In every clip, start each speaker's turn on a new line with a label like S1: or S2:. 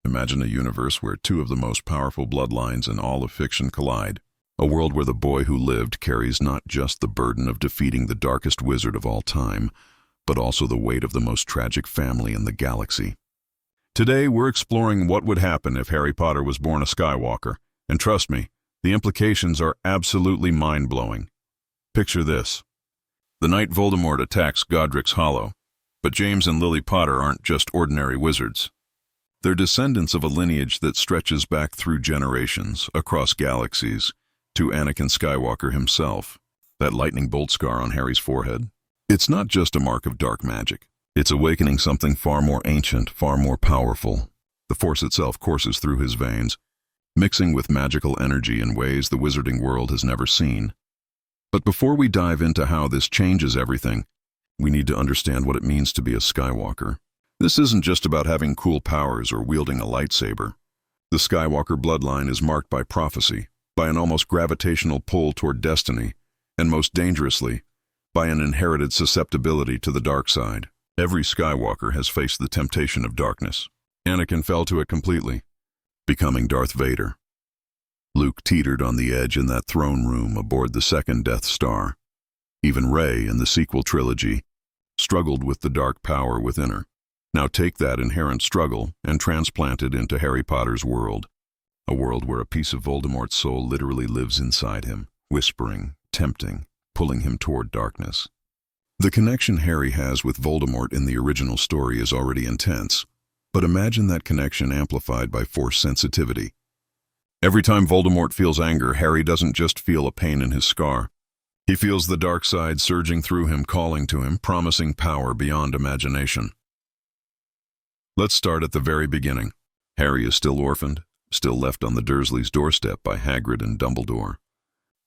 S1: Imagine a universe where two of the most powerful bloodlines in all of fiction collide. A world where the boy who lived carries not just the burden of defeating the darkest wizard of all time, but also the weight of the most tragic family in the galaxy. Today, we're exploring what would happen if Harry Potter was born a Skywalker. And trust me, the implications are absolutely mind-blowing. Picture this. The night Voldemort attacks Godric's Hollow. But James and Lily Potter aren't just ordinary wizards. They're descendants of a lineage that stretches back through generations, across galaxies, to Anakin Skywalker himself. That lightning bolt scar on Harry's forehead. It's not just a mark of dark magic. It's awakening something far more ancient, far more powerful. The Force itself courses through his veins, mixing with magical energy in ways the wizarding world has never seen. But before we dive into how this changes everything, we need to understand what it means to be a Skywalker. This isn't just about having cool powers or wielding a lightsaber. The Skywalker bloodline is marked by prophecy, by an almost gravitational pull toward destiny, and most dangerously, by an inherited susceptibility to the dark side. Every Skywalker has faced the temptation of darkness. Anakin fell to it completely, becoming Darth Vader. Luke teetered on the edge in that throne room aboard the second Death Star. Even Rey, in the sequel trilogy, struggled with the dark power within her. Now take that inherent struggle and transplant it into Harry Potter's world. A world where a piece of Voldemort's soul literally lives inside him, whispering, tempting, pulling him toward darkness. The connection Harry has with Voldemort in the original story is already intense, but imagine that connection amplified by Force sensitivity. Every time Voldemort feels anger, Harry doesn't just feel a pain in his scar. He feels the dark side surging through him, calling to him, promising power beyond imagination. Let's start at the very beginning. Harry is still orphaned, still left on the Dursleys' doorstep by Hagrid and Dumbledore.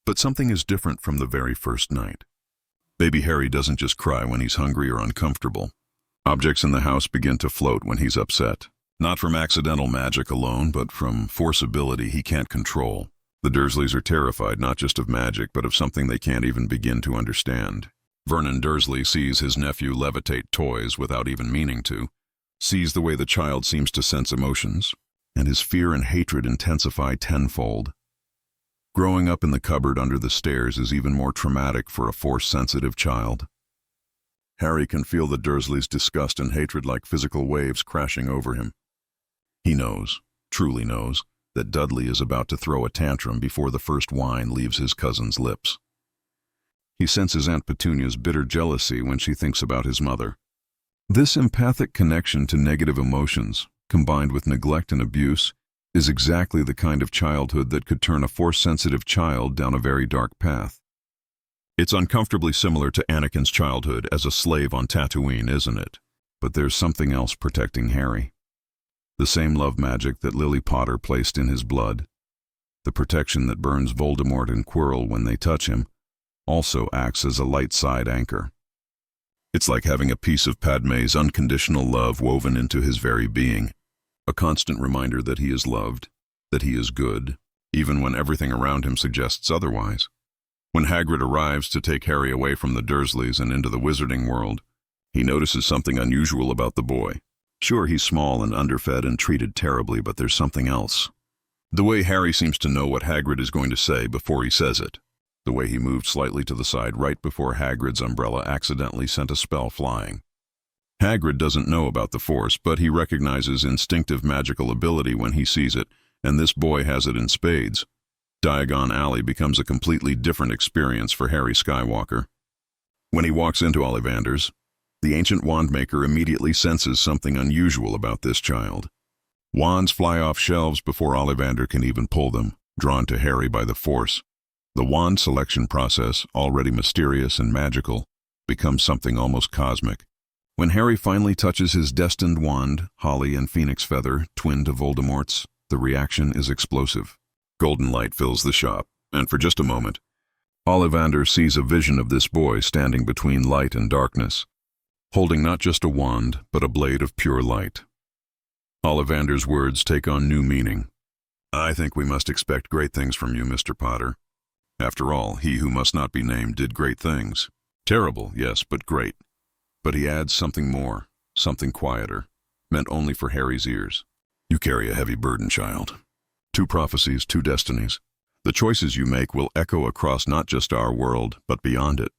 S1: But something is different from the very first night. Baby Harry doesn't just cry when he's hungry or uncomfortable. Objects in the house begin to float when he's upset. Not from accidental magic alone, but from force ability he can't control. The Dursleys are terrified not just of magic, but of something they can't even begin to understand. Vernon Dursley sees his nephew levitate toys without even meaning to, sees the way the child seems to sense emotions, and his fear and hatred intensify tenfold. Growing up in the cupboard under the stairs is even more traumatic for a Force-sensitive child. Harry can feel the Dursleys' disgust and hatred like physical waves crashing over him. He knows, truly knows, that Dudley is about to throw a tantrum before the first wine leaves his cousin's lips. He senses Aunt Petunia's bitter jealousy when she thinks about his mother. This empathic connection to negative emotions, combined with neglect and abuse, is exactly the kind of childhood that could turn a Force-sensitive child down a very dark path. It's uncomfortably similar to Anakin's childhood as a slave on Tatooine, isn't it? But there's something else protecting Harry. The same love magic that Lily Potter placed in his blood, the protection that burns Voldemort and Quirrell when they touch him, also acts as a light side anchor. It's like having a piece of Padmé's unconditional love woven into his very being, a constant reminder that he is loved, that he is good, even when everything around him suggests otherwise. When Hagrid arrives to take Harry away from the Dursleys and into the wizarding world, he notices something unusual about the boy. Sure, he's small and underfed and treated terribly, but there's something else. The way Harry seems to know what Hagrid is going to say before he says it. The way he moved slightly to the side right before Hagrid's umbrella accidentally sent a spell flying. Hagrid doesn't know about the Force, but he recognizes instinctive magical ability when he sees it, and this boy has it in spades. Diagon Alley becomes a completely different experience for Harry Skywalker. When he walks into Ollivander's, the ancient wand-maker immediately senses something unusual about this child. Wands fly off shelves before Ollivander can even pull them, drawn to Harry by the Force. The wand selection process, already mysterious and magical, becomes something almost cosmic. When Harry finally touches his destined wand, Holly and Phoenix Feather, twin to Voldemort's, the reaction is explosive. Golden light fills the shop, and for just a moment, Ollivander sees a vision of this boy standing between light and darkness, holding not just a wand, but a blade of pure light. Ollivander's words take on new meaning. "I think we must expect great things from you, Mr. Potter. After all, he who must not be named did great things. Terrible, yes, but great." But he adds something more, something quieter, meant only for Harry's ears. You carry a heavy burden, child. 2 prophecies, 2 destinies. The choices you make will echo across not just our world, but beyond it.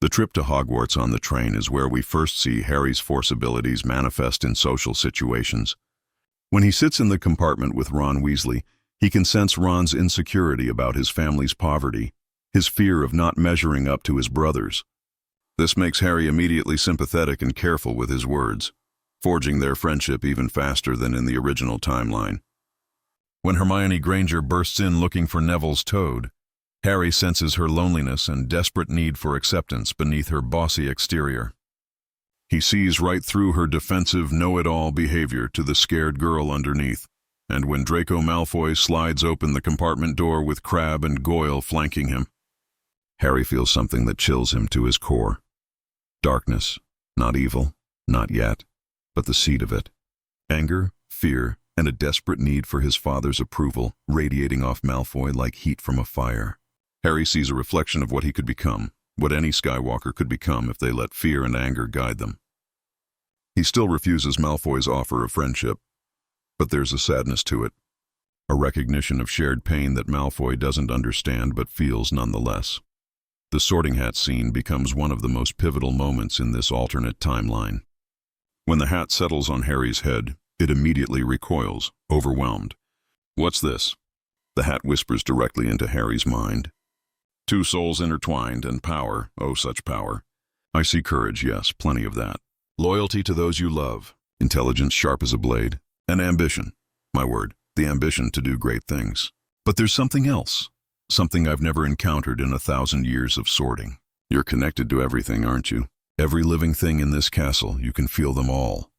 S1: The trip to Hogwarts on the train is where we first see Harry's Force abilities manifest in social situations. When he sits in the compartment with Ron Weasley, he can sense Ron's insecurity about his family's poverty, his fear of not measuring up to his brothers. This makes Harry immediately sympathetic and careful with his words, forging their friendship even faster than in the original timeline. When Hermione Granger bursts in looking for Neville's toad, Harry senses her loneliness and desperate need for acceptance beneath her bossy exterior. He sees right through her defensive, know-it-all behavior to the scared girl underneath, and when Draco Malfoy slides open the compartment door with Crabbe and Goyle flanking him, Harry feels something that chills him to his core. Darkness, not evil, not yet, but the seed of it. Anger, fear, and a desperate need for his father's approval radiating off Malfoy like heat from a fire. Harry sees a reflection of what he could become, what any Skywalker could become if they let fear and anger guide them. He still refuses Malfoy's offer of friendship, but there's a sadness to it, a recognition of shared pain that Malfoy doesn't understand but feels nonetheless. The Sorting Hat scene becomes one of the most pivotal moments in this alternate timeline. When the hat settles on Harry's head, it immediately recoils, overwhelmed. "What's this?" The hat whispers directly into Harry's mind. 2 souls intertwined, and power, oh such power. I see courage, yes, plenty of that. Loyalty to those you love, intelligence sharp as a blade, and ambition. My word, the ambition to do great things. But there's something else, something I've never encountered in 1,000 years of sorting. You're connected to everything, aren't you? Every living thing in this castle, you can feel them all.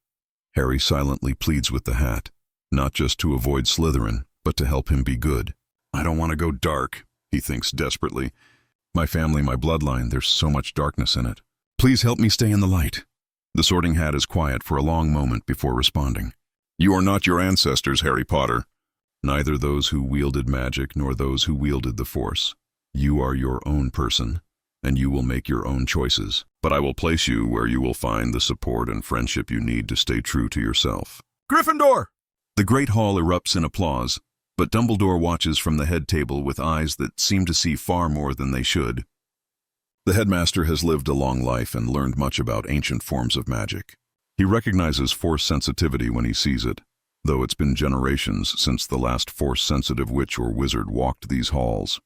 S1: Harry silently pleads with the hat, not just to avoid Slytherin, but to help him be good. I don't want to go dark, he thinks desperately. My family, my bloodline, there's so much darkness in it. Please help me stay in the light. The Sorting Hat is quiet for a long moment before responding. You are not your ancestors, Harry Potter. Neither those who wielded magic nor those who wielded the Force. You are your own person, and you will make your own choices. But I will place you where you will find the support and friendship you need to stay true to yourself. Gryffindor! The Great Hall erupts in applause, but Dumbledore watches from the head table with eyes that seem to see far more than they should. The headmaster has lived a long life and learned much about ancient forms of magic. He recognizes Force sensitivity when he sees it, though it's been generations since the last Force-sensitive witch or wizard walked these halls.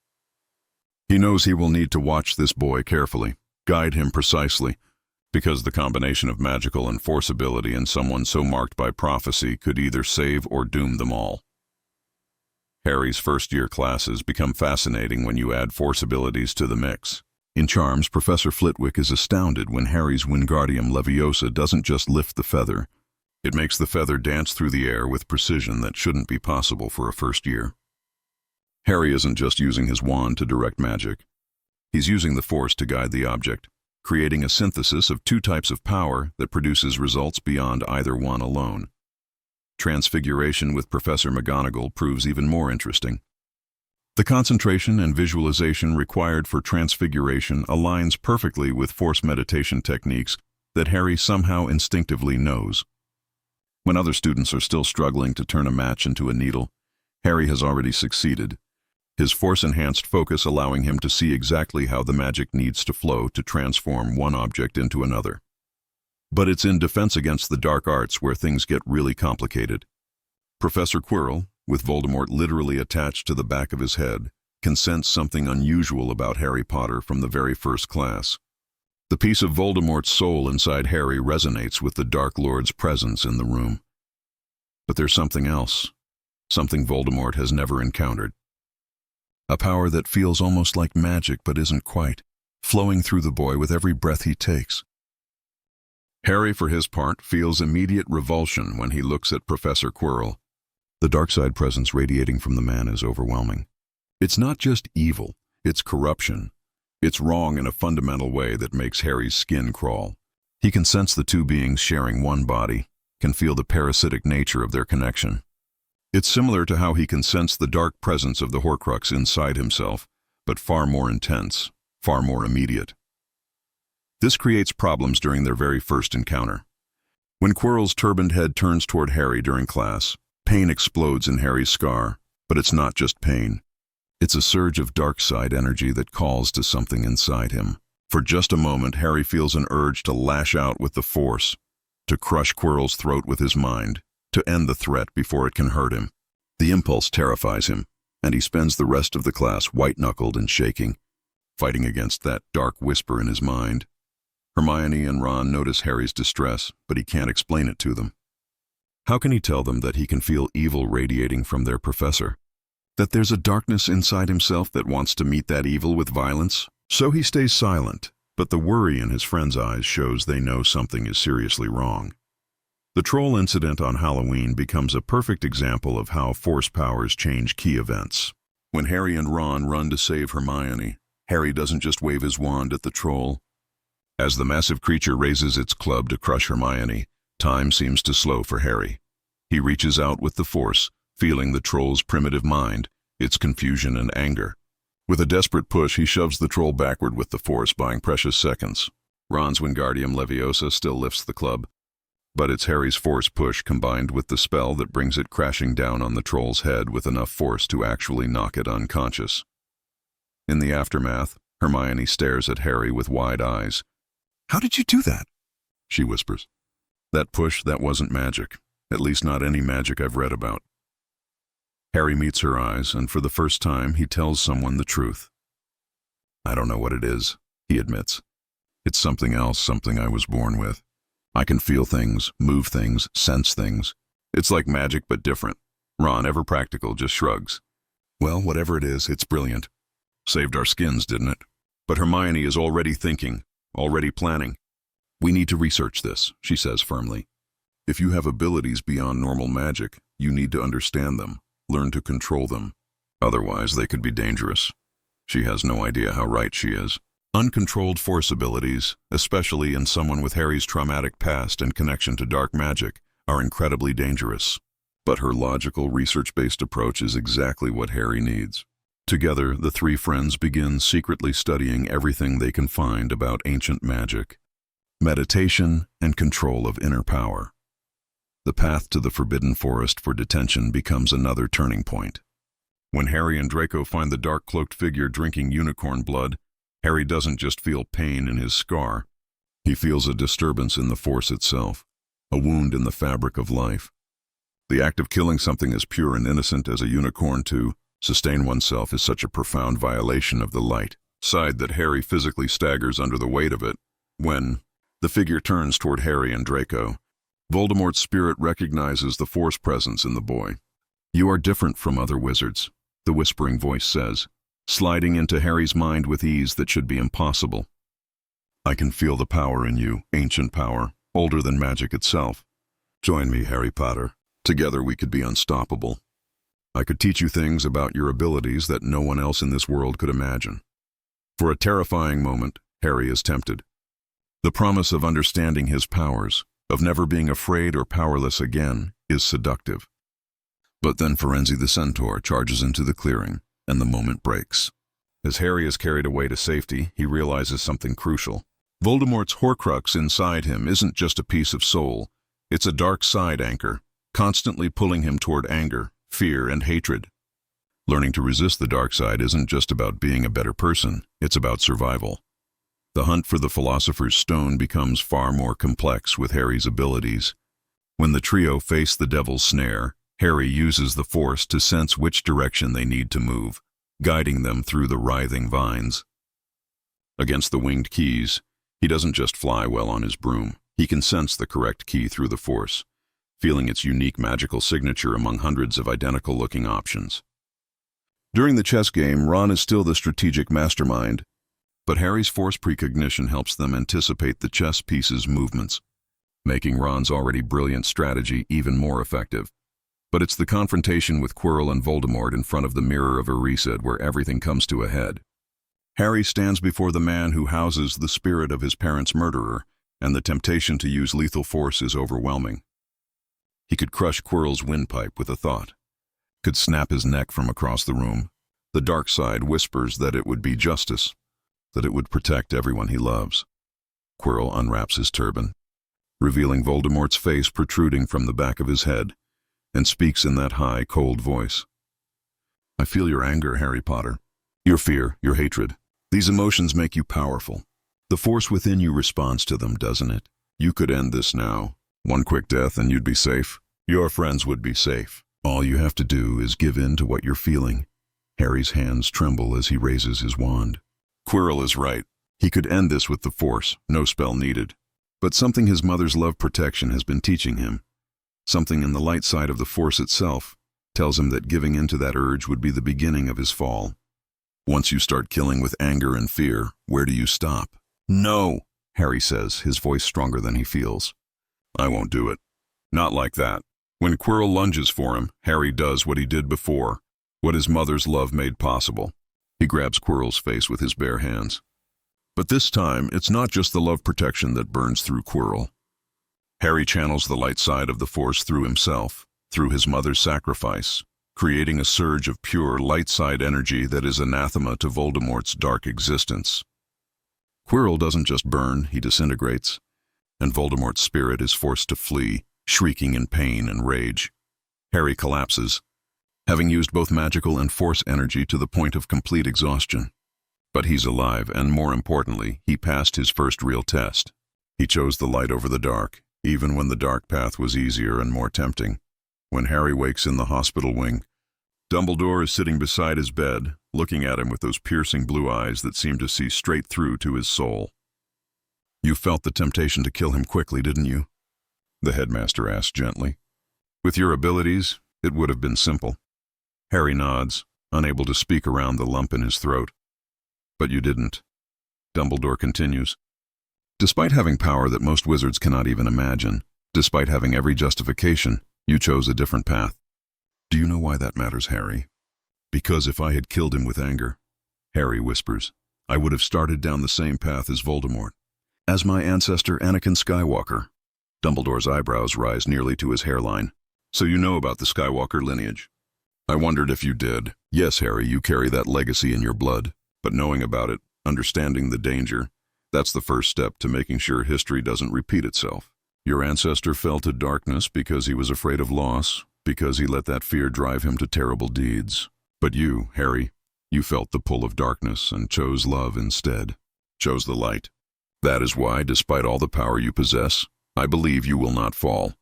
S1: He knows he will need to watch this boy carefully, guide him precisely, because the combination of magical and Force ability in someone so marked by prophecy could either save or doom them all. Harry's first-year classes become fascinating when you add Force abilities to the mix. In Charms, Professor Flitwick is astounded when Harry's Wingardium Leviosa doesn't just lift the feather. It makes the feather dance through the air with precision that shouldn't be possible for a first year. Harry isn't just using his wand to direct magic. He's using the Force to guide the object, creating a synthesis of 2 types of power that produces results beyond either one alone. Transfiguration with Professor McGonagall proves even more interesting. The concentration and visualization required for transfiguration aligns perfectly with Force meditation techniques that Harry somehow instinctively knows. When other students are still struggling to turn a match into a needle, Harry has already succeeded, his Force-enhanced focus allowing him to see exactly how the magic needs to flow to transform one object into another. But it's in defense against the dark arts where things get really complicated. Professor Quirrell, with Voldemort literally attached to the back of his head, can sense something unusual about Harry Potter from the very first class. The piece of Voldemort's soul inside Harry resonates with the Dark Lord's presence in the room. But there's something else, something Voldemort has never encountered. A power that feels almost like magic but isn't quite, flowing through the boy with every breath he takes. Harry, for his part, feels immediate revulsion when he looks at Professor Quirrell. The dark side presence radiating from the man is overwhelming. It's not just evil, it's corruption. It's wrong in a fundamental way that makes Harry's skin crawl. He can sense the 2 beings sharing one body, can feel the parasitic nature of their connection. It's similar to how he can sense the dark presence of the Horcrux inside himself, but far more intense, far more immediate. This creates problems during their very first encounter. When Quirrell's turbaned head turns toward Harry during class, Pain explodes in Harry's scar, but it's not just pain. It's a surge of dark side energy that calls to something inside him. For just a moment, Harry feels an urge to lash out with the Force, to crush Quirrell's throat with his mind, to end the threat before it can hurt him. The impulse terrifies him, and he spends the rest of the class white-knuckled and shaking, fighting against that dark whisper in his mind. Hermione and Ron notice Harry's distress, but he can't explain it to them. How can he tell them that he can feel evil radiating from their professor? That there's a darkness inside himself that wants to meet that evil with violence? So he stays silent, but the worry in his friends' eyes shows they know something is seriously wrong. The troll incident on Halloween becomes a perfect example of how Force powers change key events. When Harry and Ron run to save Hermione, Harry doesn't just wave his wand at the troll. As the massive creature raises its club to crush Hermione, time seems to slow for Harry. He reaches out with the Force, feeling the troll's primitive mind, its confusion and anger. With a desperate push, he shoves the troll backward with the Force, buying precious seconds. Ron's Wingardium Leviosa still lifts the club, but it's Harry's Force push combined with the spell that brings it crashing down on the troll's head with enough force to actually knock it unconscious. In the aftermath, Hermione stares at Harry with wide eyes. "How did you do that?" she whispers. "That push, that wasn't magic. At least not any magic I've read about." Harry meets her eyes, and for the first time, he tells someone the truth. "I don't know what it is," he admits. "It's something else, something I was born with. I can feel things, move things, sense things. It's like magic, but different." Ron, ever practical, just shrugs. "Well, whatever it is, it's brilliant. Saved our skins, didn't it?" But Hermione is already thinking, already planning. "We need to research this," she says firmly. "If you have abilities beyond normal magic, you need to understand them, learn to control them. Otherwise, they could be dangerous." She has no idea how right she is. Uncontrolled Force abilities, especially in someone with Harry's traumatic past and connection to dark magic, are incredibly dangerous. But her logical, research-based approach is exactly what Harry needs. Together, the three friends begin secretly studying everything they can find about ancient magic, meditation, and control of inner power. The path to the Forbidden Forest for detention becomes another turning point. When Harry and Draco find the dark-cloaked figure drinking unicorn blood, Harry doesn't just feel pain in his scar. He feels a disturbance in the Force itself, a wound in the fabric of life. The act of killing something as pure and innocent as a unicorn to sustain oneself is such a profound violation of the light side that Harry physically staggers under the weight of it. When the figure turns toward Harry and Draco, Voldemort's spirit recognizes the Force presence in the boy. "You are different from other wizards," the whispering voice says, sliding into Harry's mind with ease that should be impossible. "I can feel the power in you, ancient power, older than magic itself. Join me, Harry Potter. Together we could be unstoppable. I could teach you things about your abilities that no one else in this world could imagine." For a terrifying moment, Harry is tempted. The promise of understanding his powers, of never being afraid or powerless again, is seductive. But then Firenze the Centaur charges into the clearing, and the moment breaks. As Harry is carried away to safety, he realizes something crucial. Voldemort's Horcrux inside him isn't just a piece of soul. It's a dark side anchor, constantly pulling him toward anger, fear, and hatred. Learning to resist the dark side isn't just about being a better person, it's about survival. The hunt for the Philosopher's Stone becomes far more complex with Harry's abilities. When the trio face the Devil's Snare, Harry uses the Force to sense which direction they need to move, guiding them through the writhing vines. Against the winged keys, he doesn't just fly well on his broom. He can sense the correct key through the Force, feeling its unique magical signature among hundreds of identical-looking options. During the chess game, Ron is still the strategic mastermind, but Harry's Force precognition helps them anticipate the chess piece's movements, making Ron's already brilliant strategy even more effective. But it's the confrontation with Quirrell and Voldemort in front of the Mirror of Erised where everything comes to a head. Harry stands before the man who houses the spirit of his parents' murderer, and the temptation to use lethal force is overwhelming. He could crush Quirrell's windpipe with a thought, could snap his neck from across the room. The dark side whispers that it would be justice, that it would protect everyone he loves. Quirrell unwraps his turban, revealing Voldemort's face protruding from the back of his head, and speaks in that high, cold voice. I feel your anger, Harry Potter. Your fear, your hatred. These emotions make you powerful. The force within you responds to them, doesn't it? You could end this now. One quick death and you'd be safe. Your friends would be safe. All you have to do is give in to what you're feeling. Harry's hands tremble as he raises his wand. Quirrell is right. He could end this with the force, no spell needed. But something his mother's love protection has been teaching him, something in the light side of the force itself, tells him that giving in to that urge would be the beginning of his fall. Once you start killing with anger and fear, where do you stop? No, Harry says, his voice stronger than he feels. I won't do it. Not like that. When Quirrell lunges for him, Harry does what he did before, what his mother's love made possible. He grabs Quirrell's face with his bare hands. But this time, it's not just the love protection that burns through Quirrell. Harry channels the light side of the Force through himself, through his mother's sacrifice, creating a surge of pure light side energy that is anathema to Voldemort's dark existence. Quirrell doesn't just burn, he disintegrates, and Voldemort's spirit is forced to flee, shrieking in pain and rage. Harry collapses, having used both magical and force energy to the point of complete exhaustion. But he's alive, and more importantly, he passed his first real test. He chose the light over the dark, even when the dark path was easier and more tempting. When Harry wakes in the hospital wing, Dumbledore is sitting beside his bed, looking at him with those piercing blue eyes that seem to see straight through to his soul. You felt the temptation to kill him quickly, didn't you? The headmaster asked gently. With your abilities, it would have been simple. Harry nods, unable to speak around the lump in his throat. But you didn't. Dumbledore continues. Despite having power that most wizards cannot even imagine, despite having every justification, you chose a different path. Do you know why that matters, Harry? Because if I had killed him with anger, Harry whispers, I would have started down the same path as Voldemort. As my ancestor Anakin Skywalker. Dumbledore's eyebrows rise nearly to his hairline. So you know about the Skywalker lineage. I wondered if you did. Yes, Harry, you carry that legacy in your blood. But knowing about it, understanding the danger, that's the first step to making sure history doesn't repeat itself. Your ancestor fell to darkness because he was afraid of loss, because he let that fear drive him to terrible deeds. But you, Harry, you felt the pull of darkness and chose love instead. Chose the light. That is why, despite all the power you possess, I believe you will not fall.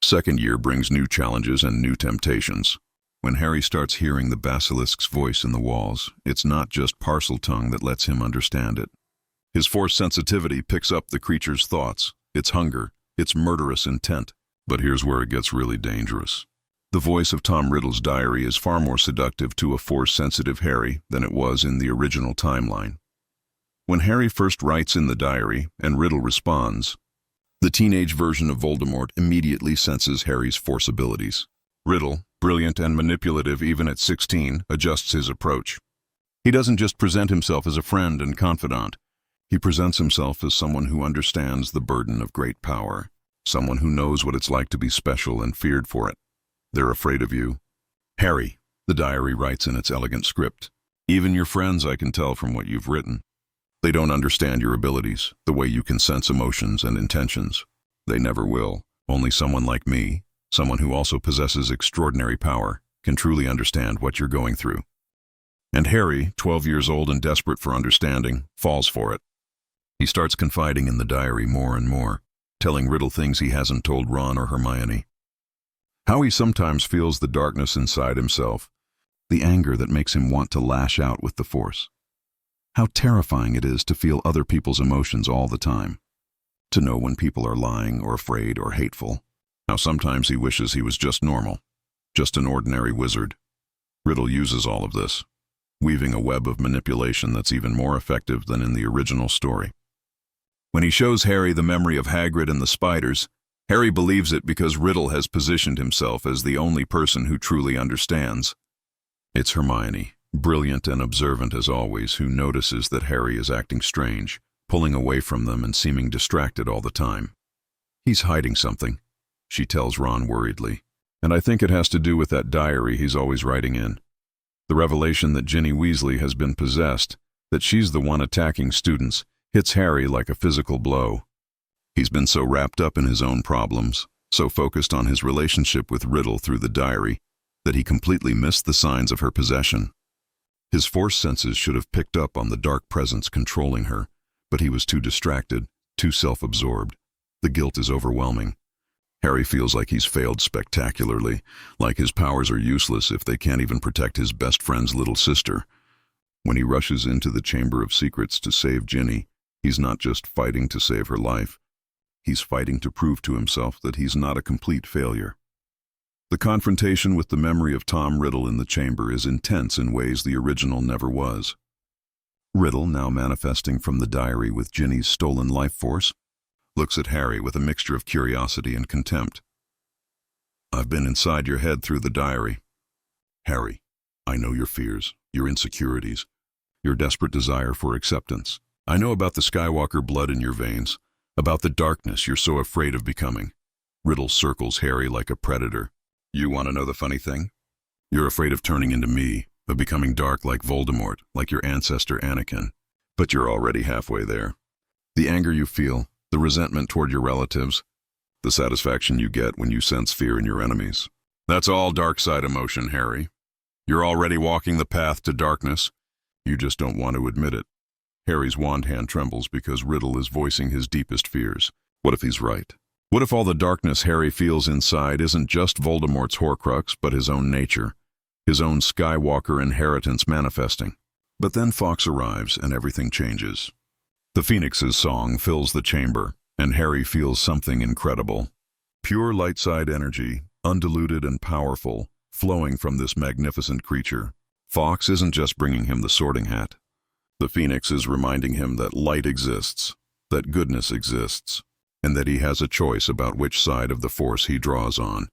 S1: Second year brings new challenges and new temptations. When Harry starts hearing the basilisk's voice in the walls, it's not just parcel tongue that lets him understand it. His force sensitivity picks up the creature's thoughts, its hunger, its murderous intent. But here's where it gets really dangerous. The voice of Tom Riddle's diary is far more seductive to a force-sensitive Harry than it was in the original timeline. When Harry first writes in the diary, and Riddle responds, the teenage version of Voldemort immediately senses Harry's force abilities. Riddle, brilliant and manipulative even at 16, adjusts his approach. He doesn't just present himself as a friend and confidant. He presents himself as someone who understands the burden of great power, someone who knows what it's like to be special and feared for it. They're afraid of you. Harry, the diary writes in its elegant script, even your friends, I can tell from what you've written. They don't understand your abilities, the way you can sense emotions and intentions. They never will. Only someone like me, someone who also possesses extraordinary power, can truly understand what you're going through. And Harry, 12 years old and desperate for understanding, falls for it. He starts confiding in the diary more and more, telling Riddle things he hasn't told Ron or Hermione. How he sometimes feels the darkness inside himself, the anger that makes him want to lash out with the Force. How terrifying it is to feel other people's emotions all the time, to know when people are lying or afraid or hateful. How sometimes he wishes he was just normal, just an ordinary wizard. Riddle uses all of this, weaving a web of manipulation that's even more effective than in the original story. When he shows Harry the memory of Hagrid and the spiders, Harry believes it because Riddle has positioned himself as the only person who truly understands. It's Hermione, brilliant and observant as always, who notices that Harry is acting strange, pulling away from them and seeming distracted all the time. He's hiding something, she tells Ron worriedly, and I think it has to do with that diary he's always writing in. The revelation that Ginny Weasley has been possessed, that she's the one attacking students, hits Harry like a physical blow. He's been so wrapped up in his own problems, so focused on his relationship with Riddle through the diary that he completely missed the signs of her possession. His force senses should have picked up on the dark presence controlling her, but he was too distracted, too self-absorbed. The guilt is overwhelming. Harry feels like he's failed spectacularly, like his powers are useless if they can't even protect his best friend's little sister. When he rushes into the Chamber of Secrets to save Ginny, he's not just fighting to save her life. He's fighting to prove to himself that he's not a complete failure. The confrontation with the memory of Tom Riddle in the chamber is intense in ways the original never was. Riddle, now manifesting from the diary with Ginny's stolen life force, looks at Harry with a mixture of curiosity and contempt. "I've been inside your head through the diary. Harry, I know your fears, your insecurities, your desperate desire for acceptance. I know about the Skywalker blood in your veins, about the darkness you're so afraid of becoming." Riddle circles Harry like a predator. "You want to know the funny thing? You're afraid of turning into me, of becoming dark like Voldemort, like your ancestor Anakin. But you're already halfway there. The anger you feel, the resentment toward your relatives, the satisfaction you get when you sense fear in your enemies. That's all dark side emotion, Harry. You're already walking the path to darkness. You just don't want to admit it." Harry's wand hand trembles because Riddle is voicing his deepest fears. What if he's right? What if all the darkness Harry feels inside isn't just Voldemort's Horcrux, but his own nature, his own Skywalker inheritance manifesting? But then Fawkes arrives and everything changes. The Phoenix's song fills the chamber, and Harry feels something incredible. Pure light side energy, undiluted and powerful, flowing from this magnificent creature. Fawkes isn't just bringing him the sorting hat. The Phoenix is reminding him that light exists, that goodness exists, and that he has a choice about which side of the Force he draws on.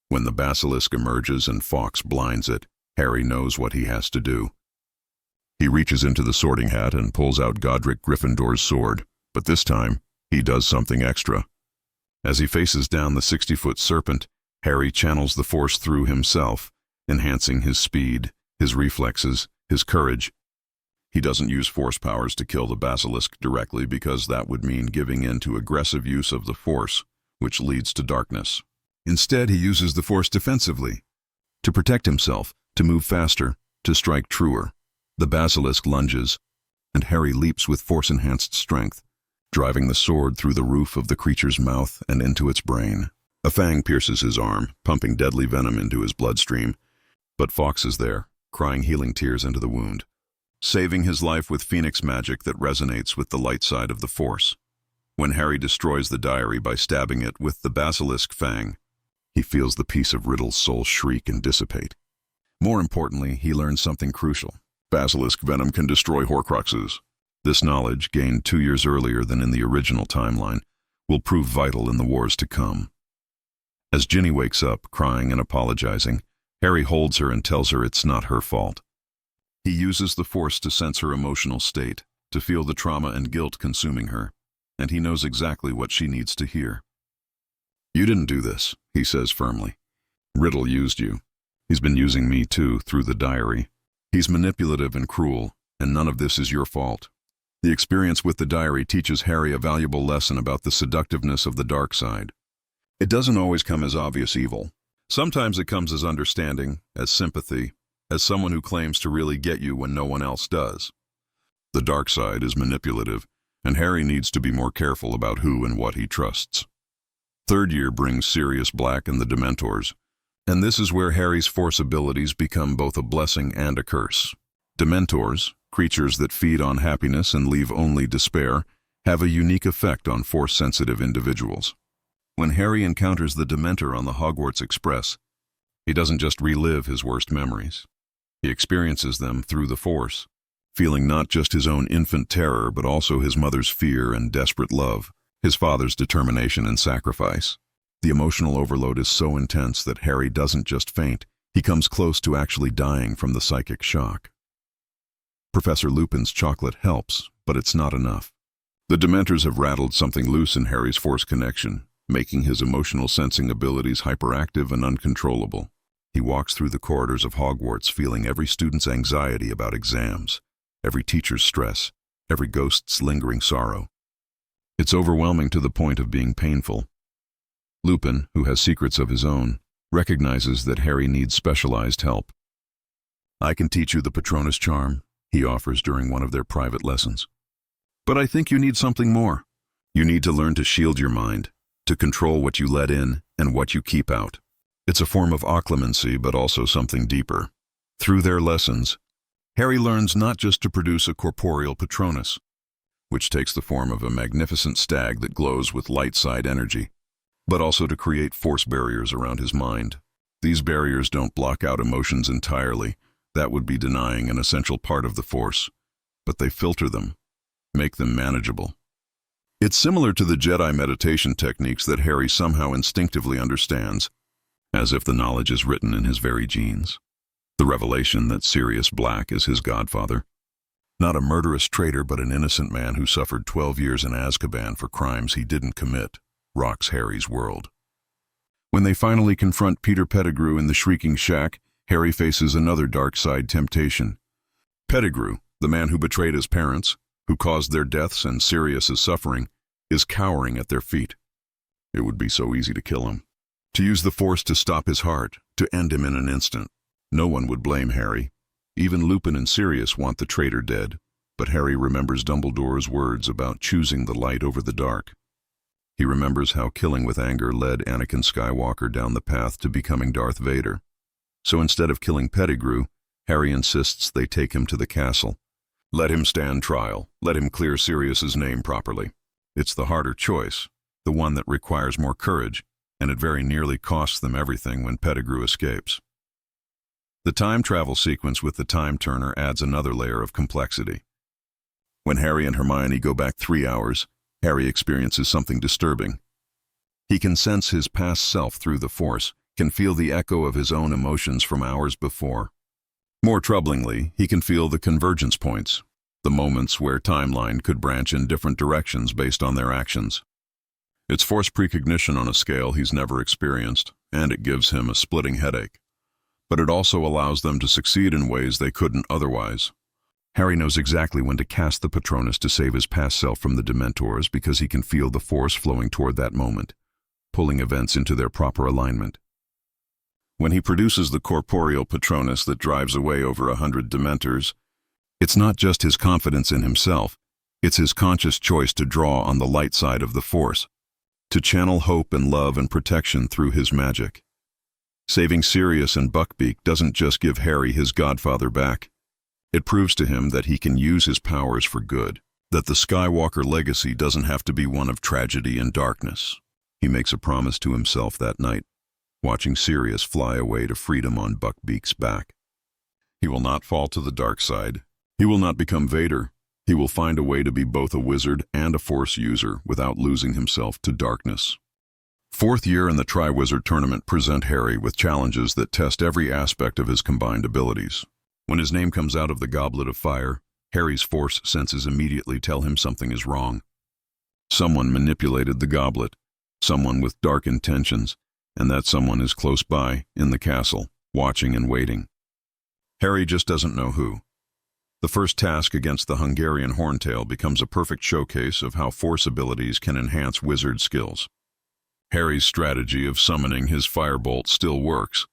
S1: When the basilisk emerges and Fawkes blinds it, Harry knows what he has to do. He reaches into the sorting hat and pulls out Godric Gryffindor's sword, but this time, he does something extra. As he faces down the 60-foot serpent, Harry channels the Force through himself, enhancing his speed, his reflexes, his courage. He doesn't use Force powers to kill the basilisk directly because that would mean giving in to aggressive use of the Force, which leads to darkness. Instead, he uses the Force defensively, to protect himself, to move faster, to strike truer. The basilisk lunges, and Harry leaps with Force-enhanced strength, driving the sword through the roof of the creature's mouth and into its brain. A fang pierces his arm, pumping deadly venom into his bloodstream, but Fawkes is there, crying healing tears into the wound, saving his life with Phoenix magic that resonates with the light side of the Force. When Harry destroys the diary by stabbing it with the basilisk fang, he feels the piece of Riddle's soul shriek and dissipate. More importantly, he learns something crucial. Basilisk venom can destroy Horcruxes. This knowledge, gained 2 years earlier than in the original timeline, will prove vital in the wars to come. As Ginny wakes up, crying and apologizing, Harry holds her and tells her it's not her fault. He uses the Force to sense her emotional state, to feel the trauma and guilt consuming her, and he knows exactly what she needs to hear. "You didn't do this," he says firmly. "Riddle used you. He's been using me too, through the diary. He's manipulative and cruel, and none of this is your fault." The experience with the diary teaches Harry a valuable lesson about the seductiveness of the dark side. It doesn't always come as obvious evil. Sometimes it comes as understanding, as sympathy, as someone who claims to really get you when no one else does. The dark side is manipulative, and Harry needs to be more careful about who and what he trusts. Third year brings Sirius Black and the Dementors, and this is where Harry's Force abilities become both a blessing and a curse. Dementors, creatures that feed on happiness and leave only despair, have a unique effect on Force-sensitive individuals. When Harry encounters the Dementor on the Hogwarts Express, he doesn't just relive his worst memories. He experiences them through the Force, feeling not just his own infant terror but also his mother's fear and desperate love, his father's determination and sacrifice. The emotional overload is so intense that Harry doesn't just faint, he comes close to actually dying from the psychic shock. Professor Lupin's chocolate helps, but it's not enough. The Dementors have rattled something loose in Harry's Force connection, making his emotional sensing abilities hyperactive and uncontrollable. He walks through the corridors of Hogwarts feeling every student's anxiety about exams, every teacher's stress, every ghost's lingering sorrow. It's overwhelming to the point of being painful. Lupin, who has secrets of his own, recognizes that Harry needs specialized help. "I can teach you the Patronus charm," he offers during one of their private lessons. "But I think you need something more. You need to learn to shield your mind, to control what you let in and what you keep out. It's a form of occlumency, but also something deeper." Through their lessons, Harry learns not just to produce a corporeal Patronus, which takes the form of a magnificent stag that glows with light side energy, but also to create force barriers around his mind. These barriers don't block out emotions entirely. That would be denying an essential part of the force, but they filter them, make them manageable. It's similar to the Jedi meditation techniques that Harry somehow instinctively understands, as if the knowledge is written in his very genes. The revelation that Sirius Black is his godfather, not a murderous traitor but an innocent man who suffered 12 years in Azkaban for crimes he didn't commit, rocks Harry's world. When they finally confront Peter Pettigrew in the Shrieking Shack, Harry faces another dark side temptation. Pettigrew, the man who betrayed his parents, who caused their deaths and Sirius's suffering, is cowering at their feet. It would be so easy to kill him, to use the Force to stop his heart, to end him in an instant. No one would blame Harry. Even Lupin and Sirius want the traitor dead, but Harry remembers Dumbledore's words about choosing the light over the dark. He remembers how killing with anger led Anakin Skywalker down the path to becoming Darth Vader. So instead of killing Pettigrew, Harry insists they take him to the castle. Let him stand trial. Let him clear Sirius's name properly. It's the harder choice, the one that requires more courage, and it very nearly costs them everything when Pettigrew escapes. The time travel sequence with the time turner adds another layer of complexity. When Harry and Hermione go back 3 hours, Harry experiences something disturbing. He can sense his past self through the Force, can feel the echo of his own emotions from hours before. More troublingly, he can feel the convergence points, the moments where timeline could branch in different directions based on their actions. It's Force precognition on a scale he's never experienced, and it gives him a splitting headache. But it also allows them to succeed in ways they couldn't otherwise. Harry knows exactly when to cast the Patronus to save his past self from the Dementors because he can feel the Force flowing toward that moment, pulling events into their proper alignment. When he produces the corporeal Patronus that drives away over 100 Dementors, it's not just his confidence in himself, it's his conscious choice to draw on the light side of the Force, to channel hope and love and protection through his magic. Saving Sirius and Buckbeak doesn't just give Harry his godfather back. It proves to him that he can use his powers for good, that the Skywalker legacy doesn't have to be one of tragedy and darkness. He makes a promise to himself that night, watching Sirius fly away to freedom on Buckbeak's back. He will not fall to the dark side. He will not become Vader. He will find a way to be both a wizard and a Force user without losing himself to darkness. Fourth year in the Triwizard Tournament present Harry with challenges that test every aspect of his combined abilities. When his name comes out of the Goblet of Fire, Harry's Force senses immediately tell him something is wrong. Someone manipulated the goblet, someone with dark intentions, and that someone is close by, in the castle, watching and waiting. Harry just doesn't know who. The first task against the Hungarian Horntail becomes a perfect showcase of how Force abilities can enhance wizard skills. Harry's strategy of summoning his firebolt still works,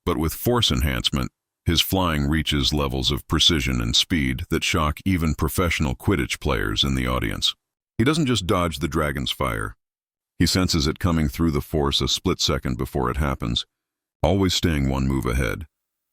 S1: but with Force enhancement, his flying reaches levels of precision and speed that shock even professional Quidditch players in the audience. He doesn't just dodge the dragon's fire. He senses it coming through the Force a split second before it happens, always staying one move ahead.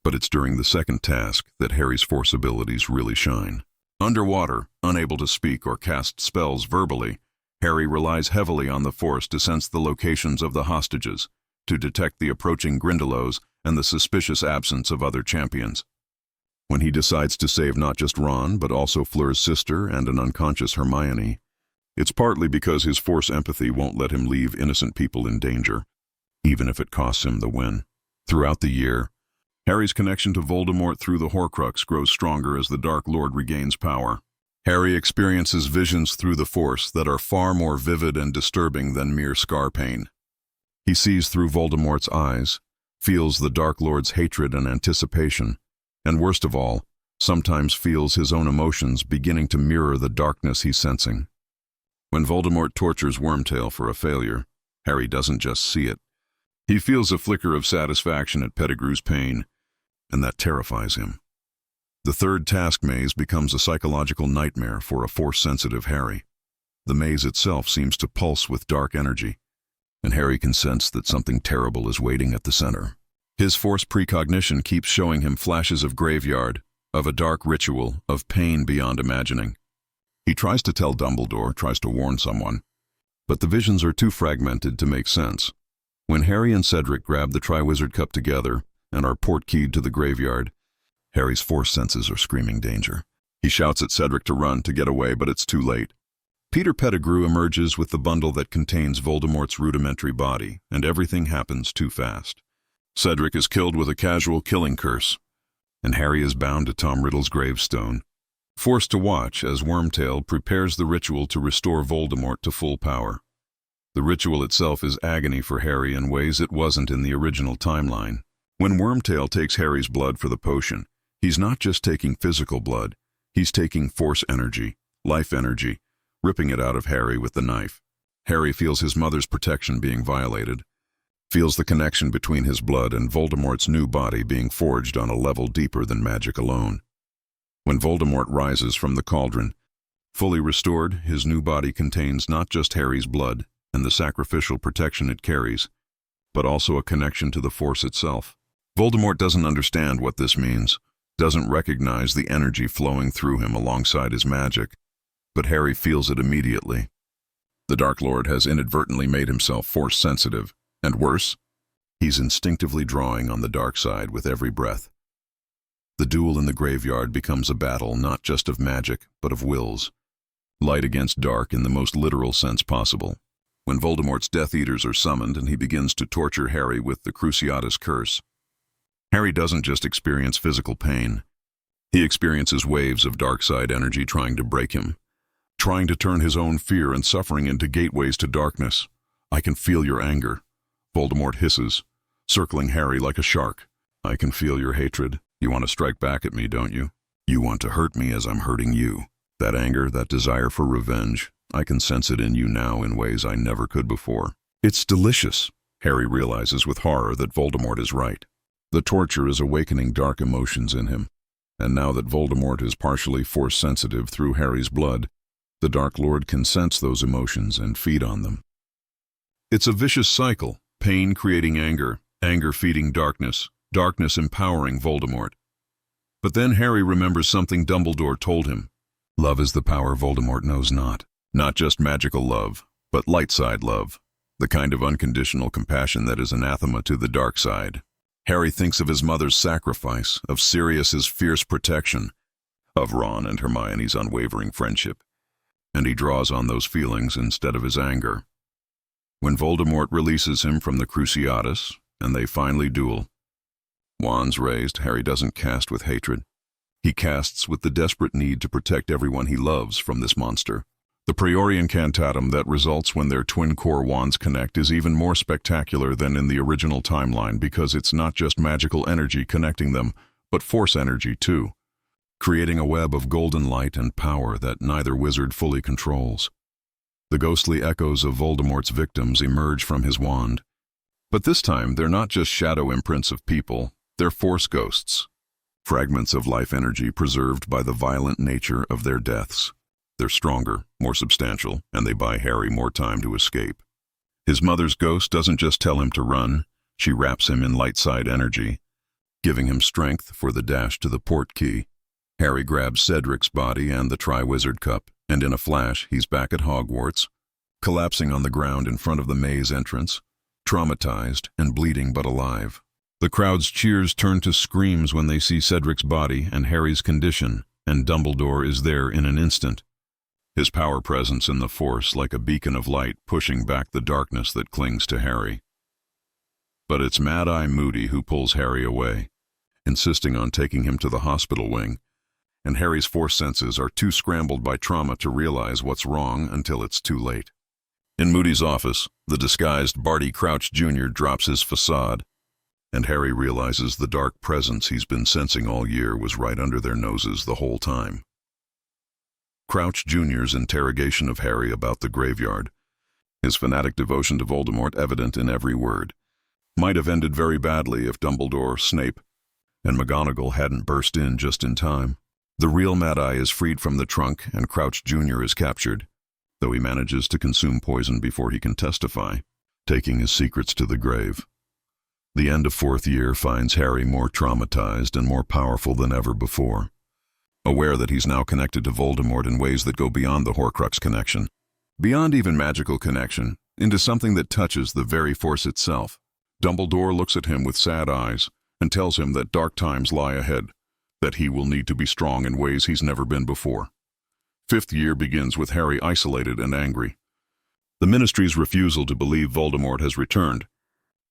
S1: But it's during the second task that Harry's Force abilities really shine. Underwater, unable to speak or cast spells verbally, Harry relies heavily on the Force to sense the locations of the hostages, to detect the approaching Grindylows and the suspicious absence of other champions. When he decides to save not just Ron, but also Fleur's sister and an unconscious Hermione, it's partly because his Force empathy won't let him leave innocent people in danger, even if it costs him the win. Throughout the year, Harry's connection to Voldemort through the Horcrux grows stronger as the Dark Lord regains power. Harry experiences visions through the Force that are far more vivid and disturbing than mere scar pain. He sees through Voldemort's eyes, feels the Dark Lord's hatred and anticipation, and worst of all, sometimes feels his own emotions beginning to mirror the darkness he's sensing. When Voldemort tortures Wormtail for a failure, Harry doesn't just see it. He feels a flicker of satisfaction at Pettigrew's pain, and that terrifies him. The third task maze becomes a psychological nightmare for a Force-sensitive Harry. The maze itself seems to pulse with dark energy, and Harry can sense that something terrible is waiting at the center. His Force precognition keeps showing him flashes of graveyard, of a dark ritual, of pain beyond imagining. He tries to tell Dumbledore, tries to warn someone, but the visions are too fragmented to make sense. When Harry and Cedric grab the Triwizard Cup together and are port-keyed to the graveyard, Harry's Force senses are screaming danger. He shouts at Cedric to run, to get away, but it's too late. Peter Pettigrew emerges with the bundle that contains Voldemort's rudimentary body, and everything happens too fast. Cedric is killed with a casual killing curse, and Harry is bound to Tom Riddle's gravestone, forced to watch as Wormtail prepares the ritual to restore Voldemort to full power. The ritual itself is agony for Harry in ways it wasn't in the original timeline. When Wormtail takes Harry's blood for the potion, he's not just taking physical blood, he's taking Force energy, life energy, ripping it out of Harry with the knife. Harry feels his mother's protection being violated, feels the connection between his blood and Voldemort's new body being forged on a level deeper than magic alone. When Voldemort rises from the cauldron, fully restored, his new body contains not just Harry's blood and the sacrificial protection it carries, but also a connection to the Force itself. Voldemort doesn't understand what this means, doesn't recognize the energy flowing through him alongside his magic, but Harry feels it immediately. The Dark Lord has inadvertently made himself Force-sensitive, and worse, he's instinctively drawing on the dark side with every breath. The duel in the graveyard becomes a battle not just of magic, but of wills. Light against dark in the most literal sense possible. When Voldemort's Death Eaters are summoned and he begins to torture Harry with the Cruciatus Curse, Harry doesn't just experience physical pain. He experiences waves of dark side energy trying to break him, trying to turn his own fear and suffering into gateways to darkness. "I can feel your anger," Voldemort hisses, circling Harry like a shark. "I can feel your hatred. You want to strike back at me, don't you? You want to hurt me as I'm hurting you. That anger, that desire for revenge, I can sense it in you now in ways I never could before." It's delicious. Harry realizes with horror that Voldemort is right. The torture is awakening dark emotions in him, and now that Voldemort is partially Force-sensitive through Harry's blood, the Dark Lord can sense those emotions and feed on them. It's a vicious cycle, pain creating anger, anger feeding darkness, darkness empowering Voldemort. But then Harry remembers something Dumbledore told him. Love is the power Voldemort knows not. Not just magical love, but light side love, the kind of unconditional compassion that is anathema to the dark side. Harry thinks of his mother's sacrifice, of Sirius's fierce protection, of Ron and Hermione's unwavering friendship, and he draws on those feelings instead of his anger. When Voldemort releases him from the Cruciatus, and they finally duel, wands raised, Harry doesn't cast with hatred. He casts with the desperate need to protect everyone he loves from this monster. The Priori Incantatum that results when their twin core wands connect is even more spectacular than in the original timeline because it's not just magical energy connecting them, but Force energy too, creating a web of golden light and power that neither wizard fully controls. The ghostly echoes of Voldemort's victims emerge from his wand. But this time, they're not just shadow imprints of people, they're Force ghosts. Fragments of life energy preserved by the violent nature of their deaths. They're stronger, more substantial, and they buy Harry more time to escape. His mother's ghost doesn't just tell him to run, she wraps him in light side energy, giving him strength for the dash to the port key. Harry grabs Cedric's body and the Triwizard Cup, and in a flash, he's back at Hogwarts, collapsing on the ground in front of the maze entrance, traumatized and bleeding but alive. The crowd's cheers turn to screams when they see Cedric's body and Harry's condition, and Dumbledore is there in an instant. His power presence in the Force like a beacon of light pushing back the darkness that clings to Harry. But it's Mad-Eye Moody who pulls Harry away, insisting on taking him to the hospital wing, and Harry's Force senses are too scrambled by trauma to realize what's wrong until it's too late. In Moody's office, the disguised Barty Crouch Jr. drops his facade, and Harry realizes the dark presence he's been sensing all year was right under their noses the whole time. Crouch Jr.'s interrogation of Harry about the graveyard, his fanatic devotion to Voldemort evident in every word. Might have ended very badly if Dumbledore, Snape, and McGonagall hadn't burst in just in time. The real Mad-Eye is freed from the trunk and Crouch Jr. is captured, though he manages to consume poison before he can testify, taking his secrets to the grave. The end of fourth year finds Harry more traumatized and more powerful than ever before, aware that he's now connected to Voldemort in ways that go beyond the Horcrux connection, beyond even magical connection, into something that touches the very Force itself. Dumbledore looks at him with sad eyes and tells him that dark times lie ahead, that he will need to be strong in ways he's never been before. Fifth year begins with Harry isolated and angry. The Ministry's refusal to believe Voldemort has returned,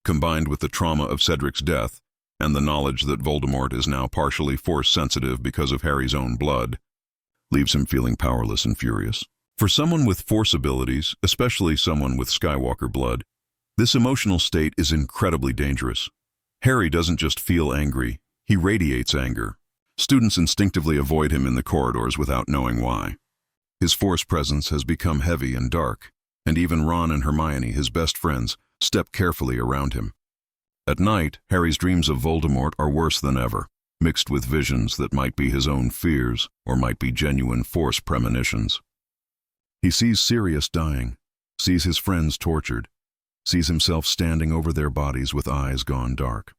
S1: combined with the trauma of Cedric's death and the knowledge that Voldemort is now partially Force-sensitive because of Harry's own blood, leaves him feeling powerless and furious. For someone with Force abilities, especially someone with Skywalker blood, this emotional state is incredibly dangerous. Harry doesn't just feel angry, he radiates anger. Students instinctively avoid him in the corridors without knowing why. His Force presence has become heavy and dark, and even Ron and Hermione, his best friends, step carefully around him. At night, Harry's dreams of Voldemort are worse than ever, mixed with visions that might be his own fears or might be genuine Force premonitions. He sees Sirius dying, sees his friends tortured, sees himself standing over their bodies with eyes gone dark.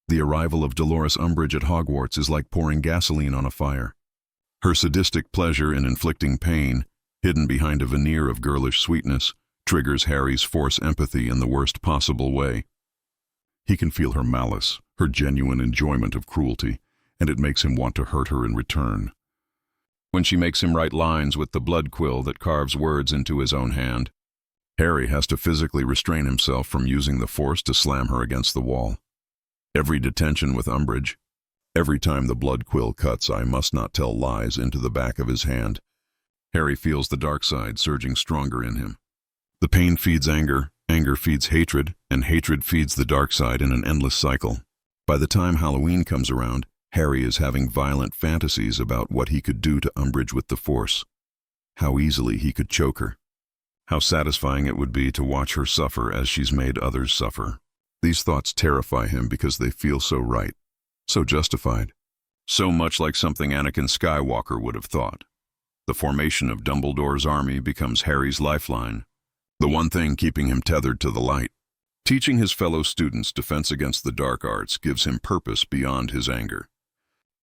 S1: The arrival of Dolores Umbridge at Hogwarts is like pouring gasoline on a fire. Her sadistic pleasure in inflicting pain, hidden behind a veneer of girlish sweetness, triggers Harry's Force empathy in the worst possible way. He can feel her malice, her genuine enjoyment of cruelty, and it makes him want to hurt her in return. When she makes him write lines with the blood quill that carves words into his own hand, Harry has to physically restrain himself from using the Force to slam her against the wall. Every detention with Umbridge, every time the blood quill cuts "I must not tell lies" into the back of his hand, Harry feels the dark side surging stronger in him. The pain feeds anger, anger feeds hatred, and hatred feeds the dark side in an endless cycle. By the time Halloween comes around, Harry is having violent fantasies about what he could do to Umbridge with the Force, how easily he could choke her, how satisfying it would be to watch her suffer as she's made others suffer. These thoughts terrify him because they feel so right, so justified, so much like something Anakin Skywalker would have thought. The formation of Dumbledore's army becomes Harry's lifeline, the one thing keeping him tethered to the light. Teaching his fellow students defense against the dark arts gives him purpose beyond his anger.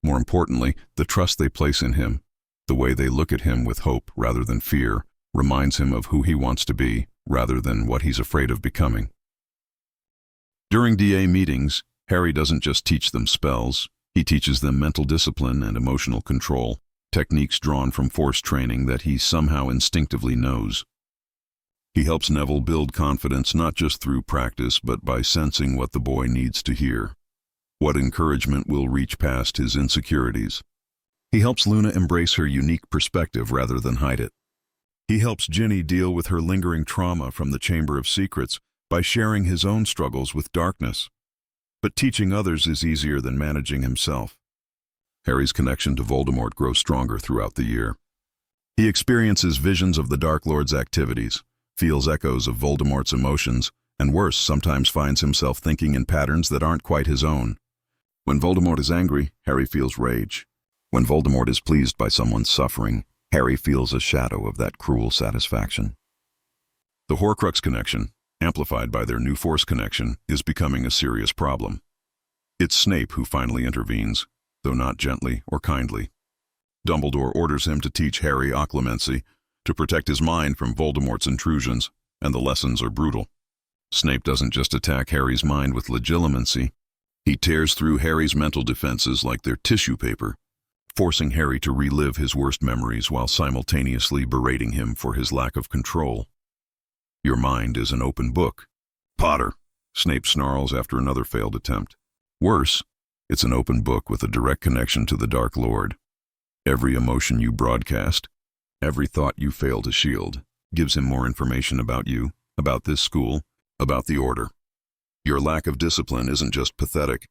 S1: More importantly, the trust they place in him, the way they look at him with hope rather than fear, reminds him of who he wants to be rather than what he's afraid of becoming. During DA meetings, Harry doesn't just teach them spells, he teaches them mental discipline and emotional control, techniques drawn from Force training that he somehow instinctively knows. He helps Neville build confidence not just through practice but by sensing what the boy needs to hear, what encouragement will reach past his insecurities. He helps Luna embrace her unique perspective rather than hide it. He helps Ginny deal with her lingering trauma from the Chamber of Secrets by sharing his own struggles with darkness. But teaching others is easier than managing himself. Harry's connection to Voldemort grows stronger throughout the year. He experiences visions of the Dark Lord's activities, feels echoes of Voldemort's emotions, and worse, sometimes finds himself thinking in patterns that aren't quite his own. When Voldemort is angry, Harry feels rage. When Voldemort is pleased by someone's suffering, Harry feels a shadow of that cruel satisfaction. The Horcrux connection, amplified by their new Force connection, is becoming a serious problem. It's Snape who finally intervenes, though not gently or kindly. Dumbledore orders him to teach Harry occlumency, to protect his mind from Voldemort's intrusions, and the lessons are brutal. Snape doesn't just attack Harry's mind with legilimency, he tears through Harry's mental defenses like they're tissue paper, forcing Harry to relive his worst memories while simultaneously berating him for his lack of control. "Your mind is an open book, Potter," Snape snarls after another failed attempt. Worse, it's an open book with a direct connection to the Dark Lord. Every emotion you broadcast, every thought you fail to shield, gives him more information about you, about this school, about the Order. Your lack of discipline isn't just pathetic,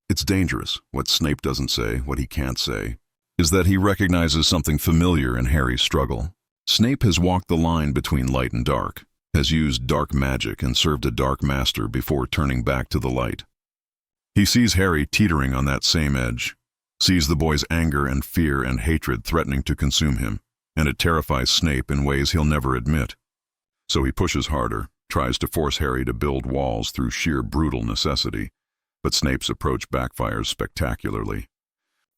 S1: it's dangerous. What Snape doesn't say, what he can't say, is that he recognizes something familiar in Harry's struggle. Snape has walked the line between light and dark, has used dark magic and served a dark master before turning back to the light. He sees Harry teetering on that same edge, sees the boy's anger and fear and hatred threatening to consume him, and it terrifies Snape in ways he'll never admit. So he pushes harder, tries to force Harry to build walls through sheer brutal necessity, but Snape's approach backfires spectacularly.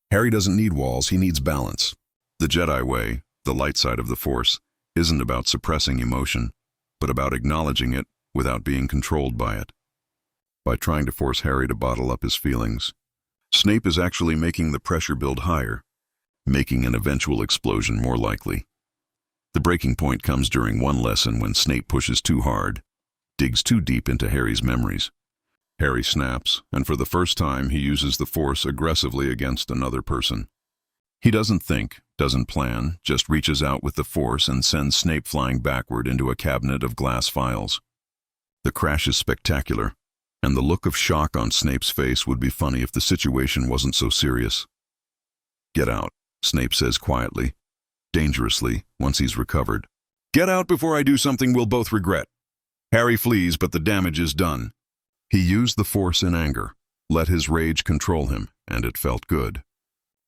S1: Harry doesn't need walls, he needs balance. The Jedi way, the light side of the Force, isn't about suppressing emotion, but about acknowledging it without being controlled by it. By trying to force Harry to bottle up his feelings, Snape is actually making the pressure build higher, making an eventual explosion more likely. The breaking point comes during one lesson when Snape pushes too hard, digs too deep into Harry's memories. Harry snaps, and for the first time he uses the Force aggressively against another person. He doesn't think, doesn't plan, just reaches out with the Force and sends Snape flying backward into a cabinet of glass files. The crash is spectacular, and the look of shock on Snape's face would be funny if the situation wasn't so serious. "Get out," Snape says quietly, dangerously, once he's recovered. "Get out before I do something we'll both regret." Harry flees, but the damage is done. He used the Force in anger, let his rage control him, and it felt good.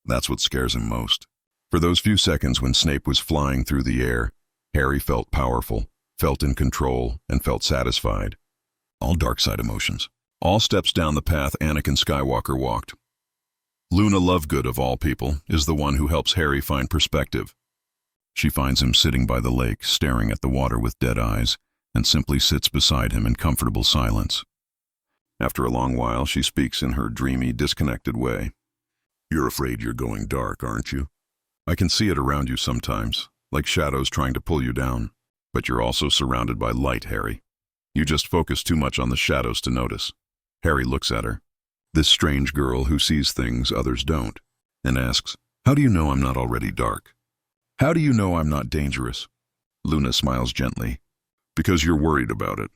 S1: That's what scares him most. For those few seconds when Snape was flying through the air, Harry felt powerful, felt in control, and felt satisfied. All dark side emotions. All steps down the path Anakin Skywalker walked. Luna Lovegood, of all people, is the one who helps Harry find perspective. She finds him sitting by the lake, staring at the water with dead eyes, and simply sits beside him in comfortable silence. After a long while, she speaks in her dreamy, disconnected way. "You're afraid you're going dark, aren't you? I can see it around you sometimes, like shadows trying to pull you down. But you're also surrounded by light, Harry. You just focus too much on the shadows to notice." Harry looks at her, this strange girl who sees things others don't, and asks, "How do you know I'm not already dark? How do you know I'm not dangerous?" Luna smiles gently. "Because you're worried about it.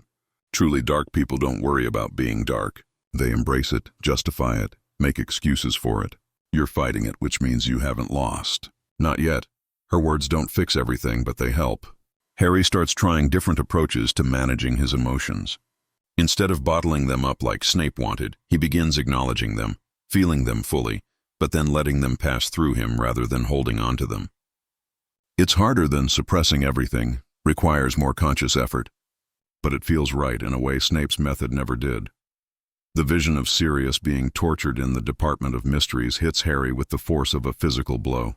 S1: Truly dark people don't worry about being dark. They embrace it, justify it, make excuses for it. You're fighting it, which means you haven't lost. Not yet." Her words don't fix everything, but they help. Harry starts trying different approaches to managing his emotions. Instead of bottling them up like Snape wanted, he begins acknowledging them, feeling them fully, but then letting them pass through him rather than holding on to them. It's harder than suppressing everything, requires more conscious effort, but it feels right in a way Snape's method never did. The vision of Sirius being tortured in the Department of Mysteries hits Harry with the force of a physical blow.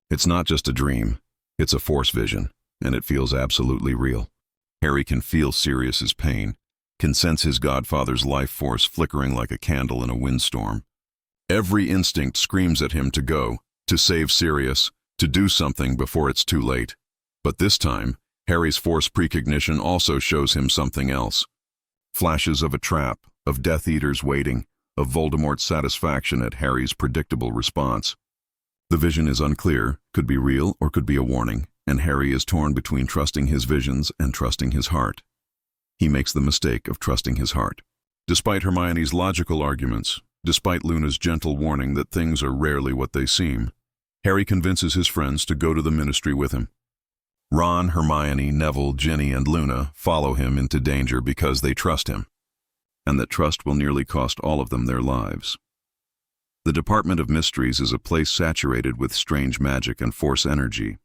S1: It's not just a dream, it's a Force vision, and it feels absolutely real. Harry can feel Sirius's pain, can sense his godfather's life force flickering like a candle in a windstorm. Every instinct screams at him to go, to save Sirius, to do something before it's too late. But this time, Harry's Force precognition also shows him something else. Flashes of a trap, of Death Eaters waiting, of Voldemort's satisfaction at Harry's predictable response. The vision is unclear, could be real or could be a warning, and Harry is torn between trusting his visions and trusting his heart. He makes the mistake of trusting his heart. Despite Hermione's logical arguments, despite Luna's gentle warning that things are rarely what they seem, Harry convinces his friends to go to the Ministry with him. Ron, Hermione, Neville, Ginny, and Luna follow him into danger because they trust him, and that trust will nearly cost all of them their lives. The Department of Mysteries is a place saturated with strange magic and Force energy.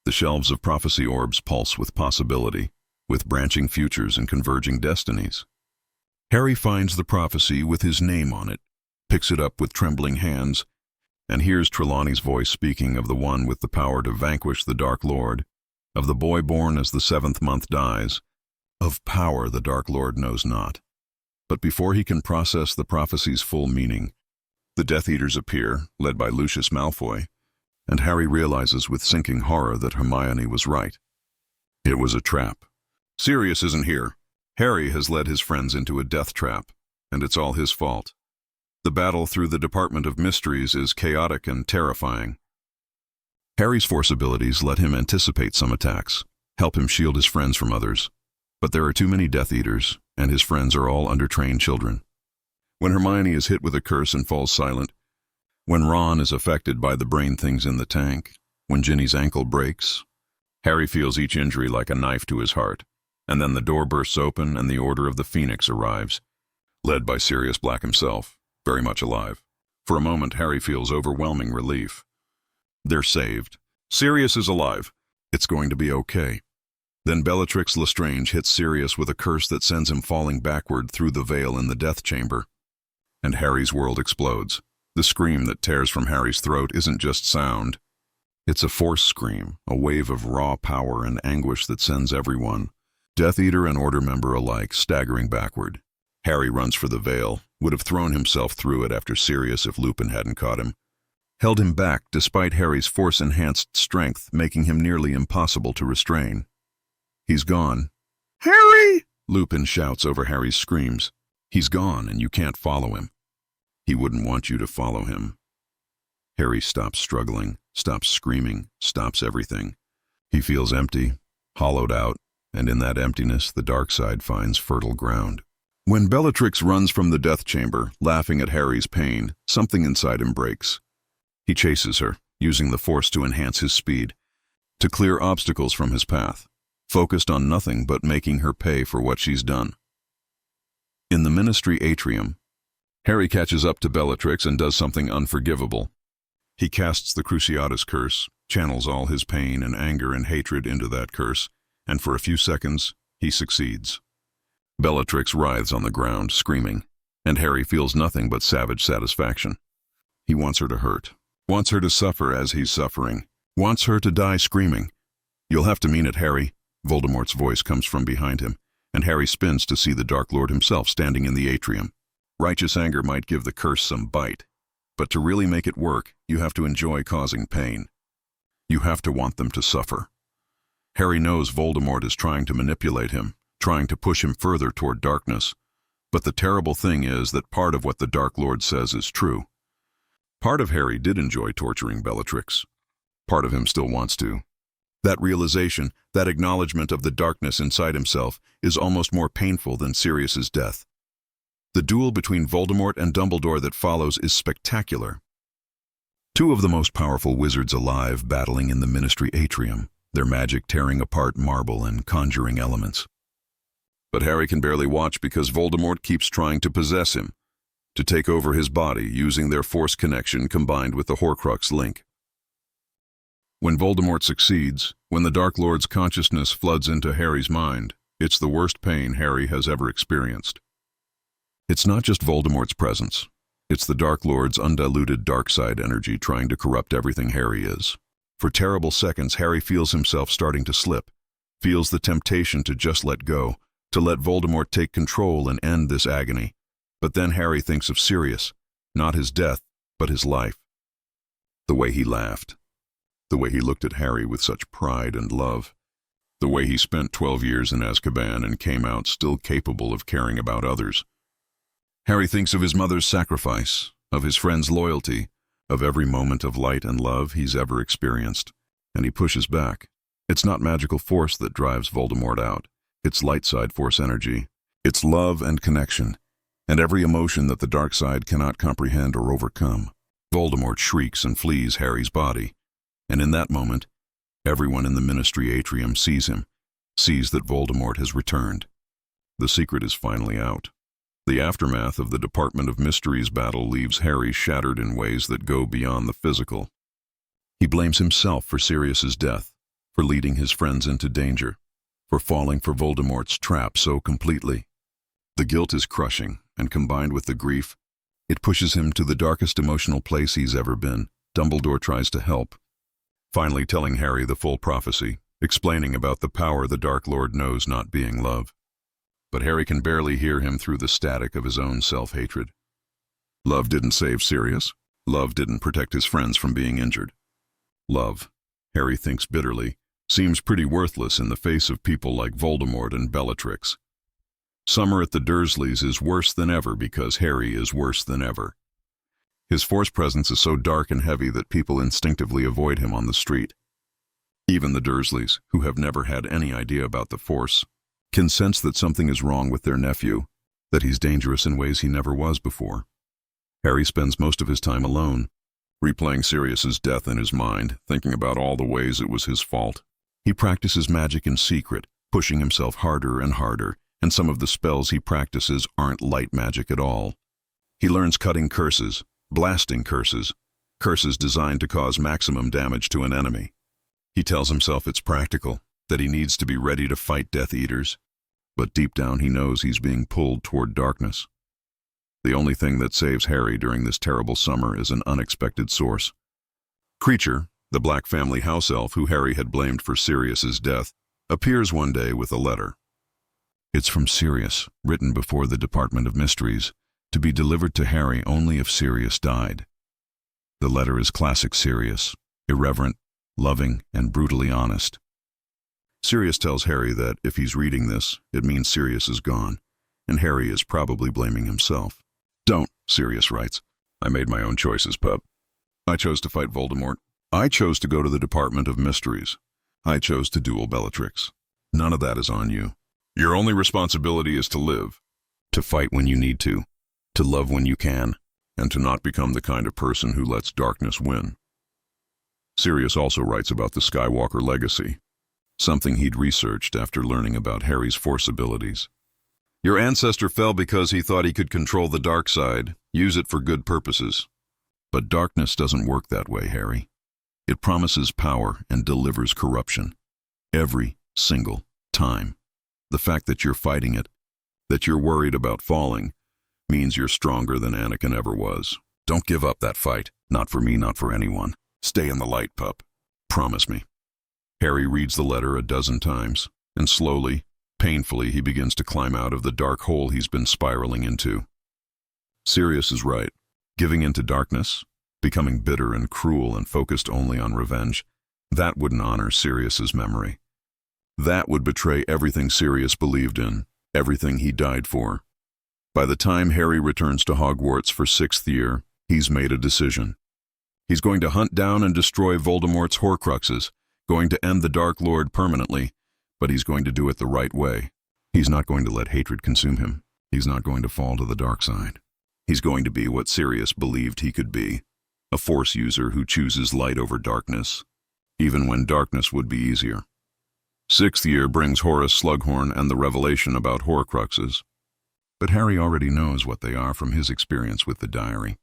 S1: The shelves of prophecy orbs pulse with possibility, with branching futures and converging destinies. Harry finds the prophecy with his name on it, picks it up with trembling hands, and hears Trelawney's voice speaking of the one with the power to vanquish the Dark Lord, of the boy born as the 7th month dies, of power the Dark Lord knows not. But before he can process the prophecy's full meaning, the Death Eaters appear, led by Lucius Malfoy, and Harry realizes with sinking horror that Hermione was right. It was a trap. Sirius isn't here. Harry has led his friends into a death trap, and it's all his fault. The battle through the Department of Mysteries is chaotic and terrifying. Harry's Force abilities let him anticipate some attacks, help him shield his friends from others. But there are too many Death Eaters, and his friends are all undertrained children. When Hermione is hit with a curse and falls silent, when Ron is affected by the brain things in the tank, when Ginny's ankle breaks, Harry feels each injury like a knife to his heart, and then the door bursts open and the Order of the Phoenix arrives, led by Sirius Black himself, very much alive. For a moment, Harry feels overwhelming relief. They're saved. Sirius is alive. It's going to be okay. Then Bellatrix Lestrange hits Sirius with a curse that sends him falling backward through the veil in the death chamber. And Harry's world explodes. The scream that tears from Harry's throat isn't just sound. It's a force scream, a wave of raw power and anguish that sends everyone, Death Eater and Order member alike, staggering backward. Harry runs for the veil, would have thrown himself through it after Sirius if Lupin hadn't caught him. Held him back despite Harry's force-enhanced strength, making him nearly impossible to restrain. He's gone. "Harry!" Lupin shouts over Harry's screams. He's gone and you can't follow him. He wouldn't want you to follow him. Harry stops struggling, stops screaming, stops everything. He feels empty, hollowed out, and in that emptiness the dark side finds fertile ground. When Bellatrix runs from the death chamber, laughing at Harry's pain, something inside him breaks. He chases her, using the force to enhance his speed, to clear obstacles from his path, focused on nothing but making her pay for what she's done. In the Ministry atrium, Harry catches up to Bellatrix and does something unforgivable. He casts the Cruciatus curse, channels all his pain and anger and hatred into that curse, and for a few seconds, he succeeds. Bellatrix writhes on the ground, screaming, and Harry feels nothing but savage satisfaction. He wants her to hurt, wants her to suffer as he's suffering, wants her to die screaming. "You'll have to mean it, Harry." Voldemort's voice comes from behind him, and Harry spins to see the Dark Lord himself standing in the atrium. Righteous anger might give the curse some bite, but to really make it work, you have to enjoy causing pain. You have to want them to suffer. Harry knows Voldemort is trying to manipulate him, trying to push him further toward darkness. But the terrible thing is that part of what the Dark Lord says is true. Part of Harry did enjoy torturing Bellatrix. Part of him still wants to. That realization, that acknowledgement of the darkness inside himself, is almost more painful than Sirius's death. The duel between Voldemort and Dumbledore that follows is spectacular. Two of the most powerful wizards alive battling in the Ministry atrium, their magic tearing apart marble and conjuring elements. But Harry can barely watch because Voldemort keeps trying to possess him, to take over his body using their force connection combined with the Horcrux link. When Voldemort succeeds, when the Dark Lord's consciousness floods into Harry's mind, it's the worst pain Harry has ever experienced. It's not just Voldemort's presence. It's the Dark Lord's undiluted dark side energy trying to corrupt everything Harry is. For terrible seconds, Harry feels himself starting to slip, feels the temptation to just let go, to let Voldemort take control and end this agony. But then Harry thinks of Sirius, not his death, but his life. The way he laughed. The way he looked at Harry with such pride and love. The way he spent 12 years in Azkaban and came out still capable of caring about others. Harry thinks of his mother's sacrifice, of his friend's loyalty, of every moment of light and love he's ever experienced, and he pushes back. It's not magical force that drives Voldemort out. It's light side force energy. It's love and connection, and every emotion that the dark side cannot comprehend or overcome. Voldemort shrieks and flees Harry's body, and in that moment, everyone in the Ministry atrium sees him, sees that Voldemort has returned. The secret is finally out. The aftermath of the Department of Mysteries battle leaves Harry shattered in ways that go beyond the physical. He blames himself for Sirius's death, for leading his friends into danger, for falling for Voldemort's trap so completely. The guilt is crushing, and combined with the grief, it pushes him to the darkest emotional place he's ever been. Dumbledore tries to help, finally telling Harry the full prophecy, explaining about the power the Dark Lord knows not being love. But Harry can barely hear him through the static of his own self-hatred. Love didn't save Sirius. Love didn't protect his friends from being injured. Love, Harry thinks bitterly, seems pretty worthless in the face of people like Voldemort and Bellatrix. Summer at the Dursleys is worse than ever because Harry is worse than ever. His force presence is so dark and heavy that people instinctively avoid him on the street. Even the Dursleys, who have never had any idea about the force, can sense that something is wrong with their nephew, that he's dangerous in ways he never was before. Harry spends most of his time alone, replaying Sirius's death in his mind, thinking about all the ways it was his fault. He practices magic in secret, pushing himself harder and harder, and some of the spells he practices aren't light magic at all. He learns cutting curses, blasting curses, curses designed to cause maximum damage to an enemy. He tells himself it's practical, that he needs to be ready to fight Death Eaters, but deep down he knows he's being pulled toward darkness. The only thing that saves Harry during this terrible summer is an unexpected source. Creature, the Black family house elf who Harry had blamed for Sirius's death, appears one day with a letter. It's from Sirius, written before the Department of Mysteries, to be delivered to Harry only if Sirius died. The letter is classic Sirius, irreverent, loving, and brutally honest. Sirius tells Harry that if he's reading this, it means Sirius is gone, and Harry is probably blaming himself. Don't, Sirius writes. I made my own choices, pup. I chose to fight Voldemort. I chose to go to the Department of Mysteries. I chose to duel Bellatrix. None of that is on you. Your only responsibility is to live, to fight when you need to love when you can, and to not become the kind of person who lets darkness win. Sirius also writes about the Skywalker legacy, something he'd researched after learning about Harry's Force abilities. Your ancestor fell because he thought he could control the dark side, use it for good purposes. But darkness doesn't work that way, Harry. It promises power and delivers corruption. Every single time. The fact that you're fighting it, that you're worried about falling, means you're stronger than Anakin ever was. Don't give up that fight. Not for me, not for anyone. Stay in the light, pup. Promise me. Harry reads the letter a dozen times, and slowly, painfully, he begins to climb out of the dark hole he's been spiraling into. Sirius is right. Giving into darkness, becoming bitter and cruel and focused only on revenge, that wouldn't honor Sirius's memory. That would betray everything Sirius believed in, everything he died for. By the time Harry returns to Hogwarts for 6th year, he's made a decision. He's going to hunt down and destroy Voldemort's Horcruxes, going to end the Dark Lord permanently, but he's going to do it the right way. He's not going to let hatred consume him. He's not going to fall to the dark side. He's going to be what Sirius believed he could be, a Force user who chooses light over darkness, even when darkness would be easier. 6th year brings Horace Slughorn and the revelation about Horcruxes. But Harry already knows what they are from his experience with the diary.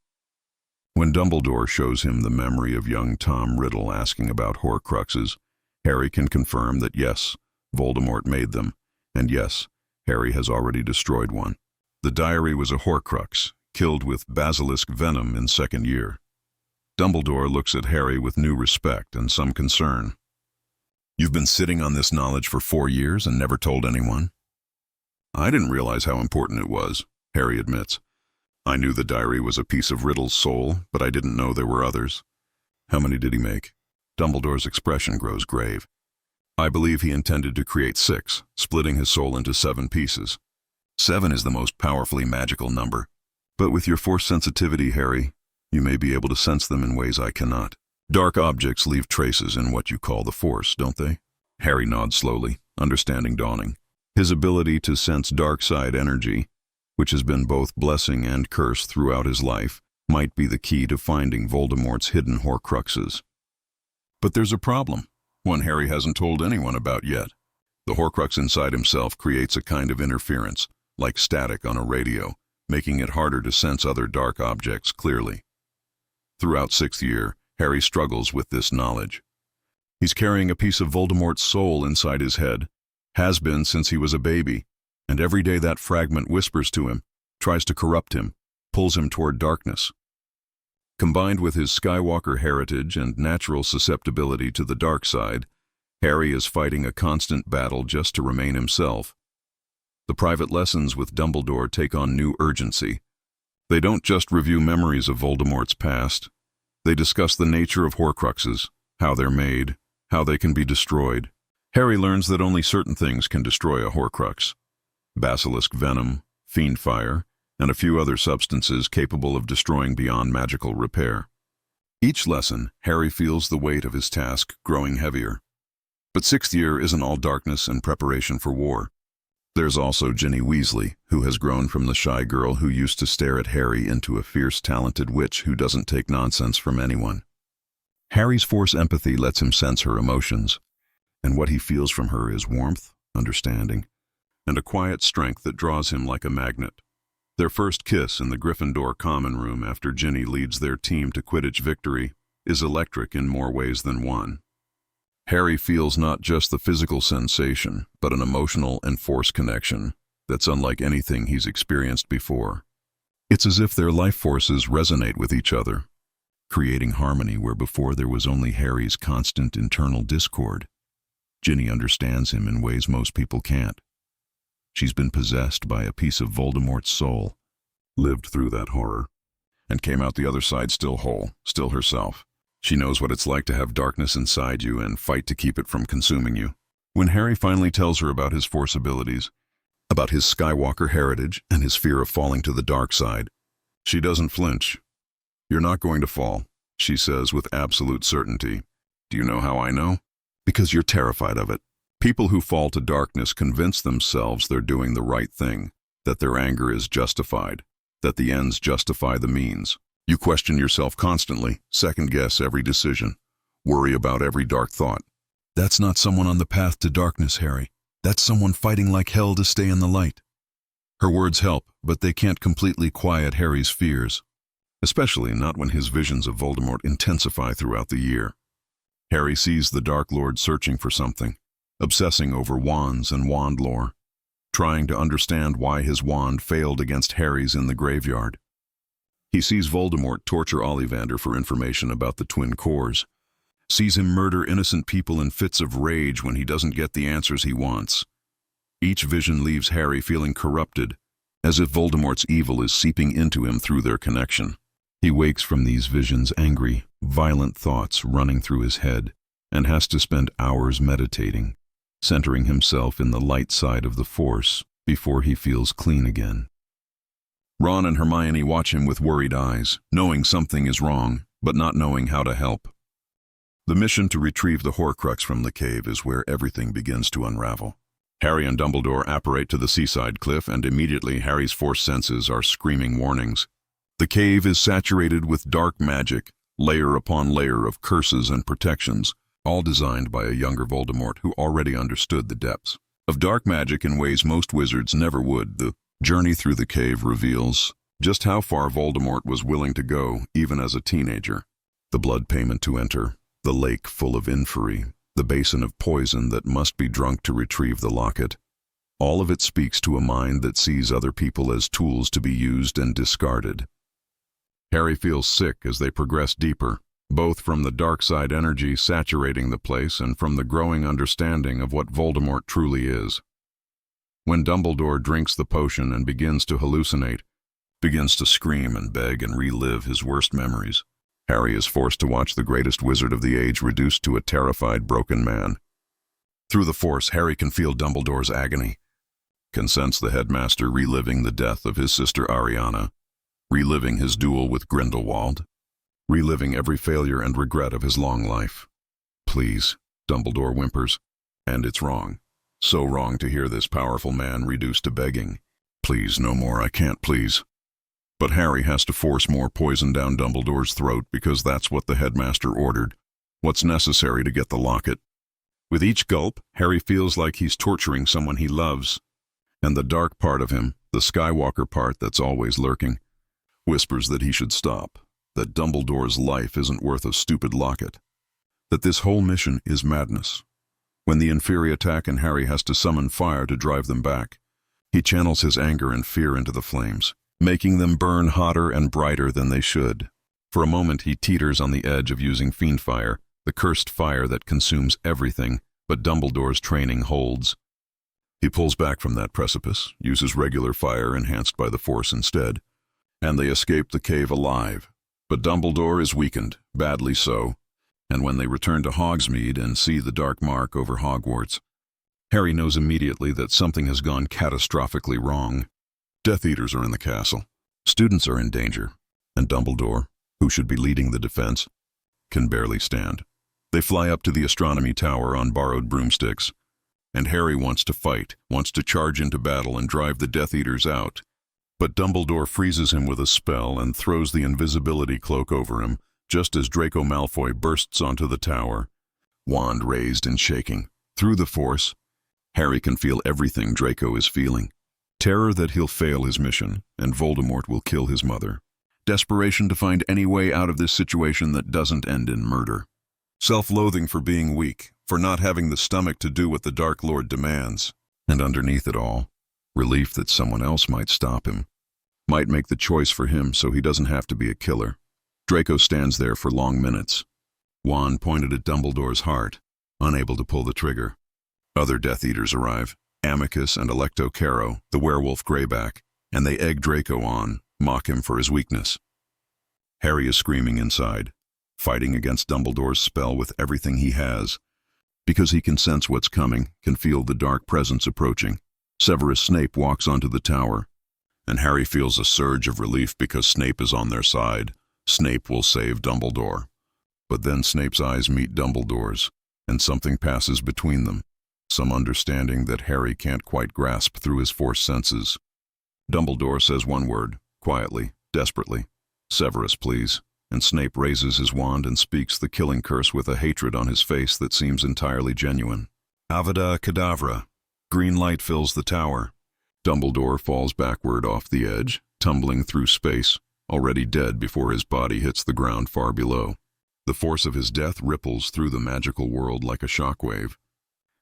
S1: When Dumbledore shows him the memory of young Tom Riddle asking about Horcruxes, Harry can confirm that yes, Voldemort made them, and yes, Harry has already destroyed one. The diary was a Horcrux, killed with basilisk venom in 2nd year. Dumbledore looks at Harry with new respect and some concern. You've been sitting on this knowledge for 4 years and never told anyone? I didn't realize how important it was, Harry admits. I knew the diary was a piece of Riddle's soul, but I didn't know there were others. How many did he make? Dumbledore's expression grows grave. I believe he intended to create 6, splitting his soul into 7 pieces. 7 is the most powerfully magical number. But with your Force sensitivity, Harry, you may be able to sense them in ways I cannot. Dark objects leave traces in what you call the Force, don't they? Harry nods slowly, understanding dawning. His ability to sense dark side energy, which has been both blessing and curse throughout his life, might be the key to finding Voldemort's hidden Horcruxes. But there's a problem, one Harry hasn't told anyone about yet. The Horcrux inside himself creates a kind of interference, like static on a radio, making it harder to sense other dark objects clearly. Throughout 6th year, Harry struggles with this knowledge. He's carrying a piece of Voldemort's soul inside his head, has been since he was a baby, and every day that fragment whispers to him, tries to corrupt him, pulls him toward darkness. Combined with his Skywalker heritage and natural susceptibility to the dark side, Harry is fighting a constant battle just to remain himself. The private lessons with Dumbledore take on new urgency. They don't just review memories of Voldemort's past. They discuss the nature of Horcruxes, how they're made, how they can be destroyed. Harry learns that only certain things can destroy a Horcrux. Basilisk venom, fiend fire, and a few other substances capable of destroying beyond magical repair. Each lesson, Harry feels the weight of his task growing heavier. But 6th year isn't all darkness and preparation for war. There's also Ginny Weasley, who has grown from the shy girl who used to stare at Harry into a fierce, talented witch who doesn't take nonsense from anyone. Harry's Force empathy lets him sense her emotions. and what he feels from her is warmth, understanding, and a quiet strength that draws him like a magnet. Their first kiss in the Gryffindor common room after Ginny leads their team to Quidditch victory is electric in more ways than one. Harry feels not just the physical sensation, but an emotional and force connection that's unlike anything he's experienced before. It's as if their life forces resonate with each other, creating harmony where before there was only Harry's constant internal discord. Ginny understands him in ways most people can't. She's been possessed by a piece of Voldemort's soul, lived through that horror, and came out the other side still whole, still herself. She knows what it's like to have darkness inside you and fight to keep it from consuming you. When Harry finally tells her about his Force abilities, about his Skywalker heritage and his fear of falling to the dark side, she doesn't flinch. "You're not going to fall," she says with absolute certainty. "Do you know how I know? Because you're terrified of it." People who fall to darkness convince themselves they're doing the right thing, that their anger is justified, that the ends justify the means. You question yourself constantly, second-guess every decision, worry about every dark thought. That's not someone on the path to darkness, Harry. That's someone fighting like hell to stay in the light. Her words help, but they can't completely quiet Harry's fears, especially not when his visions of Voldemort intensify throughout the year. Harry sees the Dark Lord searching for something, obsessing over wands and wand lore, trying to understand why his wand failed against Harry's in the graveyard. He sees Voldemort torture Ollivander for information about the twin cores, sees him murder innocent people in fits of rage when he doesn't get the answers he wants. Each vision leaves Harry feeling corrupted, as if Voldemort's evil is seeping into him through their connection. He wakes from these visions angry, violent thoughts running through his head, and has to spend hours meditating, centering himself in the light side of the Force before he feels clean again. Ron and Hermione watch him with worried eyes, knowing something is wrong, but not knowing how to help. The mission to retrieve the Horcrux from the cave is where everything begins to unravel. Harry and Dumbledore apparate to the seaside cliff, and immediately Harry's Force senses are screaming warnings. The cave is saturated with dark magic, layer upon layer of curses and protections, all designed by a younger Voldemort who already understood the depths of dark magic in ways most wizards never would. The journey through the cave reveals just how far Voldemort was willing to go, even as a teenager. The blood payment to enter, the lake full of infamy, the basin of poison that must be drunk to retrieve the locket. All of it speaks to a mind that sees other people as tools to be used and discarded. Harry feels sick as they progress deeper, both from the dark side energy saturating the place and from the growing understanding of what Voldemort truly is. When Dumbledore drinks the potion and begins to hallucinate, begins to scream and beg and relive his worst memories, Harry is forced to watch the greatest wizard of the age reduced to a terrified, broken man. Through the Force, Harry can feel Dumbledore's agony, can sense the headmaster reliving the death of his sister Ariana, reliving his duel with Grindelwald, reliving every failure and regret of his long life. "Please," Dumbledore whimpers, and it's wrong. So wrong to hear this powerful man reduced to begging. "Please, no more, I can't, please." But Harry has to force more poison down Dumbledore's throat because that's what the headmaster ordered, what's necessary to get the locket. With each gulp, Harry feels like he's torturing someone he loves, and the dark part of him, the Skywalker part that's always lurking, whispers that he should stop, that Dumbledore's life isn't worth a stupid locket, that this whole mission is madness. When the Inferi attack and Harry has to summon fire to drive them back, he channels his anger and fear into the flames, making them burn hotter and brighter than they should. For a moment he teeters on the edge of using fiend fire, the cursed fire that consumes everything, but Dumbledore's training holds. He pulls back from that precipice, uses regular fire enhanced by the Force instead, and they escape the cave alive. But Dumbledore is weakened, badly so, and when they return to Hogsmeade and see the dark mark over Hogwarts, Harry knows immediately that something has gone catastrophically wrong. Death Eaters are in the castle, students are in danger, and Dumbledore, who should be leading the defense, can barely stand. They fly up to the astronomy tower on borrowed broomsticks, and Harry wants to fight, wants to charge into battle and drive the Death Eaters out. But Dumbledore freezes him with a spell and throws the invisibility cloak over him, just as Draco Malfoy bursts onto the tower, wand raised and shaking. Through the Force, Harry can feel everything Draco is feeling. Terror that he'll fail his mission, and Voldemort will kill his mother. Desperation to find any way out of this situation that doesn't end in murder. Self-loathing for being weak, for not having the stomach to do what the Dark Lord demands. And underneath it all, relief that someone else might stop him, might make the choice for him so he doesn't have to be a killer. Draco stands there for long minutes, wand pointed at Dumbledore's heart, unable to pull the trigger. Other Death Eaters arrive, Amicus and Electo Caro, the werewolf Greyback, and they egg Draco on, mock him for his weakness. Harry is screaming inside, fighting against Dumbledore's spell with everything he has, because he can sense what's coming, can feel the dark presence approaching. Severus Snape walks onto the tower, and Harry feels a surge of relief because Snape is on their side. Snape will save Dumbledore. But then Snape's eyes meet Dumbledore's, and something passes between them, some understanding that Harry can't quite grasp through his Force senses. Dumbledore says one word, quietly, desperately, "Severus, please," and Snape raises his wand and speaks the killing curse with a hatred on his face that seems entirely genuine. Avada Kedavra. Green light fills the tower. Dumbledore falls backward off the edge, tumbling through space, already dead before his body hits the ground far below. The force of his death ripples through the magical world like a shockwave,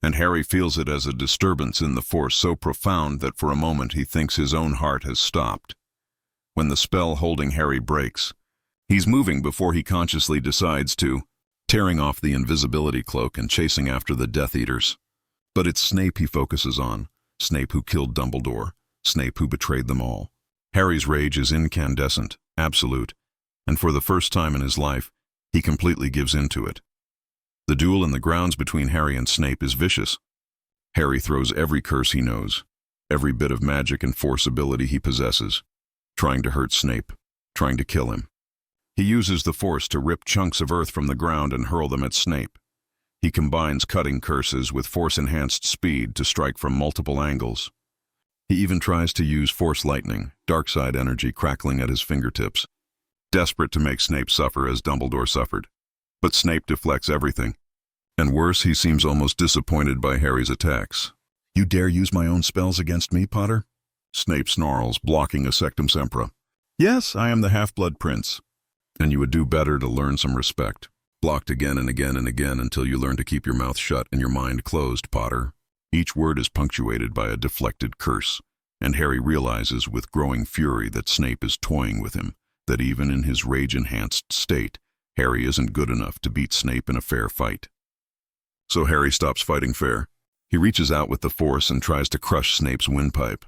S1: and Harry feels it as a disturbance in the Force so profound that for a moment he thinks his own heart has stopped. When the spell holding Harry breaks, he's moving before he consciously decides to, tearing off the invisibility cloak and chasing after the Death Eaters. But it's Snape he focuses on, Snape who killed Dumbledore, Snape who betrayed them all. Harry's rage is incandescent, absolute, and for the first time in his life, he completely gives in to it. The duel in the grounds between Harry and Snape is vicious. Harry throws every curse he knows, every bit of magic and Force ability he possesses, trying to hurt Snape, trying to kill him. He uses the Force to rip chunks of earth from the ground and hurl them at Snape. He combines cutting curses with Force-enhanced speed to strike from multiple angles. He even tries to use Force lightning, dark side energy crackling at his fingertips, desperate to make Snape suffer as Dumbledore suffered. But Snape deflects everything. And worse, he seems almost disappointed by Harry's attacks. "You dare use my own spells against me, Potter?" Snape snarls, blocking a Sectum Sempra. "Yes, I am the Half-Blood Prince. And you would do better to learn some respect. Blocked again and again and again until you learn to keep your mouth shut and your mind closed, Potter." Each word is punctuated by a deflected curse, and Harry realizes with growing fury that Snape is toying with him, that even in his rage-enhanced state, Harry isn't good enough to beat Snape in a fair fight. So Harry stops fighting fair. He reaches out with the Force and tries to crush Snape's windpipe,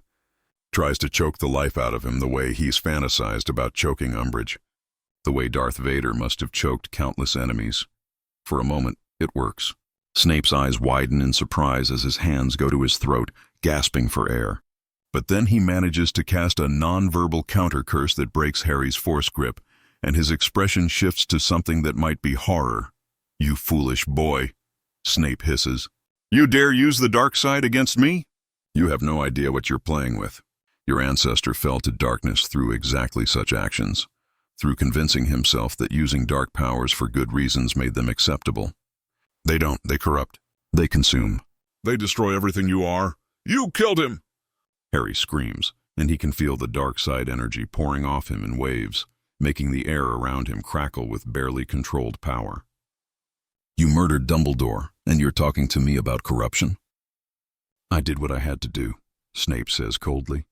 S1: tries to choke the life out of him the way he's fantasized about choking Umbridge, the way Darth Vader must have choked countless enemies. For a moment, it works. Snape's eyes widen in surprise as his hands go to his throat, gasping for air. But then he manages to cast a non-verbal counter-curse that breaks Harry's Force grip, and his expression shifts to something that might be horror. "You foolish boy," Snape hisses. "You dare use the dark side against me? You have no idea what you're playing with. Your ancestor fell to darkness through exactly such actions, through convincing himself that using dark powers for good reasons made them acceptable. They don't. They corrupt. They consume. They destroy everything you are. You killed him!" Harry screams, and he can feel the dark side energy pouring off him in waves, making the air around him crackle with barely controlled power. "You murdered Dumbledore, and you're talking to me about corruption?" "I did what I had to do," Snape says coldly.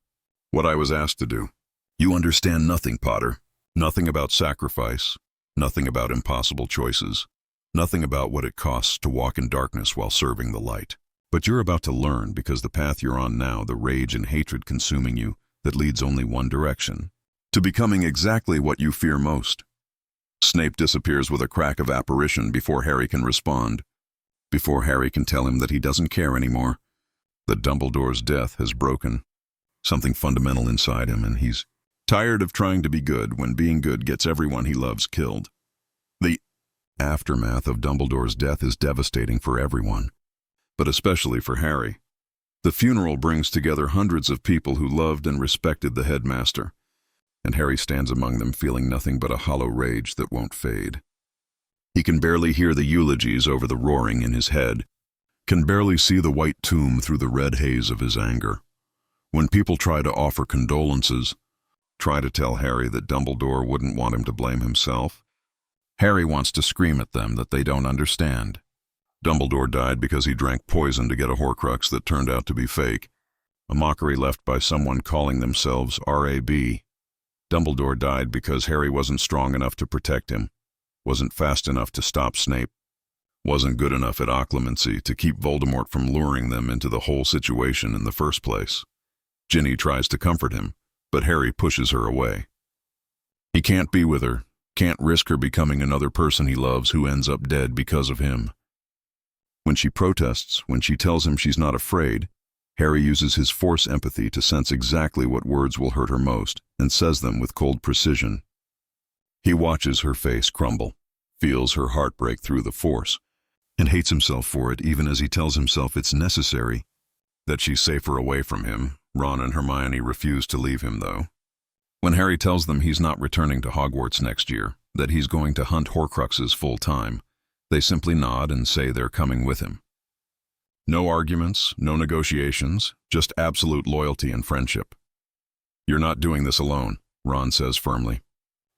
S1: "What I was asked to do. You understand nothing, Potter. Nothing about sacrifice, nothing about impossible choices, nothing about what it costs to walk in darkness while serving the light. But you're about to learn because the path you're on now, the rage and hatred consuming you, that leads only one direction, to becoming exactly what you fear most." Snape disappears with a crack of apparition before Harry can respond, before Harry can tell him that he doesn't care anymore, that Dumbledore's death has broken something fundamental inside him, and he's tired of trying to be good when being good gets everyone he loves killed. The aftermath of Dumbledore's death is devastating for everyone, but especially for Harry. The funeral brings together hundreds of people who loved and respected the headmaster, and Harry stands among them feeling nothing but a hollow rage that won't fade. He can barely hear the eulogies over the roaring in his head, can barely see the white tomb through the red haze of his anger. When people try to offer condolences, try to tell Harry that Dumbledore wouldn't want him to blame himself, Harry wants to scream at them that they don't understand. Dumbledore died because he drank poison to get a Horcrux that turned out to be fake, a mockery left by someone calling themselves R.A.B. Dumbledore died because Harry wasn't strong enough to protect him, wasn't fast enough to stop Snape, wasn't good enough at occlumency to keep Voldemort from luring them into the whole situation in the first place. Ginny tries to comfort him, but Harry pushes her away. He can't be with her, can't risk her becoming another person he loves who ends up dead because of him. When she protests, when she tells him she's not afraid, Harry uses his Force empathy to sense exactly what words will hurt her most and says them with cold precision. He watches her face crumble, feels her heart break through the Force, and hates himself for it even as he tells himself it's necessary, that she's safer away from him. Ron and Hermione refuse to leave him, though. When Harry tells them he's not returning to Hogwarts next year, that he's going to hunt Horcruxes full-time, they simply nod and say they're coming with him. No arguments, no negotiations, just absolute loyalty and friendship. "You're not doing this alone," Ron says firmly.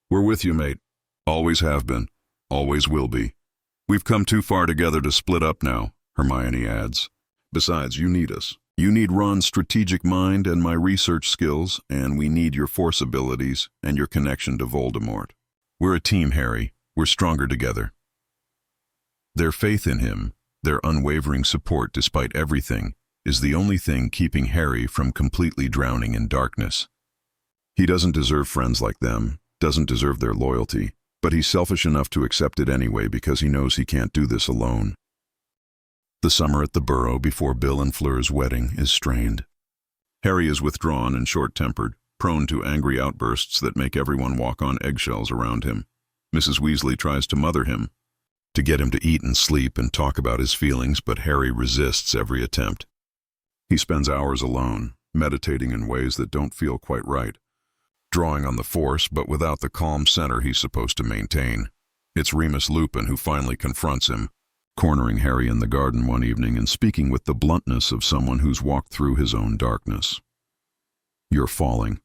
S1: "We're with you, mate. Always have been. Always will be. We've come too far together to split up now," Hermione adds. "Besides, you need us. You need Ron's strategic mind and my research skills, and we need your Force abilities and your connection to Voldemort. We're a team, Harry. We're stronger together." Their faith in him, their unwavering support despite everything, is the only thing keeping Harry from completely drowning in darkness. He doesn't deserve friends like them, doesn't deserve their loyalty, but he's selfish enough to accept it anyway because he knows he can't do this alone. The summer at the Burrow before Bill and Fleur's wedding is strained. Harry is withdrawn and short-tempered, prone to angry outbursts that make everyone walk on eggshells around him. Mrs. Weasley tries to mother him, to get him to eat and sleep and talk about his feelings, but Harry resists every attempt. He spends hours alone, meditating in ways that don't feel quite right, drawing on the Force but without the calm center he's supposed to maintain. It's Remus Lupin who finally confronts him, cornering Harry in the garden one evening and speaking with the bluntness of someone who's walked through his own darkness. "You're falling,"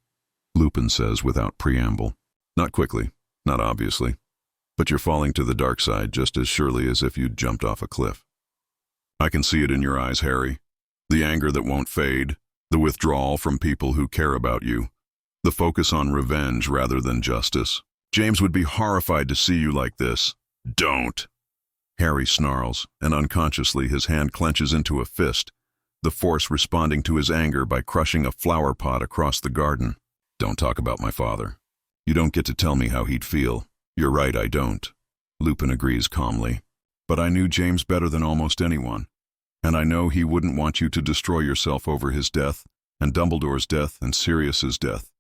S1: Lupin says without preamble. "Not quickly, not obviously, but you're falling to the dark side just as surely as if you'd jumped off a cliff. I can see it in your eyes, Harry. The anger that won't fade, the withdrawal from people who care about you, the focus on revenge rather than justice. James would be horrified to see you like this." "Don't!" Harry snarls, and unconsciously his hand clenches into a fist, the Force responding to his anger by crushing a flower pot across the garden. "Don't talk about my father. You don't get to tell me how he'd feel." "You're right, I don't," Lupin agrees calmly. "But I knew James better than almost anyone, and I know he wouldn't want you to destroy yourself over his death, and Dumbledore's death, and Sirius's death.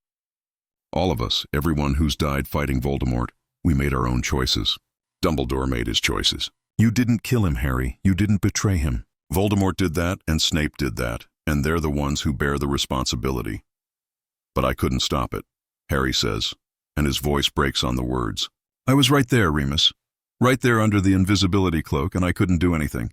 S1: All of us, everyone who's died fighting Voldemort, we made our own choices. Dumbledore made his choices. You didn't kill him, Harry. You didn't betray him. Voldemort did that, and Snape did that, and they're the ones who bear the responsibility. But I couldn't stop it," Harry says, and his voice breaks on the words. "I was right there, Remus. Right there under the invisibility cloak, and I couldn't do anything.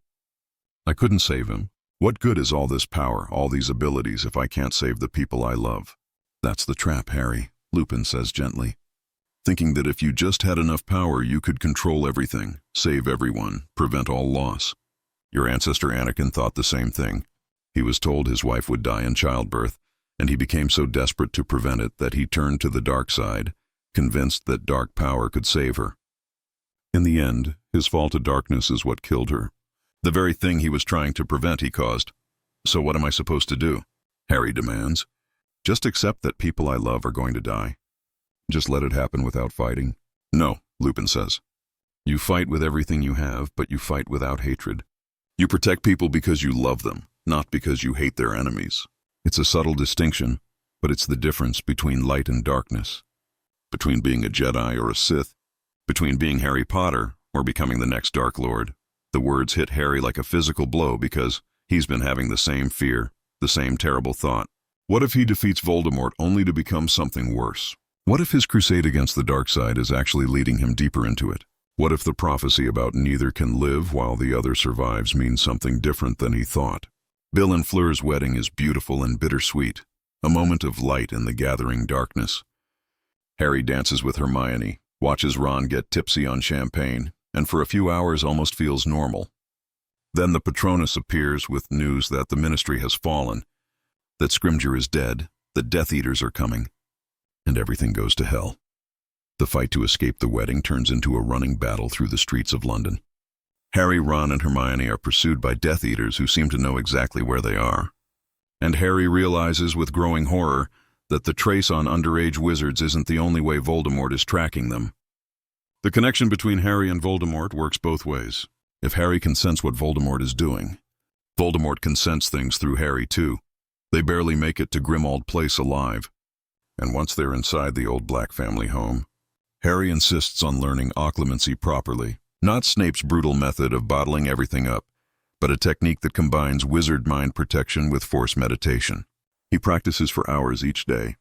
S1: I couldn't save him. What good is all this power, all these abilities, if I can't save the people I love?" "That's the trap, Harry," Lupin says gently. "Thinking that if you just had enough power you could control everything, save everyone, prevent all loss. Your ancestor Anakin thought the same thing. He was told his wife would die in childbirth, and he became so desperate to prevent it that he turned to the dark side, convinced that dark power could save her. In the end, his fall to darkness is what killed her. The very thing he was trying to prevent he caused. So what am I supposed to do?" Harry demands. "Just accept that people I love are going to die. Just let it happen without fighting." "No," Lupin says. "You fight with everything you have, but you fight without hatred. You protect people because you love them, not because you hate their enemies. It's a subtle distinction, but it's the difference between light and darkness. Between being a Jedi or a Sith, between being Harry Potter or becoming the next Dark Lord." The words hit Harry like a physical blow because he's been having the same fear, the same terrible thought. What if he defeats Voldemort only to become something worse? What if his crusade against the dark side is actually leading him deeper into it? What if the prophecy about neither can live while the other survives means something different than he thought? Bill and Fleur's wedding is beautiful and bittersweet, a moment of light in the gathering darkness. Harry dances with Hermione, watches Ron get tipsy on champagne, and for a few hours almost feels normal. Then the Patronus appears with news that the Ministry has fallen, that Scrimgeour is dead, that Death Eaters are coming, and everything goes to hell. The fight to escape the wedding turns into a running battle through the streets of London. Harry, Ron, and Hermione are pursued by Death Eaters who seem to know exactly where they are. And Harry realizes with growing horror that the trace on underage wizards isn't the only way Voldemort is tracking them. The connection between Harry and Voldemort works both ways. If Harry can sense what Voldemort is doing, Voldemort can sense things through Harry too. They barely make it to Grimmauld Place alive. And once they're inside the old Black family home, Harry insists on learning occlumency properly, not Snape's brutal method of bottling everything up, but a technique that combines wizard mind protection with force meditation. He practices for hours each day,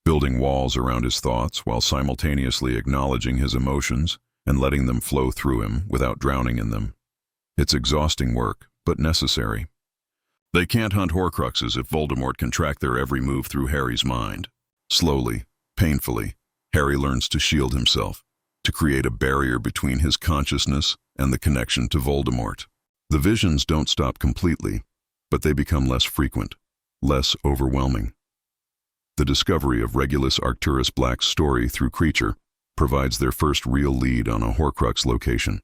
S1: building walls around his thoughts while simultaneously acknowledging his emotions and letting them flow through him without drowning in them. It's exhausting work, but necessary. They can't hunt Horcruxes if Voldemort can track their every move through Harry's mind. Slowly, painfully, Harry learns to shield himself, to create a barrier between his consciousness and the connection to Voldemort. The visions don't stop completely, but they become less frequent, less overwhelming. The discovery of Regulus Arcturus Black's story through Creature provides their first real lead on a Horcrux location.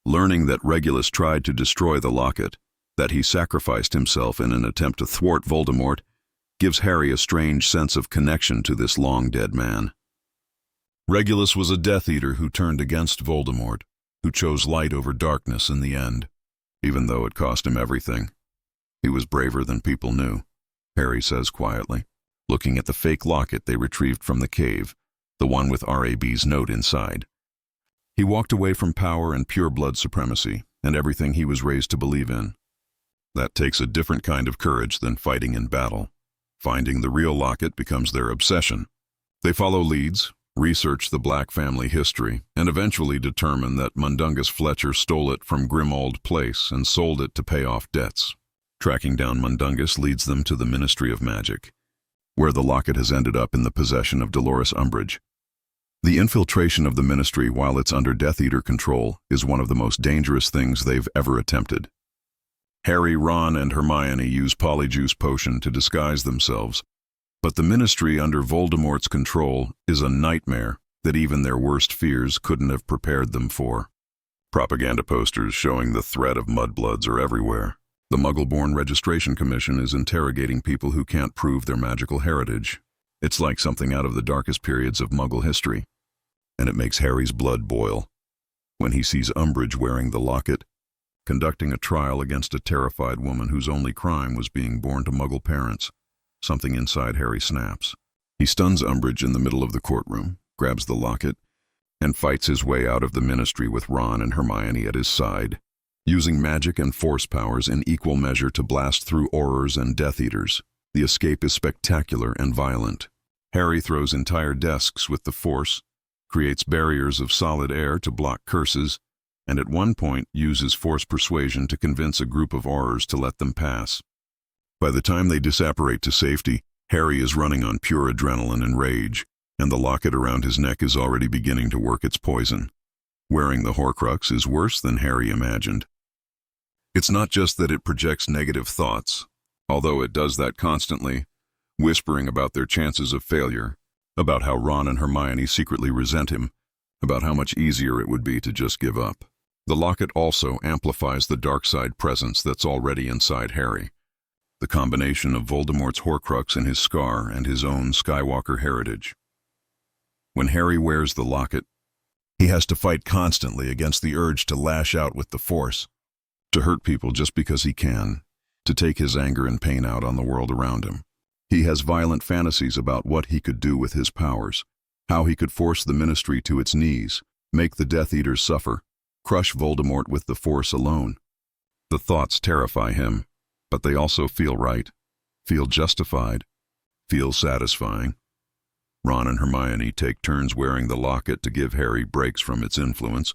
S1: Learning that Regulus tried to destroy the locket, that he sacrificed himself in an attempt to thwart Voldemort, gives Harry a strange sense of connection to this long-dead man. Regulus was a Death Eater who turned against Voldemort, who chose light over darkness in the end, even though it cost him everything. He was braver than people knew, Harry says quietly, looking at the fake locket they retrieved from the cave, the one with RAB's note inside. He walked away from power and pure-blood supremacy and everything he was raised to believe in. That takes a different kind of courage than fighting in battle. Finding the real locket becomes their obsession. They follow leads, research the Black family history, and eventually determine that Mundungus Fletcher stole it from Grimmauld Place and sold it to pay off debts. Tracking down Mundungus leads them to the Ministry of Magic, where the locket has ended up in the possession of Dolores Umbridge. The infiltration of the Ministry while it's under Death Eater control is one of the most dangerous things they've ever attempted. Harry, Ron, and Hermione use Polyjuice Potion to disguise themselves, but the Ministry under Voldemort's control is a nightmare that even their worst fears couldn't have prepared them for. Propaganda posters showing the threat of mudbloods are everywhere. The Muggle-born Registration Commission is interrogating people who can't prove their magical heritage. It's like something out of the darkest periods of Muggle history, and it makes Harry's blood boil when he sees Umbridge wearing the locket, conducting a trial against a terrified woman whose only crime was being born to Muggle parents. Something inside Harry snaps. He stuns Umbridge in the middle of the courtroom, grabs the locket, and fights his way out of the Ministry with Ron and Hermione at his side, using magic and force powers in equal measure to blast through Aurors and Death Eaters. The escape is spectacular and violent. Harry throws entire desks with the Force, creates barriers of solid air to block curses, and at one point uses Force persuasion to convince a group of Aurors to let them pass. By the time they disapparate to safety, Harry is running on pure adrenaline and rage, and the locket around his neck is already beginning to work its poison. Wearing the Horcrux is worse than Harry imagined. It's not just that it projects negative thoughts, although it does that constantly, whispering about their chances of failure, about how Ron and Hermione secretly resent him, about how much easier it would be to just give up. The locket also amplifies the dark side presence that's already inside Harry. The combination of Voldemort's Horcrux in his scar and his own Skywalker heritage. When Harry wears the locket, he has to fight constantly against the urge to lash out with the Force, to hurt people just because he can, to take his anger and pain out on the world around him. He has violent fantasies about what he could do with his powers, how he could force the Ministry to its knees, make the Death Eaters suffer, crush Voldemort with the Force alone. The thoughts terrify him, but they also feel right, feel justified, feel satisfying. Ron and Hermione take turns wearing the locket to give Harry breaks from its influence,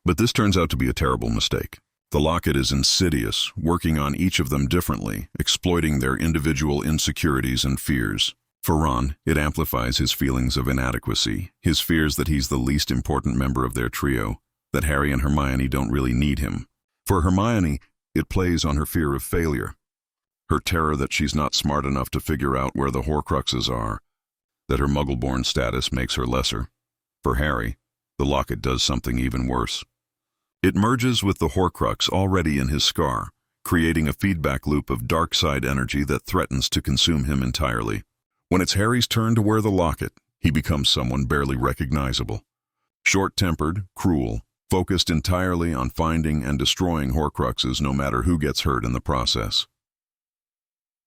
S1: But this turns out to be a terrible mistake. The locket is insidious, working on each of them differently, exploiting their individual insecurities and fears. For Ron, it amplifies his feelings of inadequacy, his fears that he's the least important member of their trio, that Harry and Hermione don't really need him. For Hermione, it plays on her fear of failure, her terror that she's not smart enough to figure out where the Horcruxes are, that her Muggle-born status makes her lesser. For Harry, the locket does something even worse. It merges with the Horcrux already in his scar, creating a feedback loop of dark side energy that threatens to consume him entirely. When it's Harry's turn to wear the locket, he becomes someone barely recognizable. Short-tempered, cruel, focused entirely on finding and destroying Horcruxes no matter who gets hurt in the process.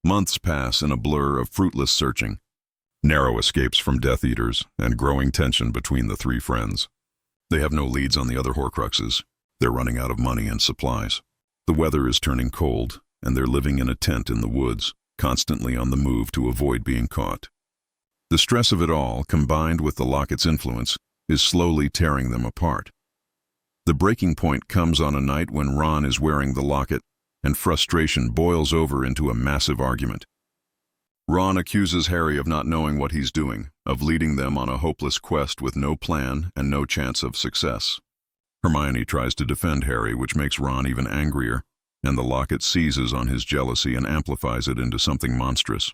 S1: Months pass in a blur of fruitless searching, narrow escapes from Death Eaters, and growing tension between the three friends. They have no leads on the other Horcruxes. They're running out of money and supplies. The weather is turning cold, and they're living in a tent in the woods, constantly on the move to avoid being caught. The stress of it all, combined with the locket's influence, is slowly tearing them apart. The breaking point comes on a night when Ron is wearing the locket, and frustration boils over into a massive argument. Ron accuses Harry of not knowing what he's doing, of leading them on a hopeless quest with no plan and no chance of success. Hermione tries to defend Harry, which makes Ron even angrier, and the locket seizes on his jealousy and amplifies it into something monstrous.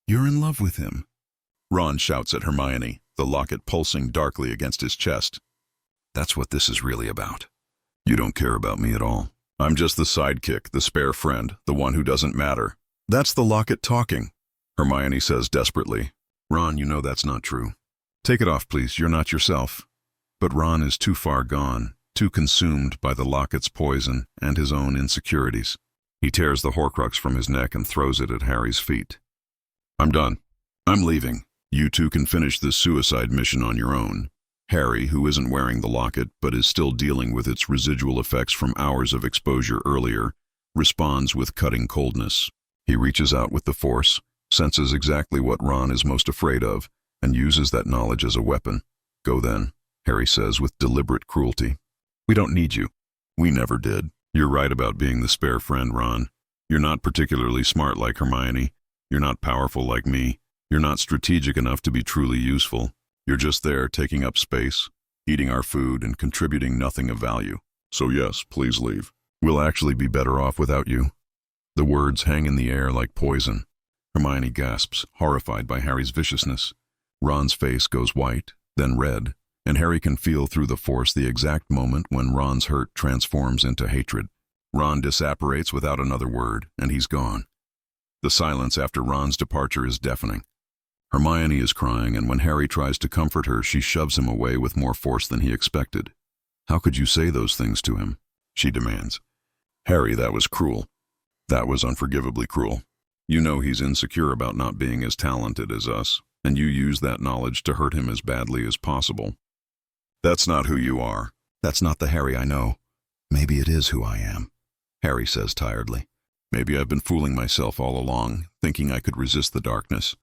S1: "You're in love with him," Ron shouts at Hermione, the locket pulsing darkly against his chest. "That's what this is really about. You don't care about me at all. I'm just the sidekick, the spare friend, the one who doesn't matter." "That's the locket talking," Hermione says desperately. "Ron, you know that's not true. Take it off, please. You're not yourself." But Ron is too far gone, too consumed by the locket's poison and his own insecurities. He tears the Horcrux from his neck and throws it at Harry's feet. "I'm done. I'm leaving. You two can finish this suicide mission on your own." Harry, who isn't wearing the locket but is still dealing with its residual effects from hours of exposure earlier, responds with cutting coldness. He reaches out with the Force, senses exactly what Ron is most afraid of, and uses that knowledge as a weapon. "Go then," Harry says with deliberate cruelty. "We don't need you. We never did. You're right about being the spare friend, Ron. You're not particularly smart like Hermione. You're not powerful like me. You're not strategic enough to be truly useful. You're just there taking up space, eating our food, and contributing nothing of value. So yes, please leave. We'll actually be better off without you." The words hang in the air like poison. Hermione gasps, horrified by Harry's viciousness. Ron's face goes white, then red, and Harry can feel through the Force the exact moment when Ron's hurt transforms into hatred. Ron disapparates without another word, and he's gone. The silence after Ron's departure is deafening. Hermione is crying, and when Harry tries to comfort her, she shoves him away with more force than he expected. "How could you say those things to him?" she demands. "Harry, that was cruel. That was unforgivably cruel. You know he's insecure about not being as talented as us, and you use that knowledge to hurt him as badly as possible. That's not who you are." "That's not the Harry I know." "Maybe it is who I am," Harry says tiredly. "Maybe I've been fooling myself all along, thinking I could resist the darkness.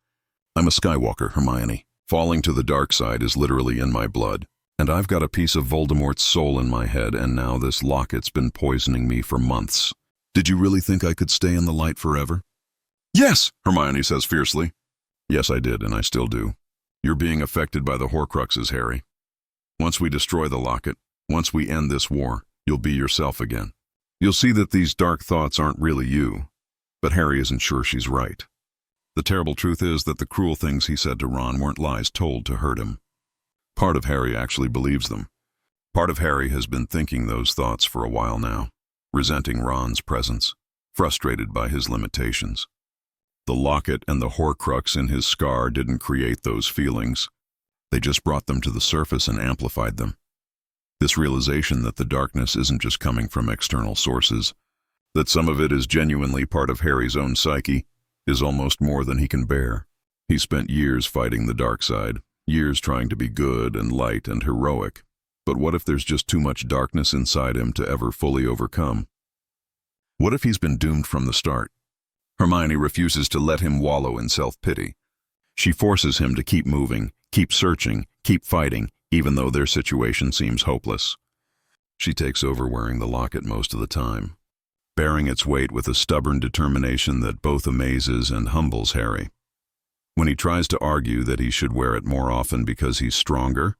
S1: I'm a Skywalker, Hermione. Falling to the dark side is literally in my blood, and I've got a piece of Voldemort's soul in my head, and now this locket's been poisoning me for months. Did you really think I could stay in the light forever?" "Yes," Hermione says fiercely. "Yes, I did, and I still do. You're being affected by the Horcruxes, Harry. Once we destroy the locket, once we end this war, you'll be yourself again. You'll see that these dark thoughts aren't really you." But Harry isn't sure she's right. The terrible truth is that the cruel things he said to Ron weren't lies told to hurt him. Part of Harry actually believes them. Part of Harry has been thinking those thoughts for a while now, resenting Ron's presence, frustrated by his limitations. The locket and the Horcrux in his scar didn't create those feelings. They just brought them to the surface and amplified them. This realization that the darkness isn't just coming from external sources, that some of it is genuinely part of Harry's own psyche, is almost more than he can bear. He spent years fighting the dark side, years trying to be good and light and heroic. But what if there's just too much darkness inside him to ever fully overcome? What if he's been doomed from the start? Hermione refuses to let him wallow in self-pity. She forces him to keep moving, keep searching, keep fighting, even though their situation seems hopeless. She takes over wearing the locket most of the time, bearing its weight with a stubborn determination that both amazes and humbles Harry. When he tries to argue that he should wear it more often because he's stronger,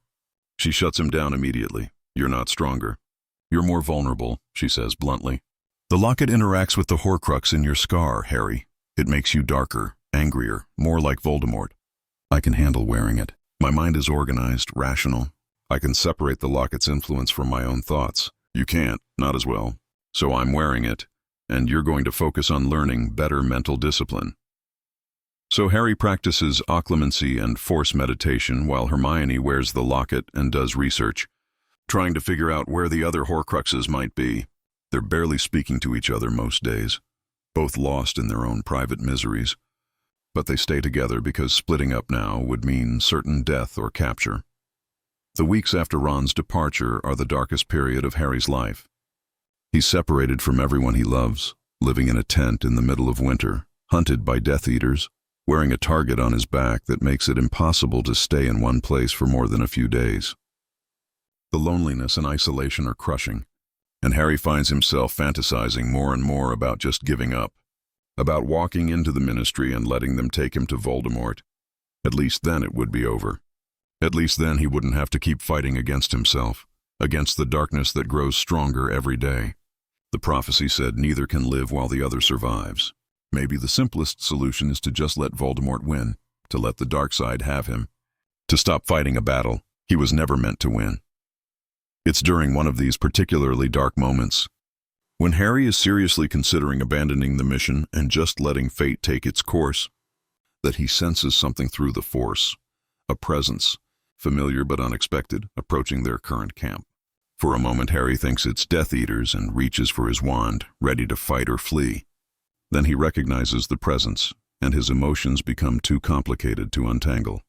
S1: she shuts him down immediately. You're not stronger. You're more vulnerable, she says bluntly. The locket interacts with the Horcrux in your scar, Harry. It makes you darker, angrier, more like Voldemort. I can handle wearing it. My mind is organized, rational. I can separate the locket's influence from my own thoughts. You can't, not as well. So I'm wearing it, and you're going to focus on learning better mental discipline. So Harry practices occlumency and force meditation while Hermione wears the locket and does research, trying to figure out where the other Horcruxes might be. They're barely speaking to each other most days, both lost in their own private miseries. But they stay together because splitting up now would mean certain death or capture. The weeks after Ron's departure are the darkest period of Harry's life. He's separated from everyone he loves, living in a tent in the middle of winter, hunted by Death Eaters, wearing a target on his back that makes it impossible to stay in one place for more than a few days. The loneliness and isolation are crushing, and Harry finds himself fantasizing more and more about just giving up, about walking into the Ministry and letting them take him to Voldemort. At least then it would be over. At least then he wouldn't have to keep fighting against himself, against the darkness that grows stronger every day. The prophecy said neither can live while the other survives. Maybe the simplest solution is to just let Voldemort win, to let the dark side have him, to stop fighting a battle he was never meant to win. It's during one of these particularly dark moments, when Harry is seriously considering abandoning the mission and just letting fate take its course, that he senses something through the Force, a presence, familiar but unexpected, approaching their current camp. For a moment Harry thinks it's Death Eaters and reaches for his wand, ready to fight or flee. Then he recognizes the presence, and his emotions become too complicated to untangle.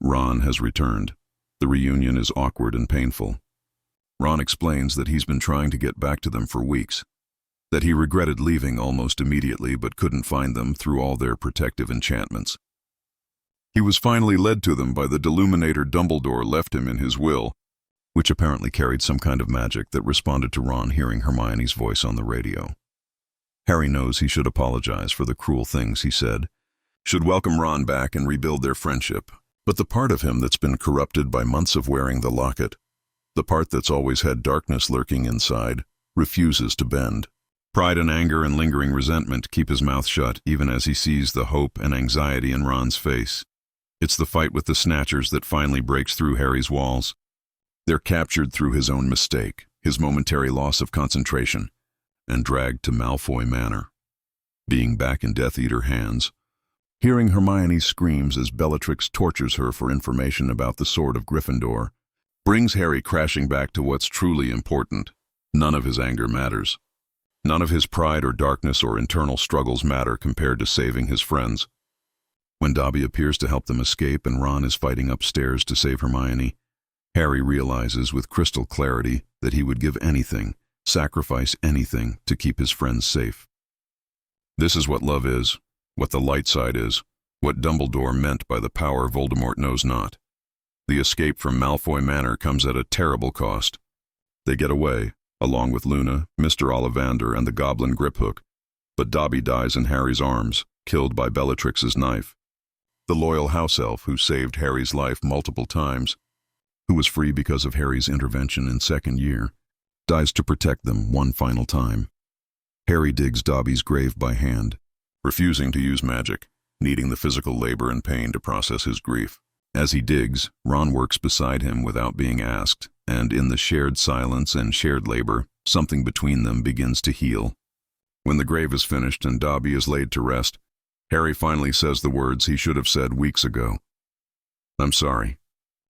S1: Ron has returned. The reunion is awkward and painful. Ron explains that he's been trying to get back to them for weeks, that he regretted leaving almost immediately but couldn't find them through all their protective enchantments. He was finally led to them by the Deluminator Dumbledore left him in his will, which apparently carried some kind of magic that responded to Ron hearing Hermione's voice on the radio. Harry knows he should apologize for the cruel things he said, should welcome Ron back and rebuild their friendship. But the part of him that's been corrupted by months of wearing the locket, the part that's always had darkness lurking inside, refuses to bend. Pride and anger and lingering resentment keep his mouth shut even as he sees the hope and anxiety in Ron's face. It's the fight with the Snatchers that finally breaks through Harry's walls. They're captured through his own mistake, his momentary loss of concentration, and dragged to Malfoy Manor. Being back in Death Eater hands, hearing Hermione's screams as Bellatrix tortures her for information about the Sword of Gryffindor, brings Harry crashing back to what's truly important. None of his anger matters. None of his pride or darkness or internal struggles matter compared to saving his friends. When Dobby appears to help them escape and Ron is fighting upstairs to save Hermione, Harry realizes with crystal clarity that he would give anything, sacrifice anything to keep his friends safe. This is what love is, what the light side is, what Dumbledore meant by the power Voldemort knows not. The escape from Malfoy Manor comes at a terrible cost. They get away, along with Luna, Mr. Ollivander, and the Goblin Griphook, but Dobby dies in Harry's arms, killed by Bellatrix's knife. The loyal house elf who saved Harry's life multiple times, who was free because of Harry's intervention in second year, dies to protect them one final time. Harry digs Dobby's grave by hand, refusing to use magic, needing the physical labor and pain to process his grief. As he digs, Ron works beside him without being asked, and in the shared silence and shared labor, something between them begins to heal. When the grave is finished and Dobby is laid to rest, Harry finally says the words he should have said weeks ago. "I'm sorry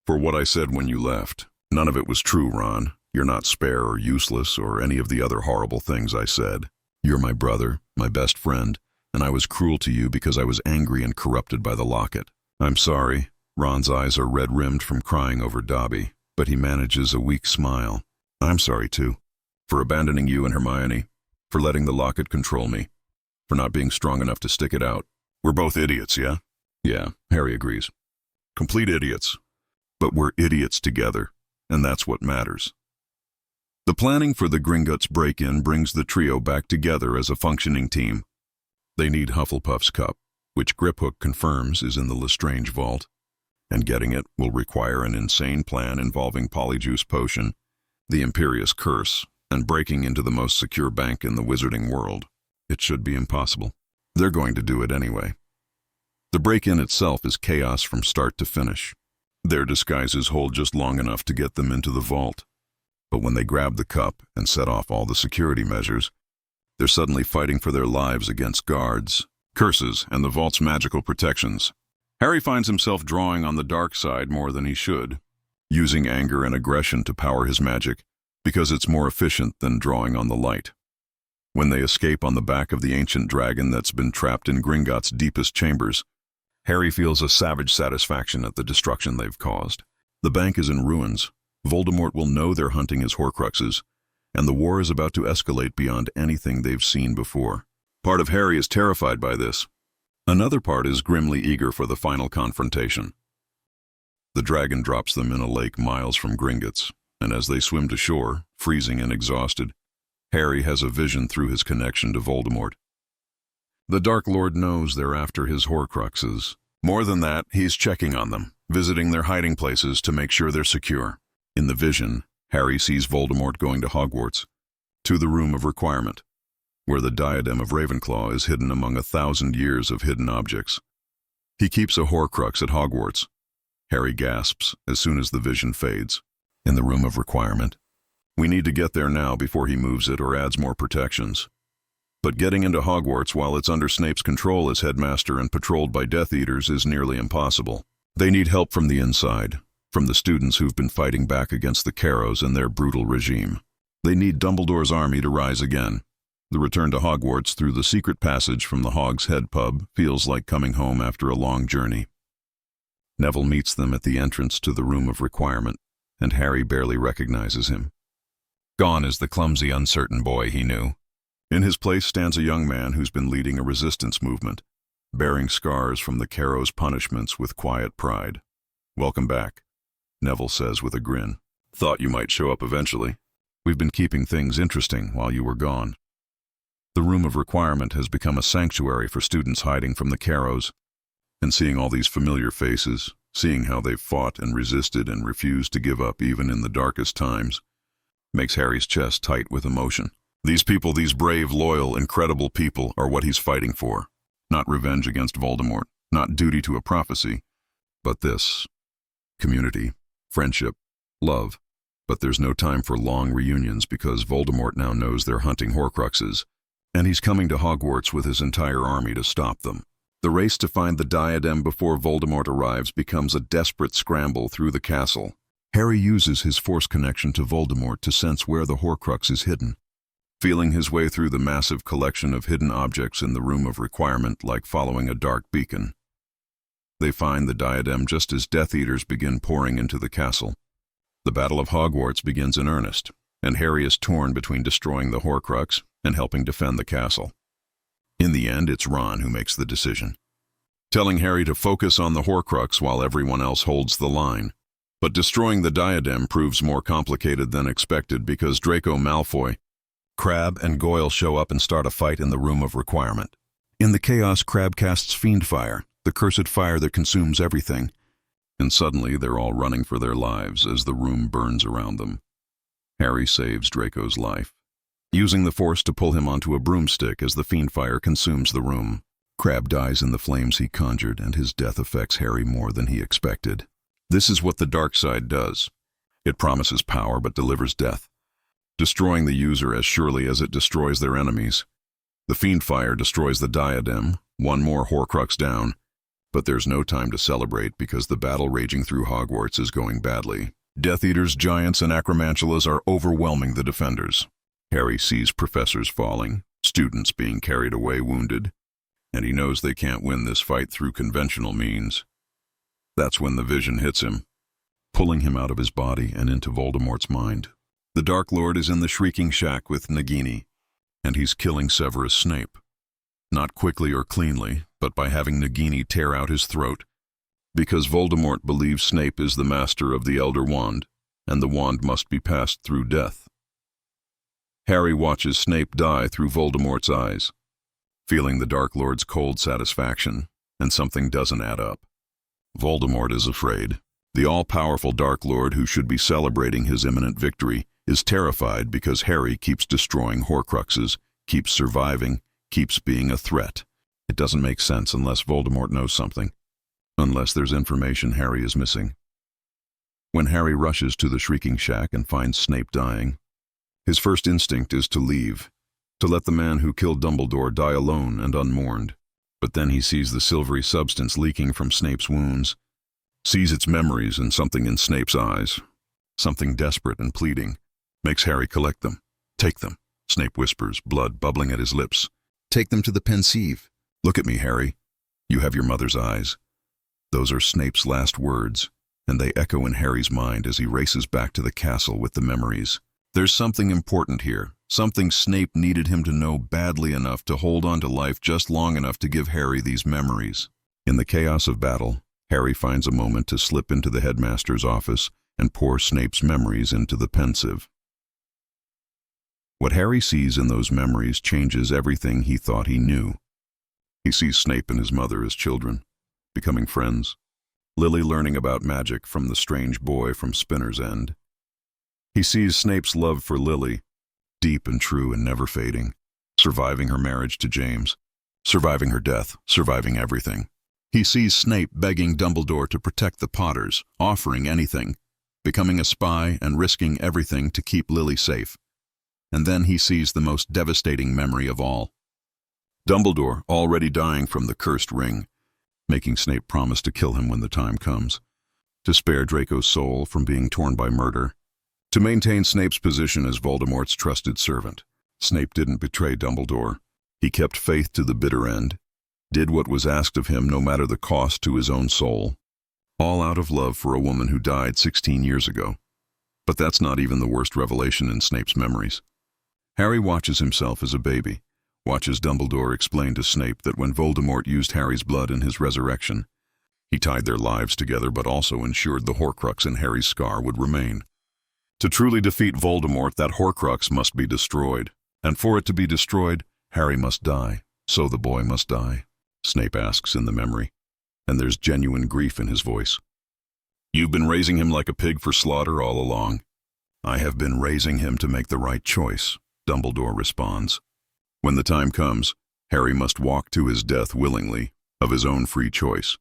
S1: for what I said when you left. None of it was true, Ron. You're not spare or useless or any of the other horrible things I said. You're my brother, my best friend, and I was cruel to you because I was angry and corrupted by the locket. I'm sorry." Ron's eyes are red-rimmed from crying over Dobby, but he manages a weak smile. "I'm sorry too, for abandoning you and Hermione, for letting the locket control me, for not being strong enough to stick it out. We're both idiots, yeah?" "Yeah," Harry agrees. "Complete idiots. But we're idiots together, and that's what matters." The planning for the Gringotts break-in brings the trio back together as a functioning team. They need Hufflepuff's cup, which Griphook confirms is in the Lestrange vault, and getting it will require an insane plan involving Polyjuice Potion, the Imperious Curse, and breaking into the most secure bank in the wizarding world. It should be impossible. They're going to do it anyway. The break-in itself is chaos from start to finish. Their disguises hold just long enough to get them into the vault. But when they grab the cup and set off all the security measures, they're suddenly fighting for their lives against guards, curses, and the vault's magical protections. Harry finds himself drawing on the dark side more than he should, using anger and aggression to power his magic, because it's more efficient than drawing on the light. When they escape on the back of the ancient dragon that's been trapped in Gringotts' deepest chambers, Harry feels a savage satisfaction at the destruction they've caused. The bank is in ruins. Voldemort will know they're hunting his Horcruxes, and the war is about to escalate beyond anything they've seen before. Part of Harry is terrified by this. Another part is grimly eager for the final confrontation. The dragon drops them in a lake miles from Gringotts, and as they swim to shore, freezing and exhausted, Harry has a vision through his connection to Voldemort. The Dark Lord knows they're after his Horcruxes. More than that, he's checking on them, visiting their hiding places to make sure they're secure. In the vision, Harry sees Voldemort going to Hogwarts, to the Room of Requirement, where the diadem of Ravenclaw is hidden among 1,000 years of hidden objects. He keeps a Horcrux at Hogwarts. Harry gasps as soon as the vision fades. In the Room of Requirement. We need to get there now before he moves it or adds more protections. But getting into Hogwarts while it's under Snape's control as headmaster and patrolled by Death Eaters is nearly impossible. They need help from the inside, from the students who've been fighting back against the Carrows and their brutal regime. They need Dumbledore's army to rise again. The return to Hogwarts through the secret passage from the Hog's Head pub feels like coming home after a long journey. Neville meets them at the entrance to the Room of Requirement, and Harry barely recognizes him. Gone is the clumsy, uncertain boy he knew. In his place stands a young man who's been leading a resistance movement, bearing scars from the Carrows' punishments with quiet pride. "Welcome back," Neville says with a grin. "Thought you might show up eventually. We've been keeping things interesting while you were gone." The Room of Requirement has become a sanctuary for students hiding from the Carrows, and seeing all these familiar faces, seeing how they've fought and resisted and refused to give up even in the darkest times, makes Harry's chest tight with emotion. These people, these brave, loyal, incredible people, are what he's fighting for. Not revenge against Voldemort, not duty to a prophecy, but this. Community, friendship, love. But there's no time for long reunions because Voldemort now knows they're hunting Horcruxes, and he's coming to Hogwarts with his entire army to stop them. The race to find the diadem before Voldemort arrives becomes a desperate scramble through the castle. Harry uses his Force connection to Voldemort to sense where the Horcrux is hidden, feeling his way through the massive collection of hidden objects in the Room of Requirement like following a dark beacon. They find the diadem just as Death Eaters begin pouring into the castle. The Battle of Hogwarts begins in earnest, and Harry is torn between destroying the Horcrux and helping defend the castle. In the end, it's Ron who makes the decision, telling Harry to focus on the Horcrux while everyone else holds the line. But destroying the diadem proves more complicated than expected because Draco Malfoy, Crabbe, and Goyle show up and start a fight in the Room of Requirement. In the chaos, Crabbe casts Fiend Fire, the cursed fire that consumes everything, and suddenly they're all running for their lives as the room burns around them. Harry saves Draco's life, using the Force to pull him onto a broomstick as the Fiend Fire consumes the room. Crabbe dies in the flames he conjured, and his death affects Harry more than he expected. This is what the dark side does. It promises power but delivers death, destroying the user as surely as it destroys their enemies. The Fiend Fire destroys the diadem, one more Horcrux down, but there's no time to celebrate because the battle raging through Hogwarts is going badly. Death Eaters, Giants, and Acromantulas are overwhelming the defenders. Harry sees professors falling, students being carried away wounded, and he knows they can't win this fight through conventional means. That's when the vision hits him, pulling him out of his body and into Voldemort's mind. The Dark Lord is in the Shrieking Shack with Nagini, and he's killing Severus Snape. Not quickly or cleanly, but by having Nagini tear out his throat, because Voldemort believes Snape is the master of the Elder Wand, and the wand must be passed through death. Harry watches Snape die through Voldemort's eyes, feeling the Dark Lord's cold satisfaction, and something doesn't add up. Voldemort is afraid. The all-powerful Dark Lord, who should be celebrating his imminent victory, is terrified because Harry keeps destroying Horcruxes, keeps surviving, keeps being a threat. It doesn't make sense unless Voldemort knows something. Unless there's information Harry is missing. When Harry rushes to the Shrieking Shack and finds Snape dying, his first instinct is to leave, to let the man who killed Dumbledore die alone and unmourned. But then he sees the silvery substance leaking from Snape's wounds, sees its memories and something in Snape's eyes, something desperate and pleading, makes Harry collect them. Take them, Snape whispers, blood bubbling at his lips. Take them to the Pensieve. Look at me, Harry. You have your mother's eyes. Those are Snape's last words, and they echo in Harry's mind as he races back to the castle with the memories. There's something important here, something Snape needed him to know badly enough to hold on to life just long enough to give Harry these memories. In the chaos of battle, Harry finds a moment to slip into the headmaster's office and pour Snape's memories into the Pensieve. What Harry sees in those memories changes everything he thought he knew. He sees Snape and his mother as children, becoming friends. Lily learning about magic from the strange boy from Spinner's End. He sees Snape's love for Lily, deep and true and never fading, surviving her marriage to James, surviving her death, surviving everything. He sees Snape begging Dumbledore to protect the Potters, offering anything, becoming a spy and risking everything to keep Lily safe. And then he sees the most devastating memory of all. Dumbledore already dying from the cursed ring, making Snape promise to kill him when the time comes, to spare Draco's soul from being torn by murder, to maintain Snape's position as Voldemort's trusted servant. Snape didn't betray Dumbledore. He kept faith to the bitter end, did what was asked of him no matter the cost to his own soul, all out of love for a woman who died 16 years ago. But that's not even the worst revelation in Snape's memories. Harry watches himself as a baby, watches Dumbledore explain to Snape that when Voldemort used Harry's blood in his resurrection, he tied their lives together but also ensured the Horcrux in Harry's scar would remain. To truly defeat Voldemort, that Horcrux must be destroyed, and for it to be destroyed, Harry must die. So the boy must die, Snape asks in the memory, and there's genuine grief in his voice. You've been raising him like a pig for slaughter all along. I have been raising him to make the right choice, Dumbledore responds. When the time comes, Harry must walk to his death willingly, of his own free choice,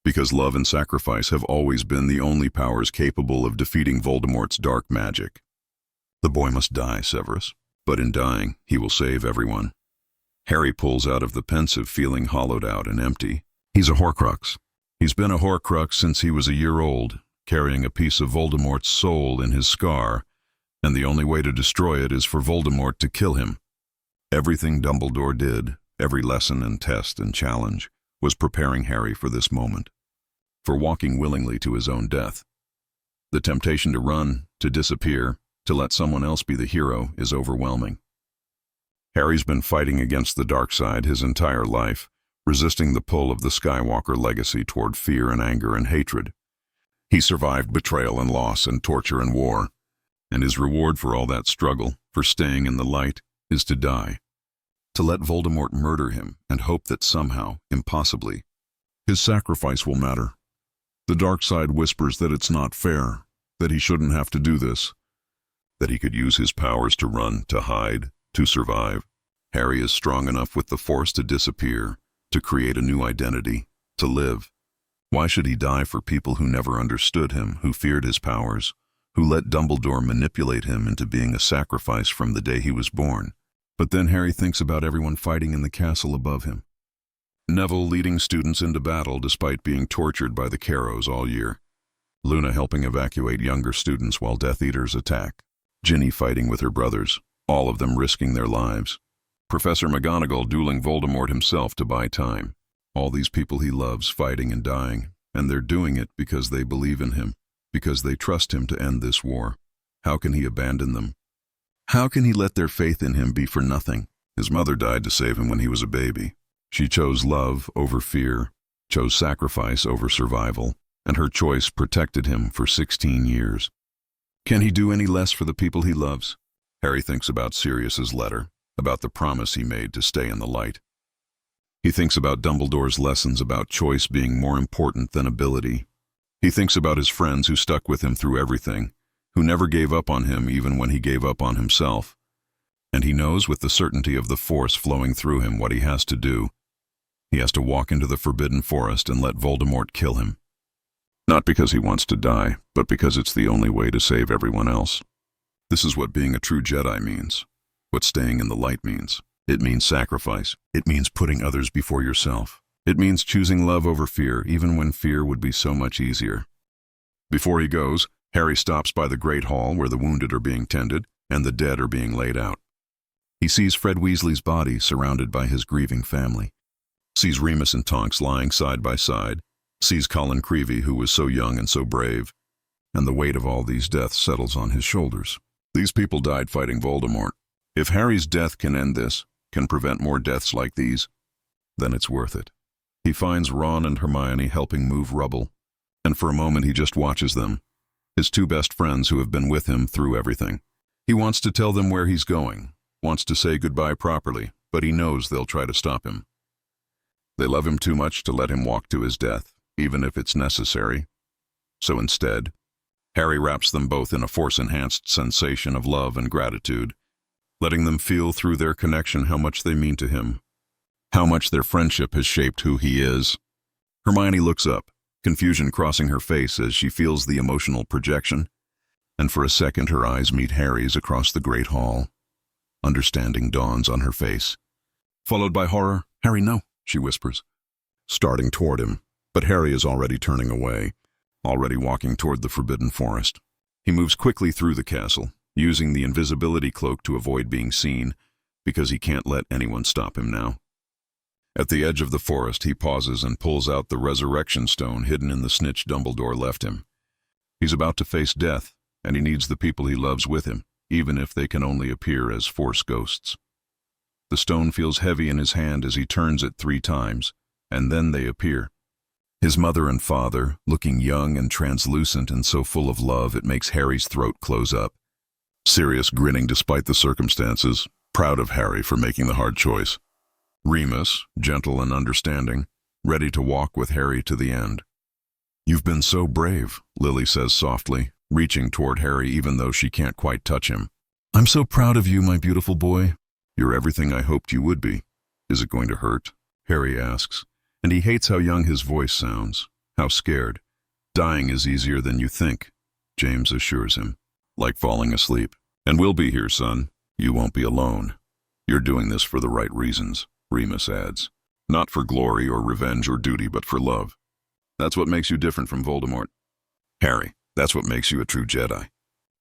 S1: because love and sacrifice have always been the only powers capable of defeating Voldemort's dark magic. The boy must die, Severus, but in dying, he will save everyone. Harry pulls out of the Pensieve feeling hollowed out and empty. He's a Horcrux. He's been a Horcrux since he was a year old, carrying a piece of Voldemort's soul in his scar, and the only way to destroy it is for Voldemort to kill him. Everything Dumbledore did, every lesson and test and challenge, was preparing Harry for this moment, for walking willingly to his own death. The temptation to run, to disappear, to let someone else be the hero is overwhelming. Harry's been fighting against the dark side his entire life, resisting the pull of the Skywalker legacy toward fear and anger and hatred. He survived betrayal and loss and torture and war, and his reward for all that struggle, for staying in the light, is to die. To let Voldemort murder him and hope that somehow, impossibly, his sacrifice will matter. The dark side whispers that it's not fair, that he shouldn't have to do this, that he could use his powers to run, to hide, to survive. Harry is strong enough with the Force to disappear, to create a new identity, to live. Why should he die for people who never understood him, who feared his powers, who let Dumbledore manipulate him into being a sacrifice from the day he was born? But then Harry thinks about everyone fighting in the castle above him. Neville leading students into battle despite being tortured by the Carrows all year. Luna helping evacuate younger students while Death Eaters attack. Ginny fighting with her brothers, all of them risking their lives. Professor McGonagall dueling Voldemort himself to buy time. All these people he loves fighting and dying, and they're doing it because they believe in him, because they trust him to end this war. How can he abandon them? How can he let their faith in him be for nothing? His mother died to save him when he was a baby. She chose love over fear, chose sacrifice over survival, and her choice protected him for 16 years. Can he do any less for the people he loves? Harry thinks about Sirius's letter, about the promise he made to stay in the light. He thinks about Dumbledore's lessons about choice being more important than ability. He thinks about his friends who stuck with him through everything, who never gave up on him even when he gave up on himself. And he knows with the certainty of the Force flowing through him what he has to do. He has to walk into the Forbidden Forest and let Voldemort kill him. Not because he wants to die, but because it's the only way to save everyone else. This is what being a true Jedi means, what staying in the light means. It means sacrifice. It means putting others before yourself. It means choosing love over fear, even when fear would be so much easier. Before he goes, Harry stops by the Great Hall where the wounded are being tended and the dead are being laid out. He sees Fred Weasley's body surrounded by his grieving family, sees Remus and Tonks lying side by side, sees Colin Creevey, who was so young and so brave, and the weight of all these deaths settles on his shoulders. These people died fighting Voldemort. If Harry's death can end this, can prevent more deaths like these, then it's worth it. He finds Ron and Hermione helping move rubble, and for a moment he just watches them, his two best friends who have been with him through everything. He wants to tell them where he's going, wants to say goodbye properly, but he knows they'll try to stop him. They love him too much to let him walk to his death, even if it's necessary. So instead, Harry wraps them both in a Force-enhanced sensation of love and gratitude, letting them feel through their connection how much they mean to him, how much their friendship has shaped who he is. Hermione looks up, confusion crossing her face as she feels the emotional projection, and for a second her eyes meet Harry's across the Great Hall. Understanding dawns on her face. Followed by horror. "Harry, no," she whispers, starting toward him, but Harry is already turning away, already walking toward the Forbidden Forest. He moves quickly through the castle, using the invisibility cloak to avoid being seen, because he can't let anyone stop him now. At the edge of the forest, he pauses and pulls out the resurrection stone hidden in the snitch Dumbledore left him. He's about to face death, and he needs the people he loves with him, even if they can only appear as Force ghosts. The stone feels heavy in his hand as he turns it 3 times, and then they appear. His mother and father, looking young and translucent and so full of love it makes Harry's throat close up. Sirius grinning despite the circumstances, proud of Harry for making the hard choice. Remus, gentle and understanding, ready to walk with Harry to the end. "You've been so brave," Lily says softly, reaching toward Harry even though she can't quite touch him. "I'm so proud of you, my beautiful boy. You're everything I hoped you would be." "Is it going to hurt?" Harry asks, and he hates how young his voice sounds, how scared. "Dying is easier than you think," James assures him, "like falling asleep. And we'll be here, son. You won't be alone. You're doing this for the right reasons," Remus adds. "Not for glory or revenge or duty, but for love. That's what makes you different from Voldemort. Harry, that's what makes you a true Jedi."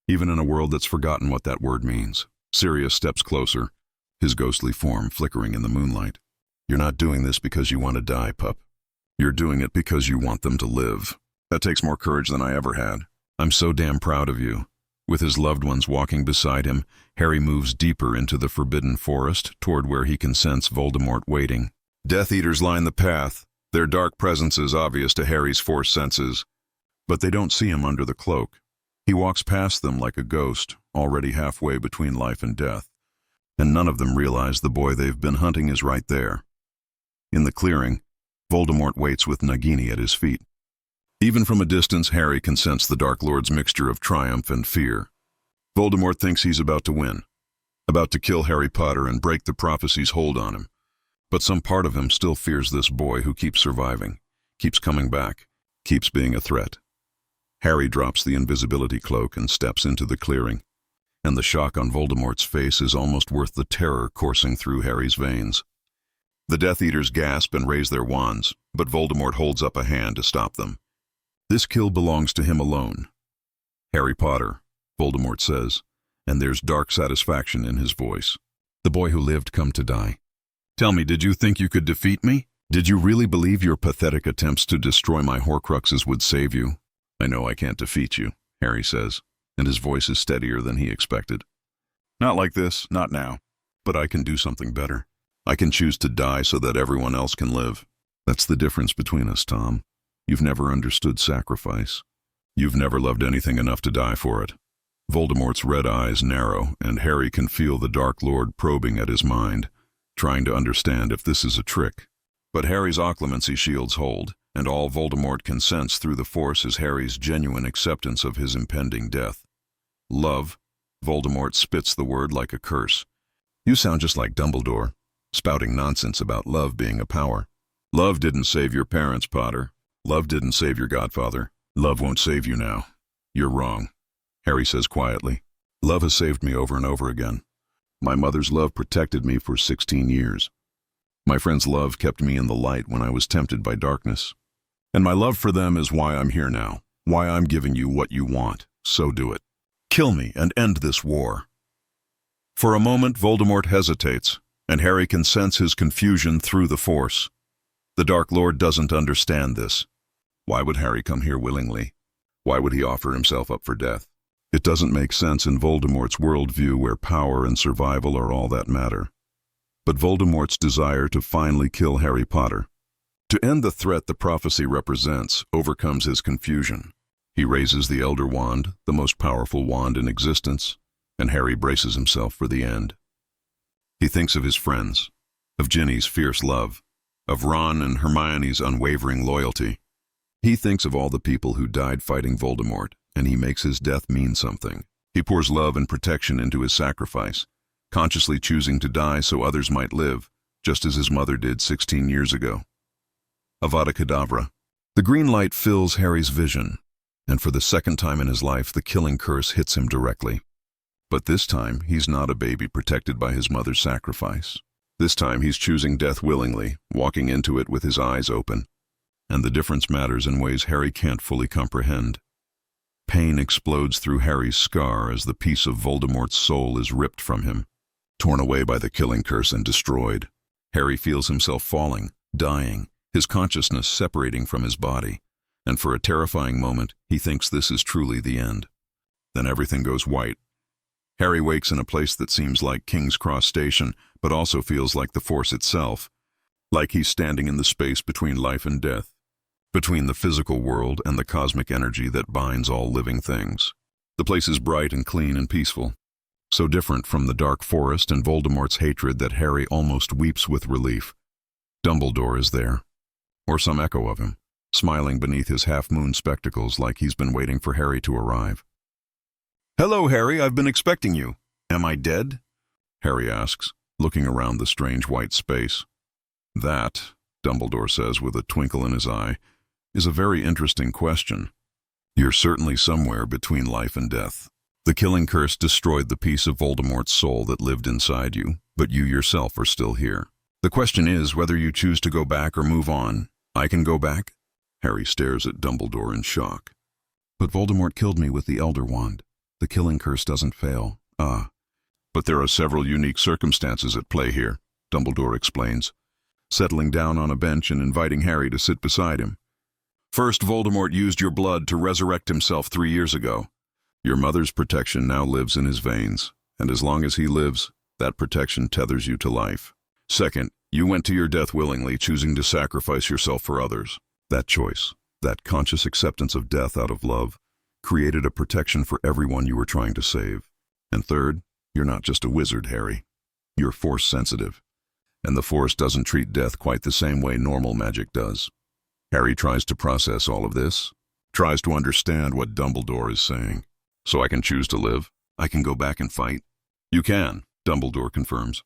S1: Even in a world that's forgotten what that word means, Sirius steps closer, his ghostly form flickering in the moonlight. "You're not doing this because you want to die, pup. You're doing it because you want them to live. That takes more courage than I ever had. I'm so damn proud of you." With his loved ones walking beside him, Harry moves deeper into the Forbidden Forest, toward where he can sense Voldemort waiting. Death Eaters line the path, their dark presence is obvious to Harry's Force senses, but they don't see him under the cloak. He walks past them like a ghost, already halfway between life and death, and none of them realize the boy they've been hunting is right there. In the clearing, Voldemort waits with Nagini at his feet. Even from a distance, Harry can sense the Dark Lord's mixture of triumph and fear. Voldemort thinks he's about to win, about to kill Harry Potter and break the prophecy's hold on him. But some part of him still fears this boy who keeps surviving, keeps coming back, keeps being a threat. Harry drops the invisibility cloak and steps into the clearing, and the shock on Voldemort's face is almost worth the terror coursing through Harry's veins. The Death Eaters gasp and raise their wands, but Voldemort holds up a hand to stop them. "This kill belongs to him alone. Harry Potter," Voldemort says, and there's dark satisfaction in his voice. "The boy who lived come to die. Tell me, did you think you could defeat me? Did you really believe your pathetic attempts to destroy my Horcruxes would save you?" "I know I can't defeat you," Harry says, and his voice is steadier than he expected. "Not like this, not now. But I can do something better. I can choose to die so that everyone else can live. That's the difference between us, Tom. You've never understood sacrifice. You've never loved anything enough to die for it. Voldemort's red eyes narrow, and Harry can feel the Dark Lord probing at his mind, trying to understand if this is a trick. But Harry's occlumency shields hold, and all Voldemort can sense through the Force is Harry's genuine acceptance of his impending death. Love. Voldemort spits the word like a curse. You sound just like Dumbledore, spouting nonsense about love being a power. Love didn't save your parents, Potter. Love didn't save your godfather. Love won't save you now. You're wrong, Harry says quietly. Love has saved me over and over again. My mother's love protected me for 16 years. My friend's love kept me in the light when I was tempted by darkness. And my love for them is why I'm here now, why I'm giving you what you want, so do it. Kill me and end this war. For a moment, Voldemort hesitates, and Harry can sense his confusion through the Force. The Dark Lord doesn't understand this. Why would Harry come here willingly? Why would he offer himself up for death? It doesn't make sense in Voldemort's worldview where power and survival are all that matter. But Voldemort's desire to finally kill Harry Potter, to end the threat the prophecy represents, overcomes his confusion. He raises the Elder Wand, the most powerful wand in existence, and Harry braces himself for the end. He thinks of his friends, of Ginny's fierce love, of Ron and Hermione's unwavering loyalty. He thinks of all the people who died fighting Voldemort, and he makes his death mean something. He pours love and protection into his sacrifice, consciously choosing to die so others might live, just as his mother did 16 years ago. Avada Kedavra. The green light fills Harry's vision, and for the second time in his life, the killing curse hits him directly. But this time, he's not a baby protected by his mother's sacrifice. This time, he's choosing death willingly, walking into it with his eyes open. And the difference matters in ways Harry can't fully comprehend. Pain explodes through Harry's scar as the piece of Voldemort's soul is ripped from him. Torn away by the killing curse and destroyed, Harry feels himself falling, dying, his consciousness separating from his body. And for a terrifying moment, he thinks this is truly the end. Then everything goes white. Harry wakes in a place that seems like King's Cross Station, but also feels like the Force itself, like he's standing in the space between life and death, between the physical world and the cosmic energy that binds all living things. The place is bright and clean and peaceful, so different from the dark forest and Voldemort's hatred that Harry almost weeps with relief. Dumbledore is there, or some echo of him, smiling beneath his half-moon spectacles like he's been waiting for Harry to arrive. "Hello, Harry, I've been expecting you. Am I dead?" Harry asks, looking around the strange white space. "That," Dumbledore says with a twinkle in his eye, "is a very interesting question. You're certainly somewhere between life and death. The killing curse destroyed the piece of Voldemort's soul that lived inside you, but you yourself are still here. The question is whether you choose to go back or move on. I can go back?" Harry stares at Dumbledore in shock. "But Voldemort killed me with the Elder Wand. The killing curse doesn't fail." "Ah, but there are several unique circumstances at play here," Dumbledore explains, settling down on a bench and inviting Harry to sit beside him. "First, Voldemort used your blood to resurrect himself 3 years ago. Your mother's protection now lives in his veins, and as long as he lives, that protection tethers you to life. Second, you went to your death willingly, choosing to sacrifice yourself for others. That choice, that conscious acceptance of death out of love, created a protection for everyone you were trying to save. And third, you're not just a wizard, Harry. You're Force-sensitive, and the Force doesn't treat death quite the same way normal magic does." Harry tries to process all of this, tries to understand what Dumbledore is saying. "So I can choose to live? I can go back and fight?" "You can," Dumbledore confirms.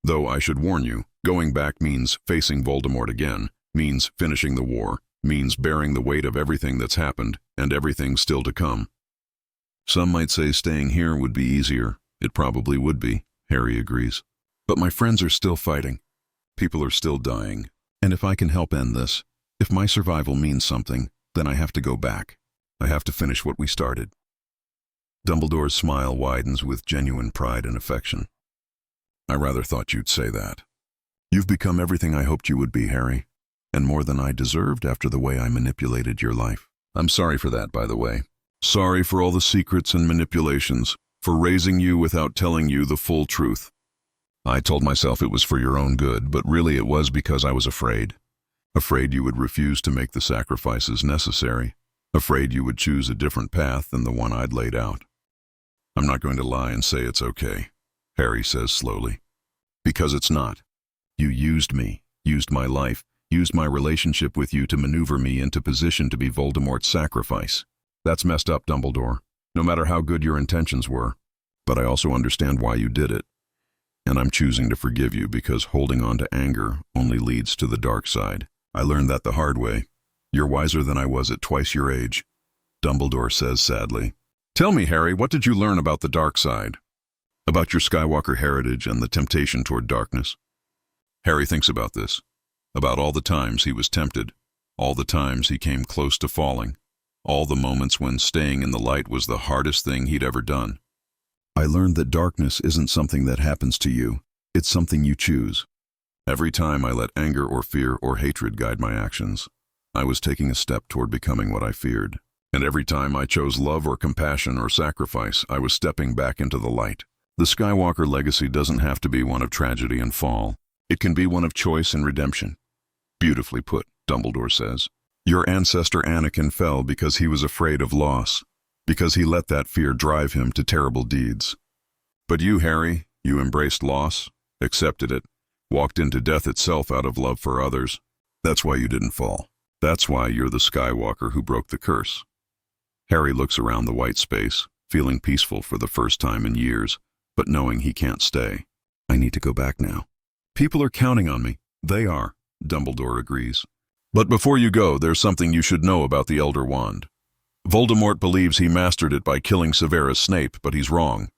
S1: "Though I should warn you, going back means facing Voldemort again, means finishing the war, means bearing the weight of everything that's happened and everything still to come." "Some might say staying here would be easier. It probably would be," Harry agrees. "But my friends are still fighting. People are still dying. And if I can help end this, if my survival means something, then I have to go back. I have to finish what we started." Dumbledore's smile widens with genuine pride and affection. "I rather thought you'd say that. You've become everything I hoped you would be, Harry, and more than I deserved after the way I manipulated your life. I'm sorry for that, by the way. Sorry for all the secrets and manipulations, for raising you without telling you the full truth. I told myself it was for your own good, but really it was because I was afraid. Afraid you would refuse to make the sacrifices necessary. Afraid you would choose a different path than the one I'd laid out. I'm not going to lie and say it's okay, Harry says slowly. Because it's not. You used me, used my life, used my relationship with you to maneuver me into position to be Voldemort's sacrifice. That's messed up, Dumbledore, no matter how good your intentions were. But I also understand why you did it. And I'm choosing to forgive you because holding on to anger only leads to the dark side. I learned that the hard way. You're wiser than I was at twice your age, Dumbledore says sadly. Tell me, Harry, what did you learn about the dark side? About your Skywalker heritage and the temptation toward darkness? Harry thinks about this, about all the times he was tempted, all the times he came close to falling, all the moments when staying in the light was the hardest thing he'd ever done. I learned that darkness isn't something that happens to you, it's something you choose. Every time I let anger or fear or hatred guide my actions, I was taking a step toward becoming what I feared. And every time I chose love or compassion or sacrifice, I was stepping back into the light. The Skywalker legacy doesn't have to be one of tragedy and fall. It can be one of choice and redemption. Beautifully put, Dumbledore says. Your ancestor Anakin fell because he was afraid of loss, because he let that fear drive him to terrible deeds. But you, Harry, you embraced loss, accepted it, walked into death itself out of love for others. That's why you didn't fall. That's why you're the Skywalker who broke the curse. Harry looks around the white space, feeling peaceful for the first time in years, but knowing he can't stay. I need to go back now. People are counting on me. They are, Dumbledore agrees. But before you go, there's something you should know about the Elder Wand. Voldemort believes he mastered it by killing Severus Snape, but he's wrong.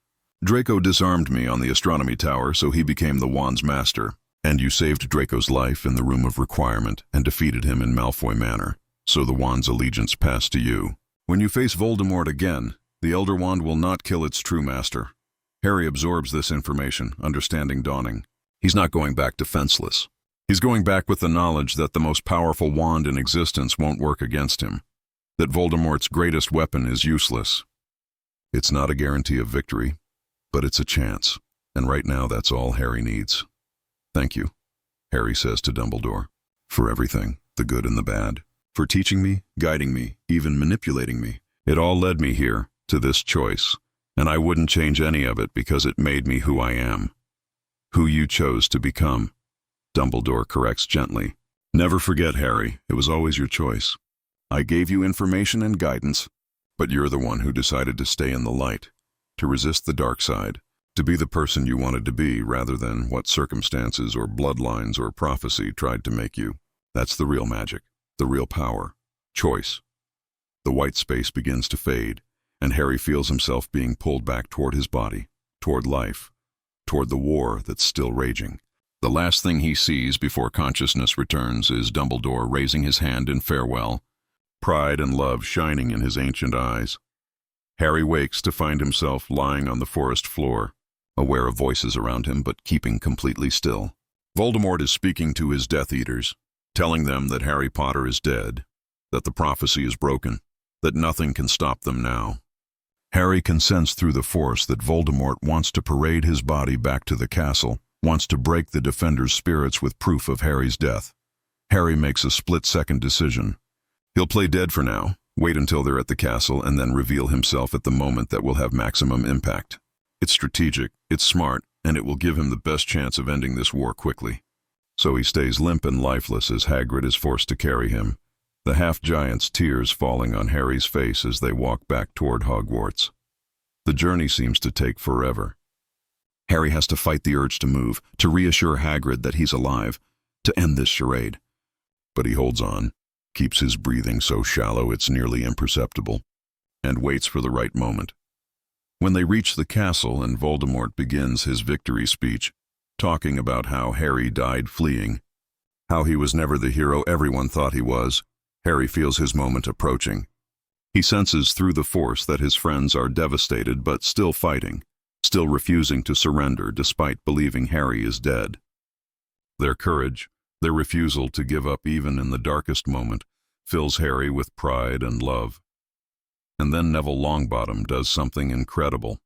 S1: Draco disarmed me on the astronomy tower, so he became the wand's master. And you saved Draco's life in the Room of Requirement and defeated him in Malfoy Manor, so the wand's allegiance passed to you. When you face Voldemort again, the Elder Wand will not kill its true master. Harry absorbs this information, understanding dawning. He's not going back defenseless. He's going back with the knowledge that the most powerful wand in existence won't work against him, that Voldemort's greatest weapon is useless. It's not a guarantee of victory, but it's a chance, and right now that's all Harry needs. Thank you, Harry says to Dumbledore, for everything, the good and the bad, for teaching me, guiding me, even manipulating me. It all led me here, to this choice, and I wouldn't change any of it because it made me who I am. Who you chose to become, Dumbledore corrects gently. Never forget, Harry, it was always your choice. I gave you information and guidance, but you're the one who decided to stay in the light, to resist the dark side, to be the person you wanted to be rather than what circumstances or bloodlines or prophecy tried to make you. That's the real magic, the real power, choice. The white space begins to fade, and Harry feels himself being pulled back toward his body, toward life, toward the war that's still raging. The last thing he sees before consciousness returns is Dumbledore raising his hand in farewell, pride and love shining in his ancient eyes. Harry wakes to find himself lying on the forest floor, aware of voices around him but keeping completely still. Voldemort is speaking to his Death Eaters, telling them that Harry Potter is dead, that the prophecy is broken, that nothing can stop them now. Harry can sense through the Force that Voldemort wants to parade his body back to the castle, wants to break the Defender's spirits with proof of Harry's death. Harry makes a split-second decision. He'll play dead for now, wait until they're at the castle, and then reveal himself at the moment that will have maximum impact. It's strategic, it's smart, and it will give him the best chance of ending this war quickly. So he stays limp and lifeless as Hagrid is forced to carry him, the half-giant's tears falling on Harry's face as they walk back toward Hogwarts. The journey seems to take forever. Harry has to fight the urge to move, to reassure Hagrid that he's alive, to end this charade. But he holds on, keeps his breathing so shallow it's nearly imperceptible, and waits for the right moment. When they reach the castle and Voldemort begins his victory speech, talking about how Harry died fleeing, how he was never the hero everyone thought he was, Harry feels his moment approaching. He senses through the Force that his friends are devastated but still fighting, still refusing to surrender despite believing Harry is dead. Their courage, their refusal to give up even in the darkest moment, fills Harry with pride and love. And then Neville Longbottom does something incredible.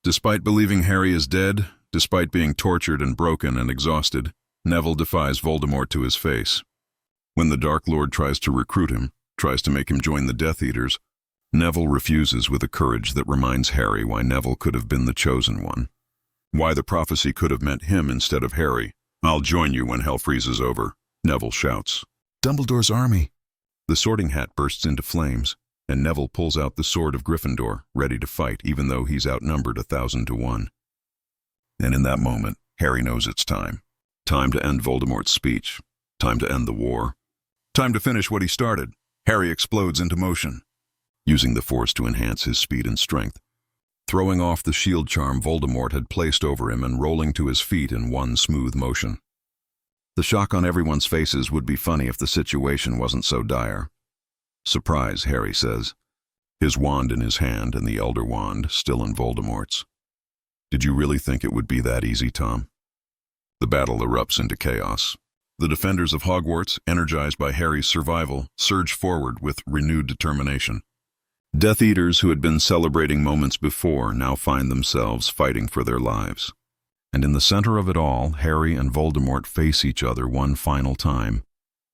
S1: Despite believing Harry is dead, despite being tortured and broken and exhausted, Neville defies Voldemort to his face. When the Dark Lord tries to recruit him, tries to make him join the Death Eaters, Neville refuses with a courage that reminds Harry why Neville could have been the chosen one. Why the prophecy could have meant him instead of Harry. "I'll join you when hell freezes over," Neville shouts. "Dumbledore's army." The Sorting Hat bursts into flames, and Neville pulls out the sword of Gryffindor, ready to fight even though he's outnumbered 1,000 to 1. And in that moment, Harry knows it's time. Time to end Voldemort's speech. Time to end the war. Time to finish what he started. Harry explodes into motion, using the Force to enhance his speed and strength, throwing off the shield charm Voldemort had placed over him and rolling to his feet in one smooth motion. The shock on everyone's faces would be funny if the situation wasn't so dire. "Surprise," Harry says, his wand in his hand and the Elder Wand still in Voldemort's. "Did you really think it would be that easy, Tom?" The battle erupts into chaos. The defenders of Hogwarts, energized by Harry's survival, surge forward with renewed determination. Death Eaters who had been celebrating moments before now find themselves fighting for their lives. And in the center of it all, Harry and Voldemort face each other one final time.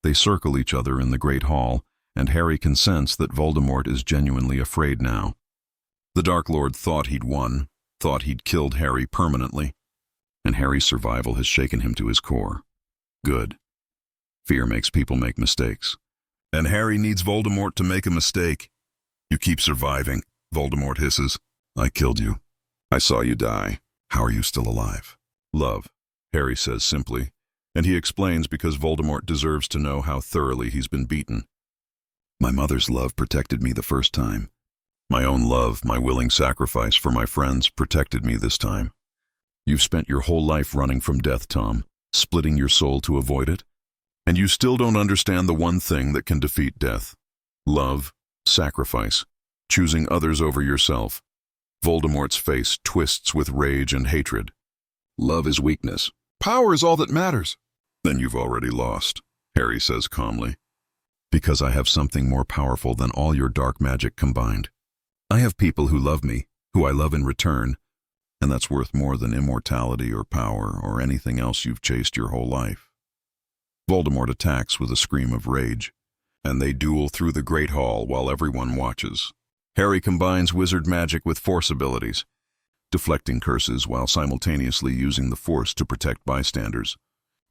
S1: They circle each other in the Great Hall, and Harry can sense that Voldemort is genuinely afraid now. The Dark Lord thought he'd won, thought he'd killed Harry permanently, and Harry's survival has shaken him to his core. Good. Fear makes people make mistakes. And Harry needs Voldemort to make a mistake. "You keep surviving," Voldemort hisses. "I killed you. I saw you die. How are you still alive?" "Love," Harry says simply, and he explains because Voldemort deserves to know how thoroughly he's been beaten. "My mother's love protected me the first time. My own love, my willing sacrifice for my friends, protected me this time. You've spent your whole life running from death, Tom, splitting your soul to avoid it. And you still don't understand the one thing that can defeat death. Love, sacrifice, choosing others over yourself." Voldemort's face twists with rage and hatred. "Love is weakness. Power is all that matters." "Then you've already lost," Harry says calmly. "Because I have something more powerful than all your dark magic combined. I have people who love me, who I love in return, and that's worth more than immortality or power or anything else you've chased your whole life." Voldemort attacks with a scream of rage, and they duel through the Great Hall while everyone watches. Harry combines wizard magic with Force abilities, deflecting curses while simultaneously using the Force to protect bystanders,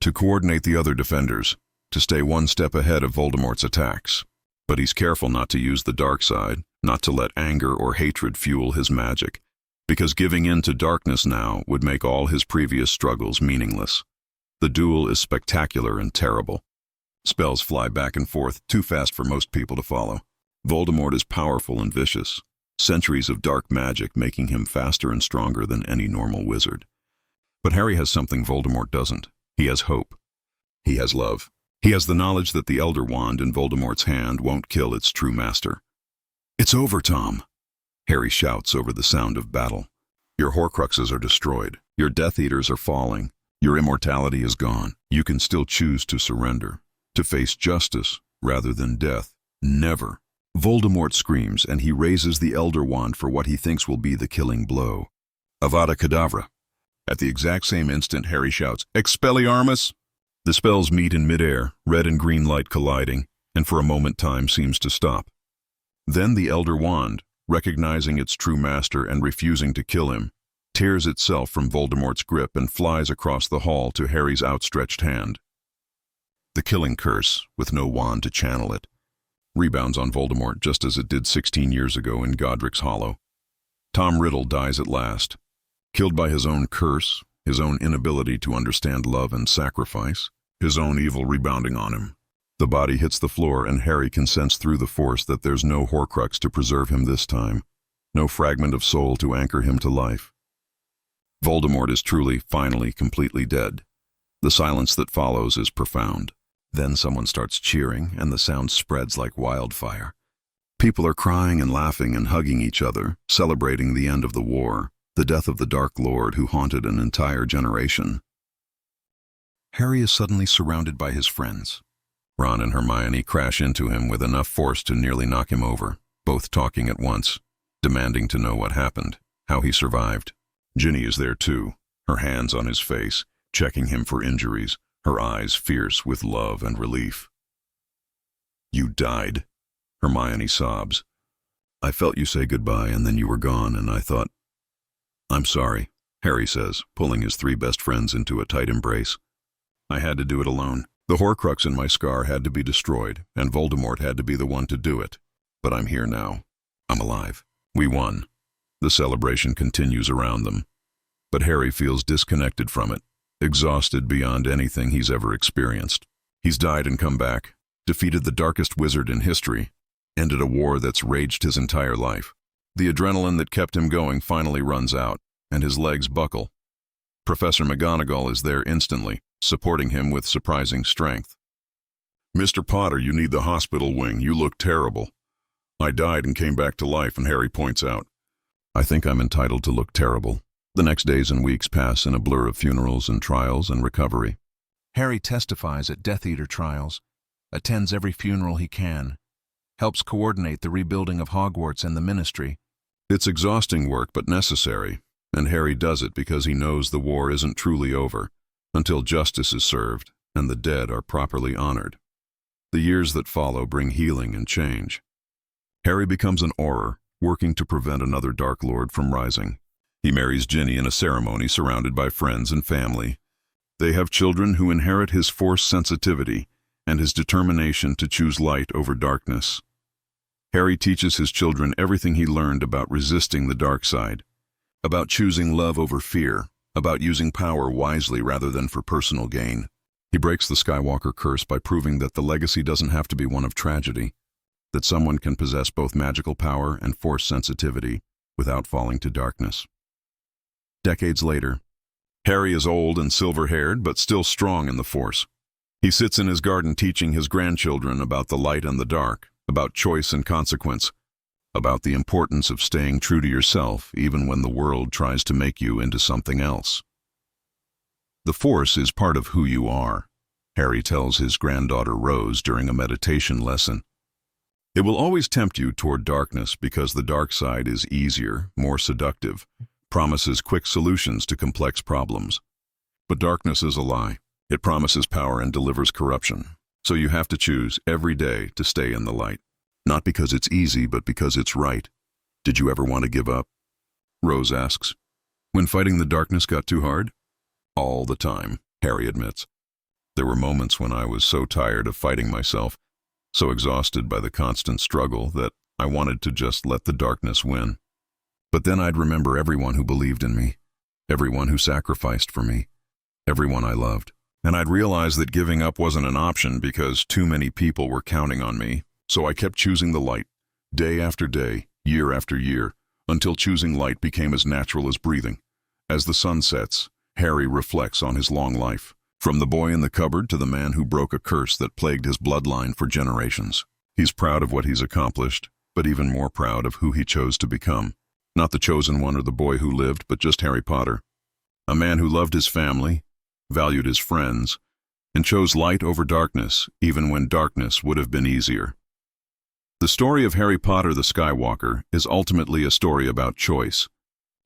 S1: to coordinate the other defenders, to stay one step ahead of Voldemort's attacks. But he's careful not to use the dark side, not to let anger or hatred fuel his magic, because giving in to darkness now would make all his previous struggles meaningless. The duel is spectacular and terrible. Spells fly back and forth, too fast for most people to follow. Voldemort is powerful and vicious, centuries of dark magic making him faster and stronger than any normal wizard. But Harry has something Voldemort doesn't. He has hope. He has love. He has the knowledge that the Elder Wand in Voldemort's hand won't kill its true master. "It's over, Tom," Harry shouts over the sound of battle. "Your Horcruxes are destroyed. Your Death Eaters are falling. Your immortality is gone. You can still choose to surrender, to face justice rather than death. Never." Voldemort screams, and he raises the Elder Wand for what he thinks will be the killing blow. Avada Kedavra. At the exact same instant, Harry shouts, "Expelliarmus!" The spells meet in midair, red and green light colliding, and for a moment time seems to stop. Then the Elder Wand, recognizing its true master and refusing to kill him, tears itself from Voldemort's grip and flies across the hall to Harry's outstretched hand. The killing curse, with no wand to channel it, rebounds on Voldemort just as it did 16 years ago in Godric's Hollow. Tom Riddle dies at last, killed by his own curse, his own inability to understand love and sacrifice, his own evil rebounding on him. The body hits the floor, and Harry can sense through the Force that there's no Horcrux to preserve him this time, no fragment of soul to anchor him to life. Voldemort is truly, finally, completely dead. The silence that follows is profound. Then someone starts cheering, and the sound spreads like wildfire. People are crying and laughing and hugging each other, celebrating the end of the war, the death of the Dark Lord who haunted an entire generation. Harry is suddenly surrounded by his friends. Ron and Hermione crash into him with enough force to nearly knock him over, both talking at once, demanding to know what happened, how he survived. Ginny is there too, her hands on his face, checking him for injuries, her eyes fierce with love and relief. "You died," Hermione sobs. I felt you say goodbye and then you were gone, and I thought, I'm sorry, Harry says, pulling his three best friends into a tight embrace. I had to do it alone. The Horcrux in my scar had to be destroyed, and Voldemort had to be the one to do it. But I'm here now. I'm alive. We won. The celebration continues around them. But Harry feels disconnected from it, exhausted beyond anything he's ever experienced. He's died and come back, defeated the darkest wizard in history, ended a war that's raged his entire life. The adrenaline that kept him going finally runs out, and his legs buckle. Professor McGonagall is there instantly, supporting him with surprising strength. Mr. Potter, you need the hospital wing. You look terrible. I died and came back to life, and Harry points out. I think I'm entitled to look terrible. The next days and weeks pass in a blur of funerals and trials and recovery.
S2: Harry testifies at Death Eater trials, attends every funeral he can, helps coordinate the rebuilding of Hogwarts and the Ministry.
S1: It's exhausting work, but necessary, and Harry does it because he knows the war isn't truly over until justice is served and the dead are properly honored. The years that follow bring healing and change. Harry becomes an Auror, working to prevent another Dark Lord from rising. He marries Ginny in a ceremony surrounded by friends and family. They have children who inherit his Force sensitivity and his determination to choose light over darkness. Harry teaches his children everything he learned about resisting the dark side, about choosing love over fear, about using power wisely rather than for personal gain. He breaks the Skywalker curse by proving that the legacy doesn't have to be one of tragedy, that someone can possess both magical power and Force sensitivity without falling to darkness. Decades later, Harry is old and silver-haired, but still strong in the Force. He sits in his garden teaching his grandchildren about the light and the dark, about choice and consequence, about the importance of staying true to yourself even when the world tries to make you into something else. The Force is part of who you are, Harry tells his granddaughter Rose during a meditation lesson. It will always tempt you toward darkness because the dark side is easier, more seductive, promises quick solutions to complex problems. But darkness is a lie. It promises power and delivers corruption. So you have to choose every day to stay in the light. Not because it's easy, but because it's right. Did you ever want to give up? Rose asks. When fighting the darkness got too hard? All the time, Harry admits. There were moments when I was so tired of fighting myself, so exhausted by the constant struggle, that I wanted to just let the darkness win. But then I'd remember everyone who believed in me, everyone who sacrificed for me, everyone I loved. And I'd realize that giving up wasn't an option because too many people were counting on me. So I kept choosing the light, day after day, year after year, until choosing light became as natural as breathing. As the sun sets, Harry reflects on his long life, from the boy in the cupboard to the man who broke a curse that plagued his bloodline for generations. He's proud of what he's accomplished, but even more proud of who he chose to become. Not the chosen one or the boy who lived, but just Harry Potter. A man who loved his family, valued his friends, and chose light over darkness, even when darkness would have been easier. The story of Harry Potter the Skywalker is ultimately a story about choice,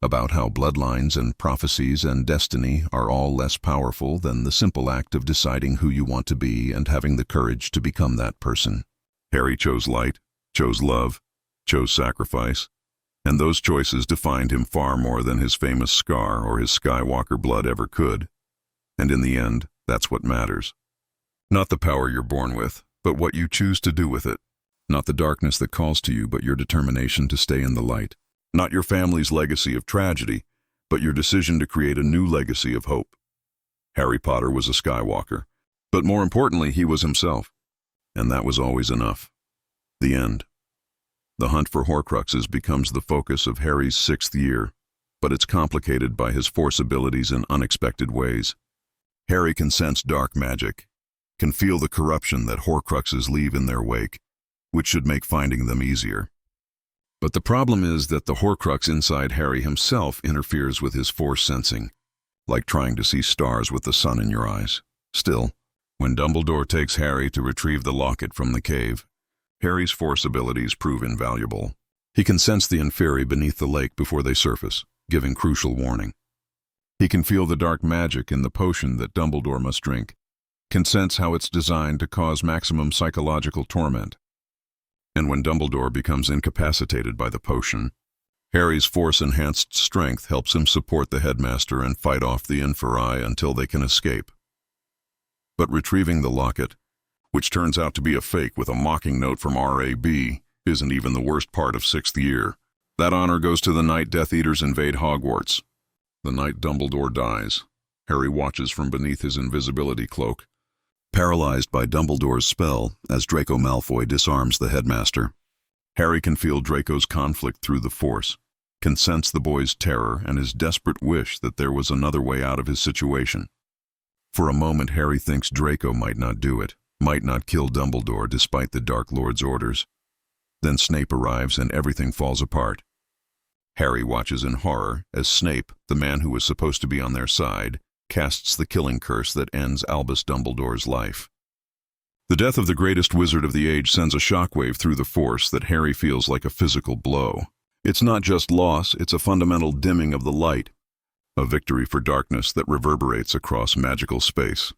S1: about how bloodlines and prophecies and destiny are all less powerful than the simple act of deciding who you want to be and having the courage to become that person. Harry chose light, chose love, chose sacrifice, and those choices defined him far more than his famous scar or his Skywalker blood ever could. And in the end, that's what matters. Not the power you're born with, but what you choose to do with it. Not the darkness that calls to you, but your determination to stay in the light. Not your family's legacy of tragedy, but your decision to create a new legacy of hope. Harry Potter was a Skywalker, but more importantly, he was himself. And that was always enough. The end. The hunt for Horcruxes becomes the focus of Harry's 6th year, but it's complicated by his Force abilities in unexpected ways. Harry can sense dark magic, can feel the corruption that Horcruxes leave in their wake, which should make finding them easier. But the problem is that the Horcrux inside Harry himself interferes with his Force sensing, like trying to see stars with the sun in your eyes. Still, when Dumbledore takes Harry to retrieve the locket from the cave, Harry's Force abilities prove invaluable. He can sense the Inferi beneath the lake before they surface, giving crucial warning. He can feel the dark magic in the potion that Dumbledore must drink, can sense how it's designed to cause maximum psychological torment. And when Dumbledore becomes incapacitated by the potion, Harry's force-enhanced strength helps him support the headmaster and fight off the Inferi until they can escape. But retrieving the locket, which turns out to be a fake with a mocking note from RAB, isn't even the worst part of 6th year. That honor goes to the night Death Eaters invade Hogwarts. The night Dumbledore dies, Harry watches from beneath his invisibility cloak, paralyzed by Dumbledore's spell as Draco Malfoy disarms the headmaster. Harry can feel Draco's conflict through the Force, can sense the boy's terror and his desperate wish that there was another way out of his situation. For a moment, Harry thinks Draco might not do it, might not kill Dumbledore despite the Dark Lord's orders. Then Snape arrives and everything falls apart. Harry watches in horror as Snape, the man who was supposed to be on their side, casts the killing curse that ends Albus Dumbledore's life. The death of the greatest wizard of the age sends a shockwave through the Force that Harry feels like a physical blow. It's not just loss, it's a fundamental dimming of the light, a victory for darkness that reverberates across magical space.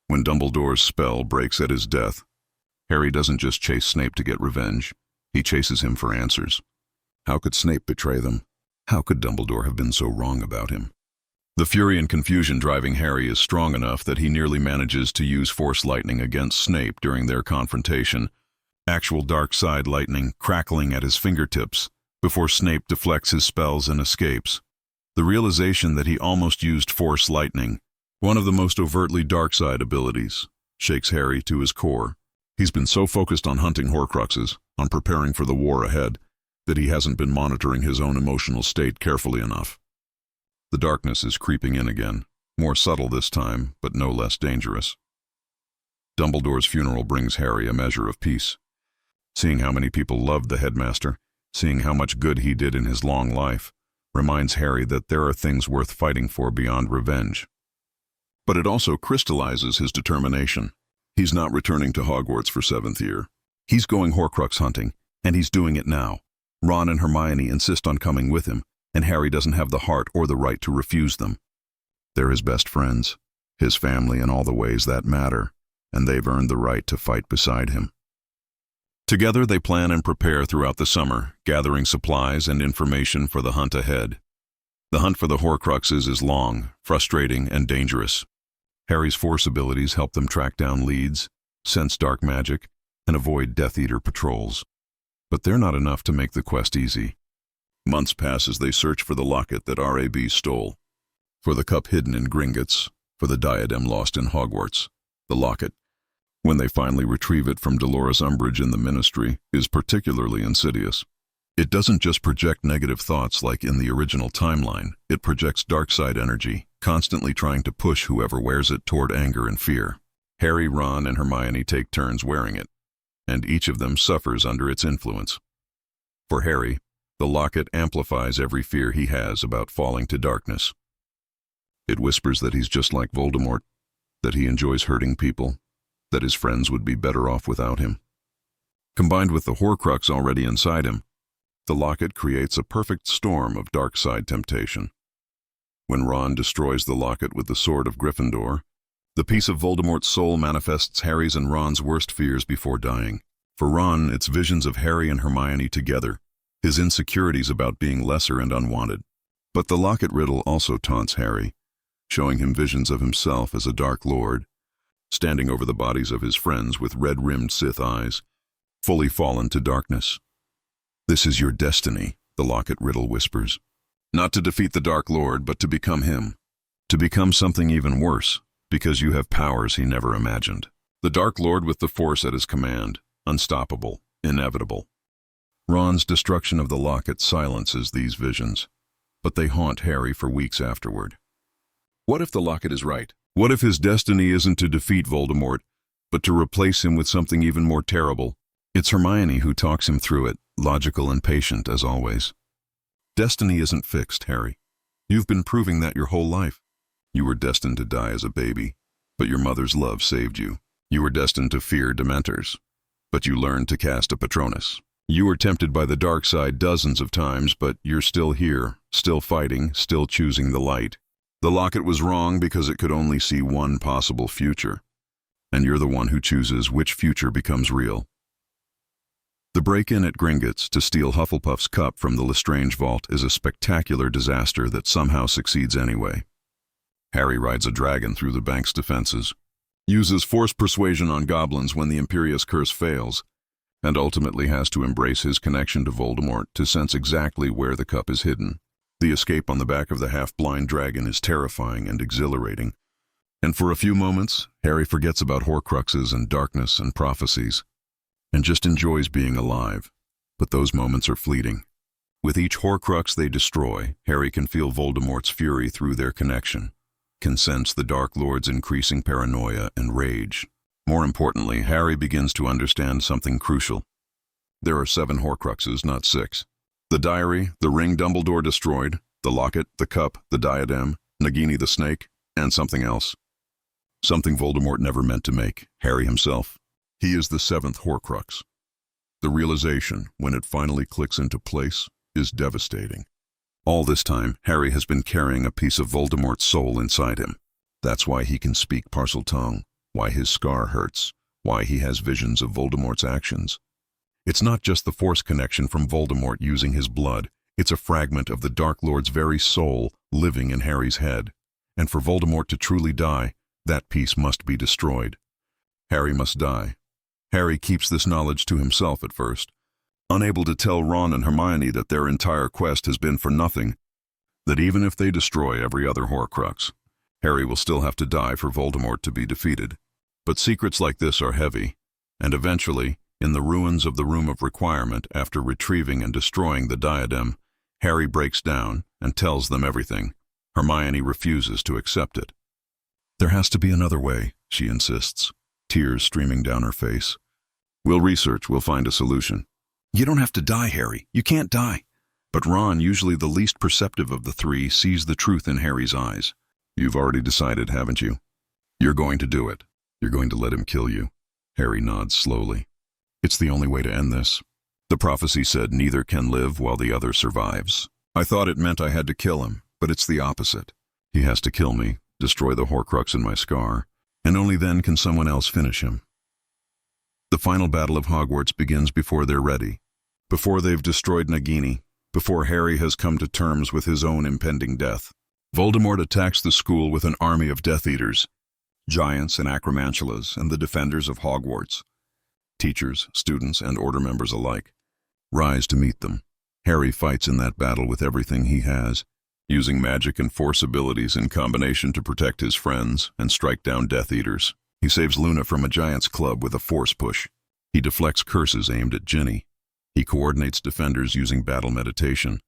S1: When Dumbledore's spell breaks at his death, Harry doesn't just chase Snape to get revenge, he chases him for answers. How could Snape betray them? How could Dumbledore have been so wrong about him? The fury and confusion driving Harry is strong enough that he nearly manages to use Force lightning against Snape during their confrontation, actual dark side lightning crackling at his fingertips before Snape deflects his spells and escapes. The realization that he almost used Force lightning, one of the most overtly dark side abilities, shakes Harry to his core. He's been so focused on hunting Horcruxes, on preparing for the war ahead, that he hasn't been monitoring his own emotional state carefully enough. The darkness is creeping in again, more subtle this time, but no less dangerous. Dumbledore's funeral brings Harry a measure of peace. Seeing how many people loved the headmaster, seeing how much good he did in his long life, reminds Harry that there are things worth fighting for beyond revenge. But it also crystallizes his determination. He's not returning to Hogwarts for 7th year. He's going Horcrux hunting, and he's doing it now. Ron and Hermione insist on coming with him, and Harry doesn't have the heart or the right to refuse them. They're his best friends, his family in all the ways that matter, and they've earned the right to fight beside him. Together they plan and prepare throughout the summer, gathering supplies and information for the hunt ahead. The hunt for the Horcruxes is long, frustrating, and dangerous. Harry's Force abilities help them track down leads, sense dark magic, and avoid Death Eater patrols. But they're not enough to make the quest easy. Months pass as they search for the locket that RAB stole, for the cup hidden in Gringotts, for the diadem lost in Hogwarts. The locket, when they finally retrieve it from Dolores Umbridge in the Ministry, is particularly insidious. It doesn't just project negative thoughts like in the original timeline, it projects dark side energy, constantly trying to push whoever wears it toward anger and fear. Harry, Ron, and Hermione take turns wearing it, and each of them suffers under its influence. For Harry, the locket amplifies every fear he has about falling to darkness. It whispers that he's just like Voldemort, that he enjoys hurting people, that his friends would be better off without him. Combined with the Horcrux already inside him, the locket creates a perfect storm of dark side temptation. When Ron destroys the locket with the sword of Gryffindor, the piece of Voldemort's soul manifests Harry's and Ron's worst fears before dying. For Ron, it's visions of Harry and Hermione together, his insecurities about being lesser and unwanted. But the locket riddle also taunts Harry, showing him visions of himself as a Dark Lord, standing over the bodies of his friends with red-rimmed Sith eyes, fully fallen to darkness. "This is your destiny," the locket riddle whispers. Not to defeat the Dark Lord, but to become him. To become something even worse, because you have powers he never imagined. The Dark Lord with the Force at his command, unstoppable, inevitable. Ron's destruction of the locket silences these visions, but they haunt Harry for weeks afterward. What if the locket is right? What if his destiny isn't to defeat Voldemort, but to replace him with something even more terrible? It's Hermione who talks him through it, logical and patient as always. Destiny isn't fixed, Harry. You've been proving that your whole life. You were destined to die as a baby, but your mother's love saved you. You were destined to fear Dementors, but you learned to cast a Patronus. You were tempted by the dark side dozens of times, but you're still here, still fighting, still choosing the light. The locket was wrong because it could only see one possible future, and you're the one who chooses which future becomes real. The break-in at Gringotts to steal Hufflepuff's cup from the Lestrange vault is a spectacular disaster that somehow succeeds anyway. Harry rides a dragon through the bank's defenses, uses forced persuasion on goblins when the Imperious Curse fails, and ultimately has to embrace his connection to Voldemort to sense exactly where the cup is hidden. The escape on the back of the half-blind dragon is terrifying and exhilarating, and for a few moments, Harry forgets about Horcruxes and darkness and prophecies, and just enjoys being alive. But those moments are fleeting. With each Horcrux they destroy, Harry can feel Voldemort's fury through their connection, can sense the Dark Lord's increasing paranoia and rage. More importantly, Harry begins to understand something crucial. There are 7 Horcruxes, not 6. The diary, the ring Dumbledore destroyed, the locket, the cup, the diadem, Nagini the snake, and something else. Something Voldemort never meant to make, Harry himself. He is the 7th Horcrux. The realization, when it finally clicks into place, is devastating. All this time, Harry has been carrying a piece of Voldemort's soul inside him. That's why he can speak Parseltongue, why his scar hurts, why he has visions of Voldemort's actions. It's not just the Force connection from Voldemort using his blood, it's a fragment of the Dark Lord's very soul living in Harry's head. And for Voldemort to truly die, that piece must be destroyed. Harry must die. Harry keeps this knowledge to himself at first, unable to tell Ron and Hermione that their entire quest has been for nothing, that even if they destroy every other Horcrux, Harry will still have to die for Voldemort to be defeated. But secrets like this are heavy, and eventually, in the ruins of the Room of Requirement, after retrieving and destroying the diadem, Harry breaks down and tells them everything. Hermione refuses to accept it. There has to be another way, she insists, tears streaming down her face. We'll research, we'll find a solution. You don't have to die, Harry. You can't die. But Ron, usually the least perceptive of the three, sees the truth in Harry's eyes. You've already decided, haven't you? You're going to do it. You're going to let him kill you. Harry nods slowly. It's the only way to end this. The prophecy said neither can live while the other survives. I thought it meant I had to kill him, but it's the opposite. He has to kill me, destroy the Horcrux in my scar, and only then can someone else finish him. The final battle of Hogwarts begins before they're ready, before they've destroyed Nagini, before Harry has come to terms with his own impending death. Voldemort attacks the school with an army of Death Eaters, giants and acromantulas, and the defenders of Hogwarts. Teachers, students, and Order members alike rise to meet them. Harry fights in that battle with everything he has, using magic and Force abilities in combination to protect his friends and strike down Death Eaters. He saves Luna from a giant's club with a Force push. He deflects curses aimed at Ginny. He coordinates defenders using battle meditation,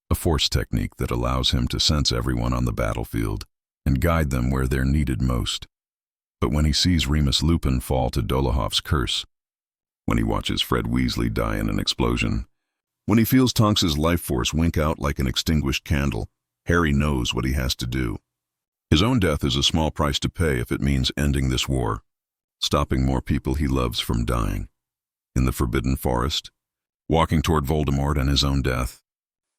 S1: a Force technique that allows him to sense everyone on the battlefield and guide them where they're needed most. But when he sees Remus Lupin fall to Dolohof's curse, when he watches Fred Weasley die in an explosion, when he feels Tonks's life force wink out like an extinguished candle, Harry knows what he has to do. His own death is a small price to pay if it means ending this war, stopping more people he loves from dying. In the Forbidden Forest, walking toward Voldemort and his own death,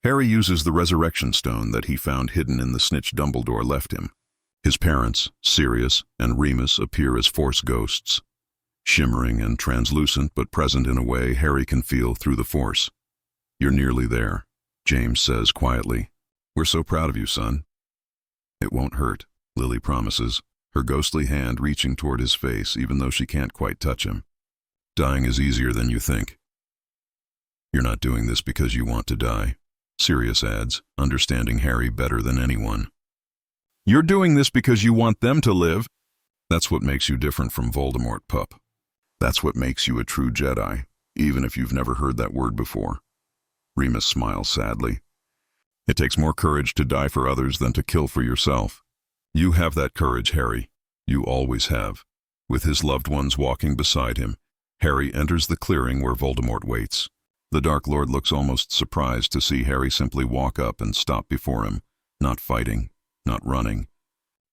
S1: Harry uses the Resurrection Stone that he found hidden in the snitch Dumbledore left him. His parents, Sirius and Remus, appear as Force ghosts, shimmering and translucent but present in a way Harry can feel through the Force. You're nearly there, James says quietly. We're so proud of you, son. It won't hurt, Lily promises, her ghostly hand reaching toward his face even though she can't quite touch him. Dying is easier than you think. You're not doing this because you want to die, Sirius adds, understanding Harry better than anyone. You're doing this because you want them to live. That's what makes you different from Voldemort, pup. That's what makes you a true Jedi, even if you've never heard that word before. Remus smiles sadly. It takes more courage to die for others than to kill for yourself. You have that courage, Harry. You always have. With his loved ones walking beside him, Harry enters the clearing where Voldemort waits. The Dark Lord looks almost surprised to see Harry simply walk up and stop before him, not fighting, not running,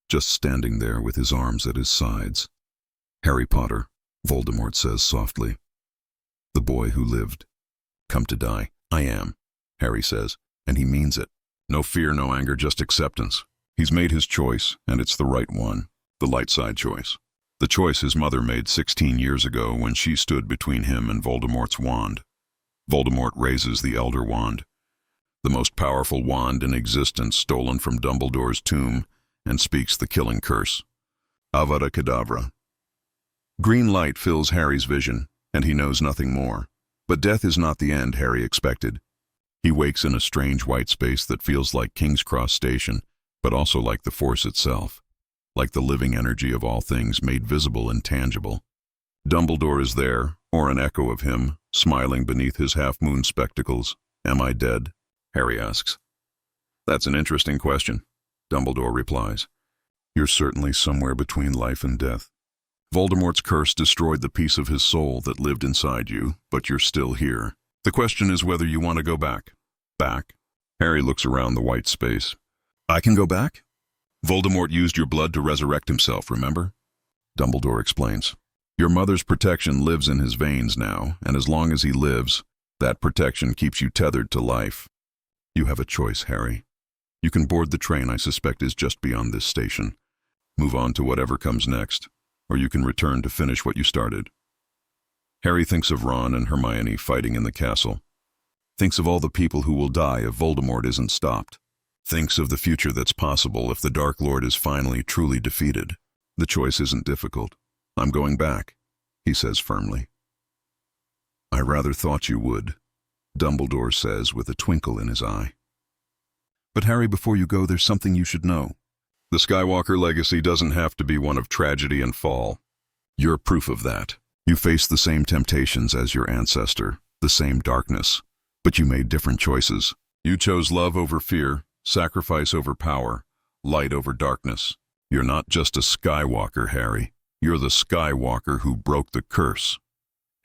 S1: just standing there with his arms at his sides. Harry Potter, Voldemort says softly. The boy who lived. Come to die. I am, Harry says, and he means it. No fear, no anger, just acceptance. He's made his choice, and it's the right one, the light side choice. The choice his mother made 16 years ago when she stood between him and Voldemort's wand. Voldemort raises the Elder Wand, the most powerful wand in existence stolen from Dumbledore's tomb, and speaks the killing curse. Avada Kedavra. Green light fills Harry's vision, and he knows nothing more. But death is not the end Harry expected. He wakes in a strange white space that feels like King's Cross Station, but also like the Force itself, like the living energy of all things made visible and tangible. Dumbledore is there, or an echo of him, smiling beneath his half-moon spectacles. "Am I dead?" Harry asks. "That's an interesting question," Dumbledore replies. "You're certainly somewhere between life and death. Voldemort's curse destroyed the piece of his soul that lived inside you, but you're still here. The question is whether you want to go back." "Back?" Harry looks around the white space. "I can go back?" "Voldemort used your blood to resurrect himself, remember?" Dumbledore explains. "Your mother's protection lives in his veins now, and as long as he lives, that protection keeps you tethered to life. You have a choice, Harry. You can board the train I suspect is just beyond this station, move on to whatever comes next, or you can return to finish what you started." Harry thinks of Ron and Hermione fighting in the castle. Thinks of all the people who will die if Voldemort isn't stopped. Thinks of the future that's possible if the Dark Lord is finally truly defeated. The choice isn't difficult. "I'm going back," he says firmly. "I rather thought you would," Dumbledore says with a twinkle in his eye. "But Harry, before you go, there's something you should know. The Skywalker legacy doesn't have to be one of tragedy and fall. You're proof of that. You faced the same temptations as your ancestor, the same darkness, but you made different choices. You chose love over fear, sacrifice over power, light over darkness. You're not just a Skywalker, Harry. You're the Skywalker who broke the curse."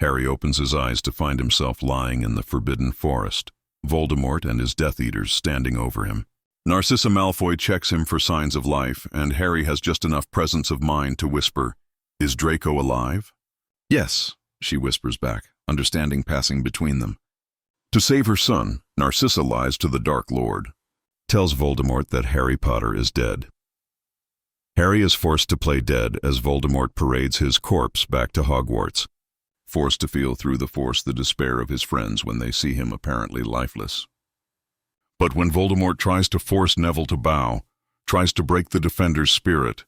S1: Harry opens his eyes to find himself lying in the Forbidden Forest, Voldemort and his Death Eaters standing over him. Narcissa Malfoy checks him for signs of life, and Harry has just enough presence of mind to whisper, "Is Draco alive?" "Yes," she whispers back, understanding passing between them. To save her son, Narcissa lies to the Dark Lord, tells Voldemort that Harry Potter is dead. Harry is forced to play dead as Voldemort parades his corpse back to Hogwarts, forced to feel through the Force the despair of his friends when they see him apparently lifeless. But when Voldemort tries to force Neville to bow, tries to break the Defender's spirit,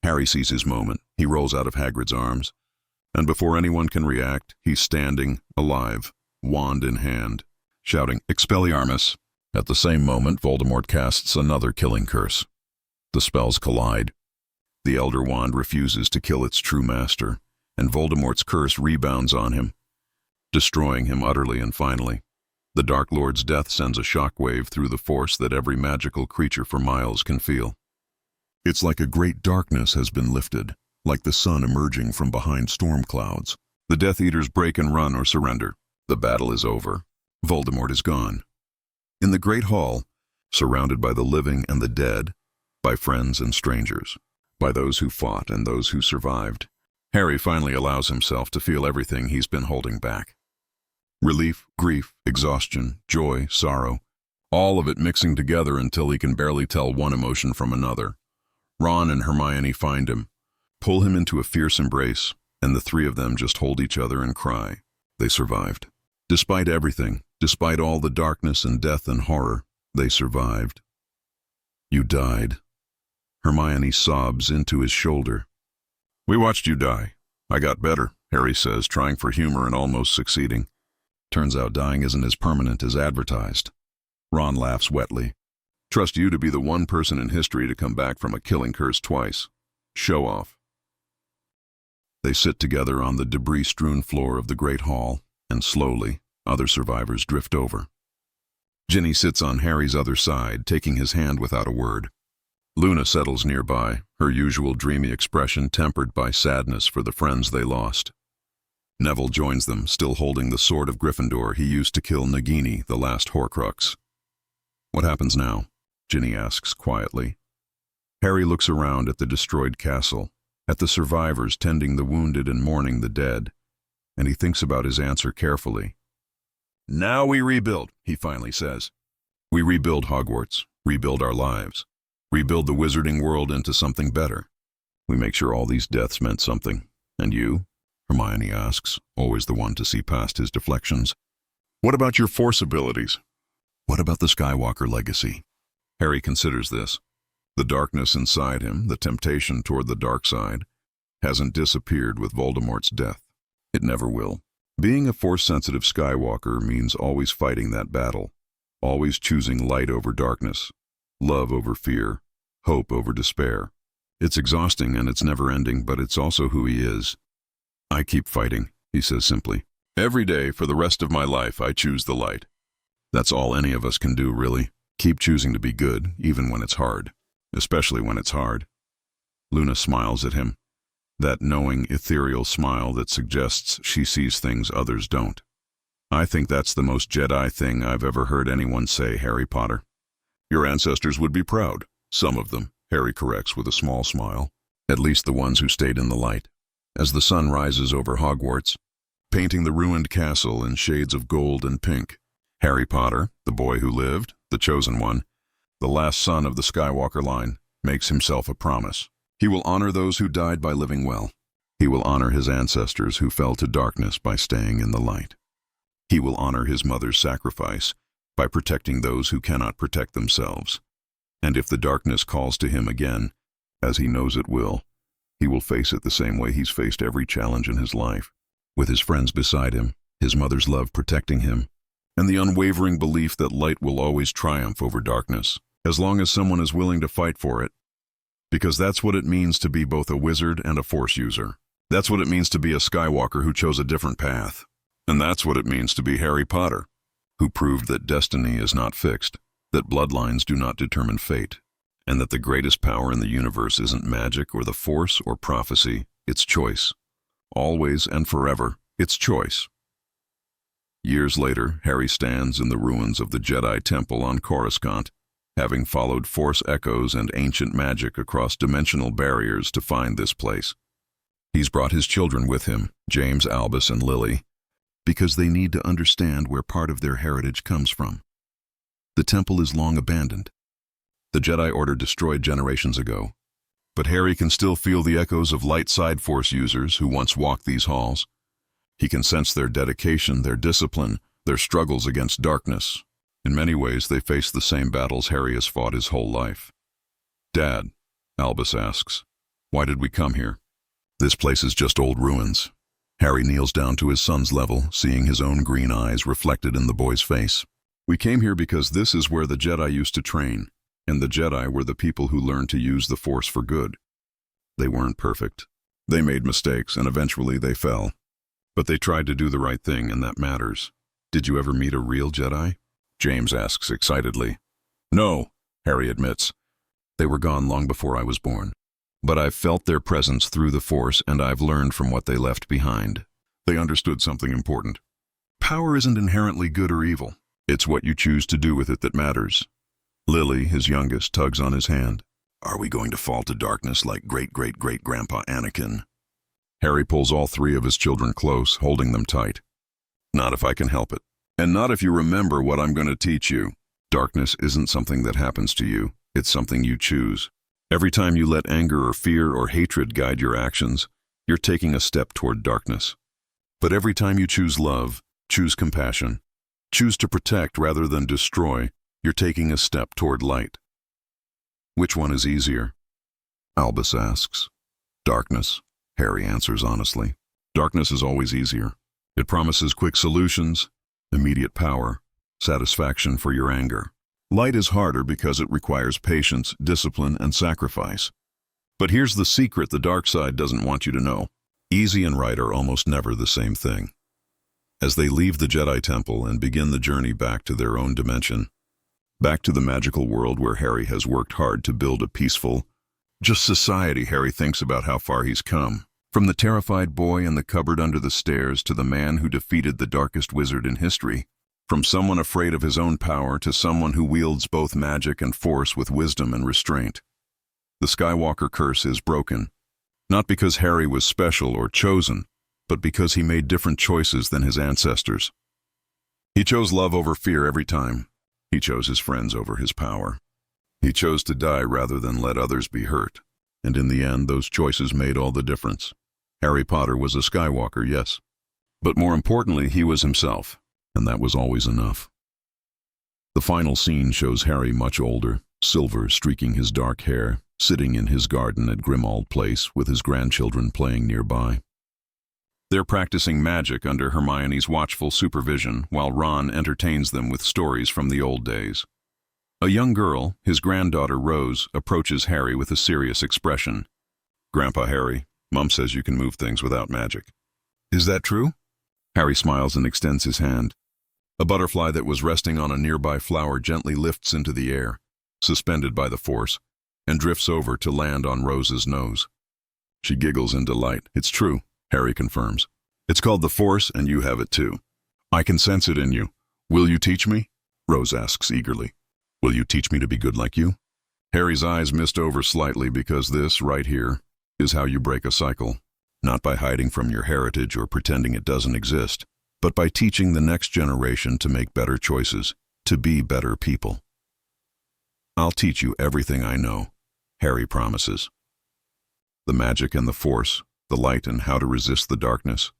S1: Harry sees his moment. He rolls out of Hagrid's arms, and before anyone can react, he's standing, alive, wand in hand, shouting, "Expelliarmus!" At the same moment, Voldemort casts another killing curse. The spells collide. The Elder Wand refuses to kill its true master, and Voldemort's curse rebounds on him, destroying him utterly and finally. The Dark Lord's death sends a shockwave through the Force that every magical creature for miles can feel. It's like a great darkness has been lifted, like the sun emerging from behind storm clouds. The Death Eaters break and run or surrender. The battle is over. Voldemort is gone. In the Great Hall, surrounded by the living and the dead, by friends and strangers, by those who fought and those who survived, Harry finally allows himself to feel everything he's been holding back. Relief, grief, exhaustion, joy, sorrow, all of it mixing together until he can barely tell one emotion from another. Ron and Hermione find him, pull him into a fierce embrace, and the three of them just hold each other and cry. They survived. Despite everything, despite all the darkness and death and horror, they survived. "You died." Hermione sobs into his shoulder. "We watched you die. I got better," Harry says, trying for humor and almost succeeding. Turns out dying isn't as permanent as advertised. Ron laughs wetly. "Trust you to be the one person in history to come back from a killing curse twice. Show off." They sit together on the debris-strewn floor of the Great Hall, and slowly, other survivors drift over. Ginny sits on Harry's other side, taking his hand without a word. Luna settles nearby, her usual dreamy expression tempered by sadness for the friends they lost. Neville joins them, still holding the sword of Gryffindor he used to kill Nagini, the last Horcrux. "What happens now?" Ginny asks quietly. Harry looks around at the destroyed castle, at the survivors tending the wounded and mourning the dead, and he thinks about his answer carefully. "Now we rebuild," he finally says. "We rebuild Hogwarts, rebuild our lives, rebuild the wizarding world into something better. We make sure all these deaths meant something. And you?" Hermione asks, always the one to see past his deflections. What about your Force abilities? What about the Skywalker legacy? Harry considers this. The darkness inside him, the temptation toward the dark side, hasn't disappeared with Voldemort's death. It never will. Being a Force-sensitive Skywalker means always fighting that battle, always choosing light over darkness, love over fear, hope over despair. It's exhausting and it's never-ending, but it's also who he is. I keep fighting, he says simply. Every day, for the rest of my life, I choose the light. That's all any of us can do, really. Keep choosing to be good, even when it's hard. Especially when it's hard. Luna smiles at him. That knowing, ethereal smile that suggests she sees things others don't. I think that's the most Jedi thing I've ever heard anyone say, Harry Potter. Your ancestors would be proud. Some of them, Harry corrects with a small smile. At least the ones who stayed in the light. As the sun rises over Hogwarts, painting the ruined castle in shades of gold and pink, Harry Potter, the boy who lived, the chosen one, the last son of the Skywalker line, makes himself a promise. He will honor those who died by living well. He will honor his ancestors who fell to darkness by staying in the light. He will honor his mother's sacrifice by protecting those who cannot protect themselves. And if the darkness calls to him again, as he knows it will face it the same way he's faced every challenge in his life, with his friends beside him, his mother's love protecting him, and the unwavering belief that light will always triumph over darkness, as long as someone is willing to fight for it. Because that's what it means to be both a wizard and a Force user. That's what it means to be a Skywalker who chose a different path. And that's what it means to be Harry Potter, who proved that destiny is not fixed, that bloodlines do not determine fate, and that the greatest power in the universe isn't magic or the Force or prophecy, it's choice. Always and forever, it's choice. Years later, Harry stands in the ruins of the Jedi Temple on Coruscant, having followed Force echoes and ancient magic across dimensional barriers to find this place. He's brought his children with him, James, Albus, and Lily, because they need to understand where part of their heritage comes from. The temple is long abandoned. The Jedi Order destroyed generations ago, but Harry can still feel the echoes of light side Force users who once walked these halls. He can sense their dedication, their discipline, their struggles against darkness. In many ways, they face the same battles Harry has fought his whole life. Dad, Albus asks, why did we come here? This place is just old ruins. Harry kneels down to his son's level, seeing his own green eyes reflected in the boy's face. We came here because this is where the Jedi used to train, and the Jedi were the people who learned to use the Force for good. They weren't perfect. They made mistakes, and eventually they fell. But they tried to do the right thing, and that matters. Did you ever meet a real Jedi? James asks excitedly. No, Harry admits. They were gone long before I was born. But I've felt their presence through the Force, and I've learned from what they left behind. They understood something important. Power isn't inherently good or evil. It's what you choose to do with it that matters. Lily, his youngest, tugs on his hand. Are we going to fall to darkness like great-great-great-grandpa Anakin? Harry pulls all three of his children close, holding them tight. Not if I can help it. And not if you remember what I'm going to teach you. Darkness isn't something that happens to you. It's something you choose. Every time you let anger or fear or hatred guide your actions, you're taking a step toward darkness. But every time you choose love, choose compassion, choose to protect rather than destroy, you're taking a step toward light. Which one is easier? Albus asks. Darkness, Harry answers honestly. Darkness is always easier. It promises quick solutions, immediate power, satisfaction for your anger. Light is harder because it requires patience, discipline, and sacrifice. But here's the secret the dark side doesn't want you to know. Easy and right are almost never the same thing. As they leave the Jedi Temple and begin the journey back to their own dimension, back to the magical world where Harry has worked hard to build a peaceful, just society, Harry thinks about how far he's come. From the terrified boy in the cupboard under the stairs to the man who defeated the darkest wizard in history. From someone afraid of his own power to someone who wields both magic and Force with wisdom and restraint. The Skywalker curse is broken, not because Harry was special or chosen, but because he made different choices than his ancestors. He chose love over fear every time. He chose his friends over his power. He chose to die rather than let others be hurt. And in the end, those choices made all the difference. Harry Potter was a Skywalker, yes. But more importantly, he was himself. and that was always enough. The final scene shows Harry much older, silver streaking his dark hair, sitting in his garden at Grimmauld Place with his grandchildren playing nearby. They're practicing magic under Hermione's watchful supervision while Ron entertains them with stories from the old days. A young girl, his granddaughter Rose, approaches Harry with a serious expression. "Grandpa Harry, Mum says you can move things without magic." "Is that true?" Harry smiles and extends his hand. A butterfly that was resting on a nearby flower gently lifts into the air, suspended by the force, and drifts over to land on Rose's nose. She giggles in delight. "It's true," Harry confirms. "It's called the Force, and you have it too. I can sense it in you. Will you teach me?" Rose asks eagerly. "Will you teach me to be good like you?" Harry's eyes mist over slightly because this, right here, is how you break a cycle. Not by hiding from your heritage or pretending it doesn't exist, but by teaching the next generation to make better choices, to be better people. "I'll teach you everything I know," Harry promises. The magic and the Force, the light and how to resist the darkness.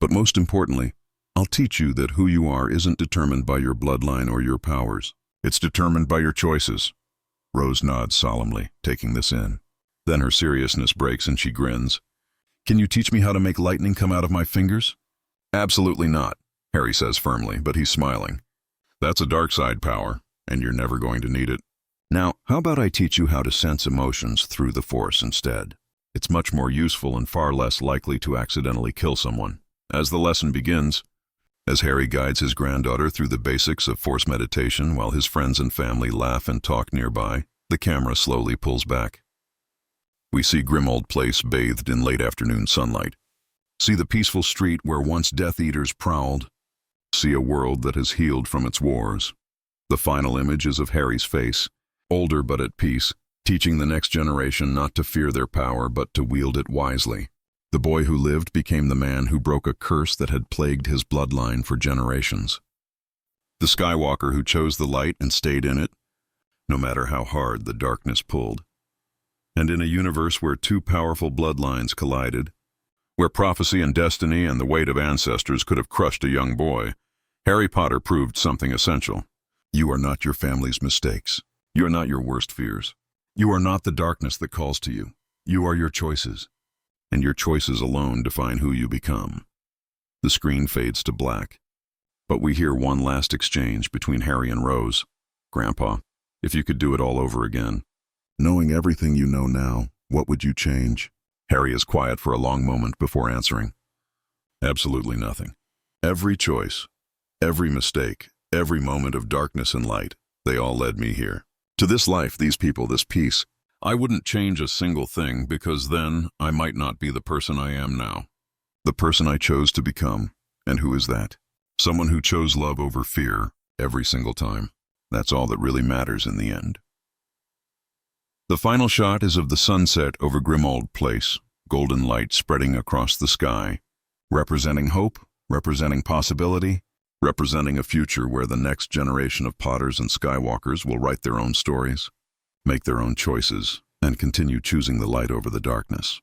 S1: But most importantly, I'll teach you that who you are isn't determined by your bloodline or your powers. It's determined by your choices. Rose nods solemnly, taking this in. Then her seriousness breaks and she grins. "Can you teach me how to make lightning come out of my fingers?" "Absolutely not," Harry says firmly, but he's smiling. "That's a dark side power, and you're never going to need it. Now, how about I teach you how to sense emotions through the Force instead? It's much more useful and far less likely to accidentally kill someone." As the lesson begins, as Harry guides his granddaughter through the basics of Force meditation while his friends and family laugh and talk nearby, the camera slowly pulls back. We see Grimmauld Place bathed in late afternoon sunlight. See the peaceful street where once Death Eaters prowled. See a world that has healed from its wars. The final image is of Harry's face, older but at peace, teaching the next generation not to fear their power but to wield it wisely. The boy who lived became the man who broke a curse that had plagued his bloodline for generations. The Skywalker who chose the light and stayed in it, no matter how hard the darkness pulled. And in a universe where two powerful bloodlines collided, where prophecy and destiny and the weight of ancestors could have crushed a young boy, Harry Potter proved something essential. You are not your family's mistakes. You are not your worst fears. You are not the darkness that calls to you. You are your choices. And your choices alone define who you become. The screen fades to black. But we hear one last exchange between Harry and Rose. "Grandpa, if you could do it all over again, knowing everything you know now, what would you change?" Harry is quiet for a long moment before answering. "Absolutely nothing. Every choice, every mistake, every moment of darkness and light, they all led me here. To this life, these people, this peace. I wouldn't change a single thing because then I might not be the person I am now. The person I chose to become. And who is that? Someone who chose love over fear every single time. That's all that really matters in the end." The final shot is of the sunset over Grimmauld Place, golden light spreading across the sky, representing hope, representing possibility, representing a future where the next generation of Potters and Skywalkers will write their own stories, make their own choices, and continue choosing the light over the darkness.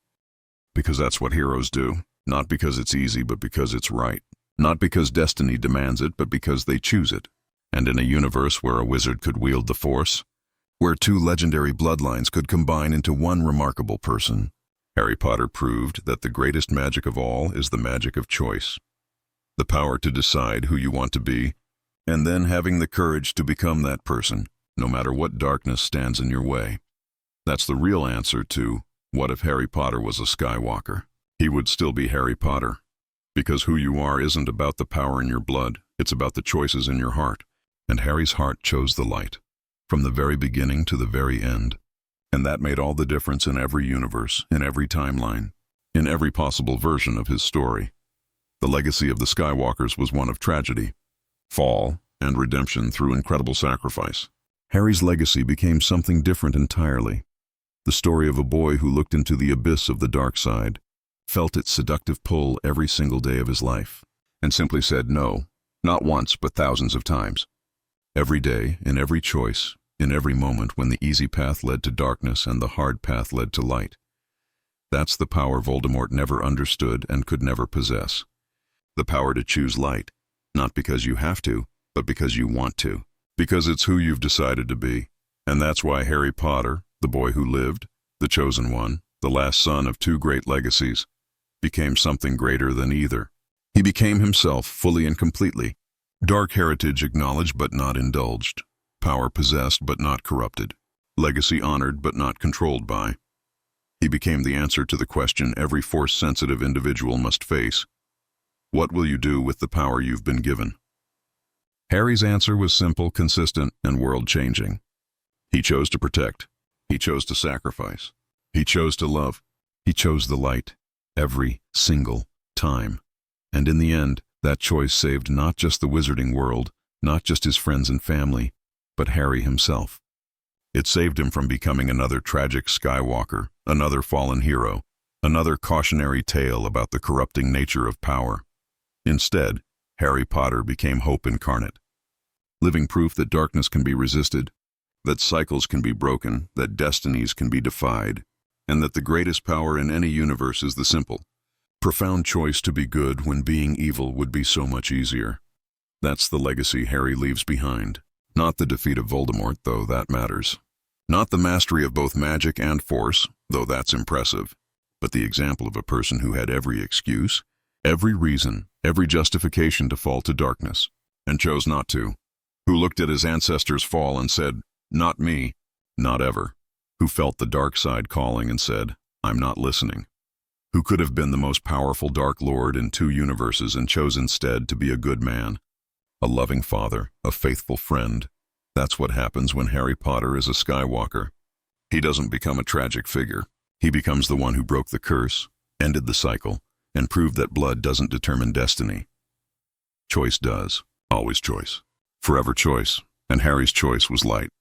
S1: Because that's what heroes do, not because it's easy, but because it's right. Not because destiny demands it, but because they choose it. And in a universe where a wizard could wield the Force, where two legendary bloodlines could combine into one remarkable person, Harry Potter proved that the greatest magic of all is the magic of choice. The power to decide who you want to be, and then having the courage to become that person, no matter what darkness stands in your way. That's the real answer to, what if Harry Potter was a Skywalker? He would still be Harry Potter. Because who you are isn't about the power in your blood, it's about the choices in your heart. And Harry's heart chose the light, from the very beginning to the very end. And that made all the difference in every universe, in every timeline, in every possible version of his story. The legacy of the Skywalkers was one of tragedy, fall, and redemption through incredible sacrifice. Harry's legacy became something different entirely. The story of a boy who looked into the abyss of the dark side, felt its seductive pull every single day of his life, and simply said no, not once, but thousands of times. Every day, in every choice, in every moment when the easy path led to darkness and the hard path led to light. That's the power Voldemort never understood and could never possess. The power to choose light, Not because you have to, but because you want to. Because it's who you've decided to be. And that's why Harry Potter, the boy who lived, the chosen one, the last son of two great legacies, became something greater than either. He became himself fully and completely. Dark heritage acknowledged but not indulged. Power possessed but not corrupted. Legacy honored but not controlled by. He became the answer to the question every Force-sensitive individual must face. What will you do with the power you've been given? Harry's answer was simple, consistent, and world-changing. He chose to protect. He chose to sacrifice. He chose to love. He chose the light. Every single time. And in the end, that choice saved not just the wizarding world, not just his friends and family, but Harry himself. It saved him from becoming another tragic Skywalker, another fallen hero, another cautionary tale about the corrupting nature of power. Instead, Harry Potter became hope incarnate. Living proof that darkness can be resisted, that cycles can be broken, that destinies can be defied, and that the greatest power in any universe is the simple, profound choice to be good when being evil would be so much easier. That's the legacy Harry leaves behind. Not the defeat of Voldemort, though that matters. Not the mastery of both magic and force, though that's impressive. But the example of a person who had every excuse, every reason, every justification to fall to darkness, and chose not to. Who looked at his ancestors fall and said, "Not me, not ever." Who felt the dark side calling and said, "I'm not listening." Who could have been the most powerful Dark Lord in two universes and chose instead to be a good man, a loving father, a faithful friend. That's what happens when Harry Potter is a Skywalker. He doesn't become a tragic figure. He becomes the one who broke the curse, ended the cycle, and proved that blood doesn't determine destiny. Choice does. Always choice. Forever choice. And Harry's choice was light.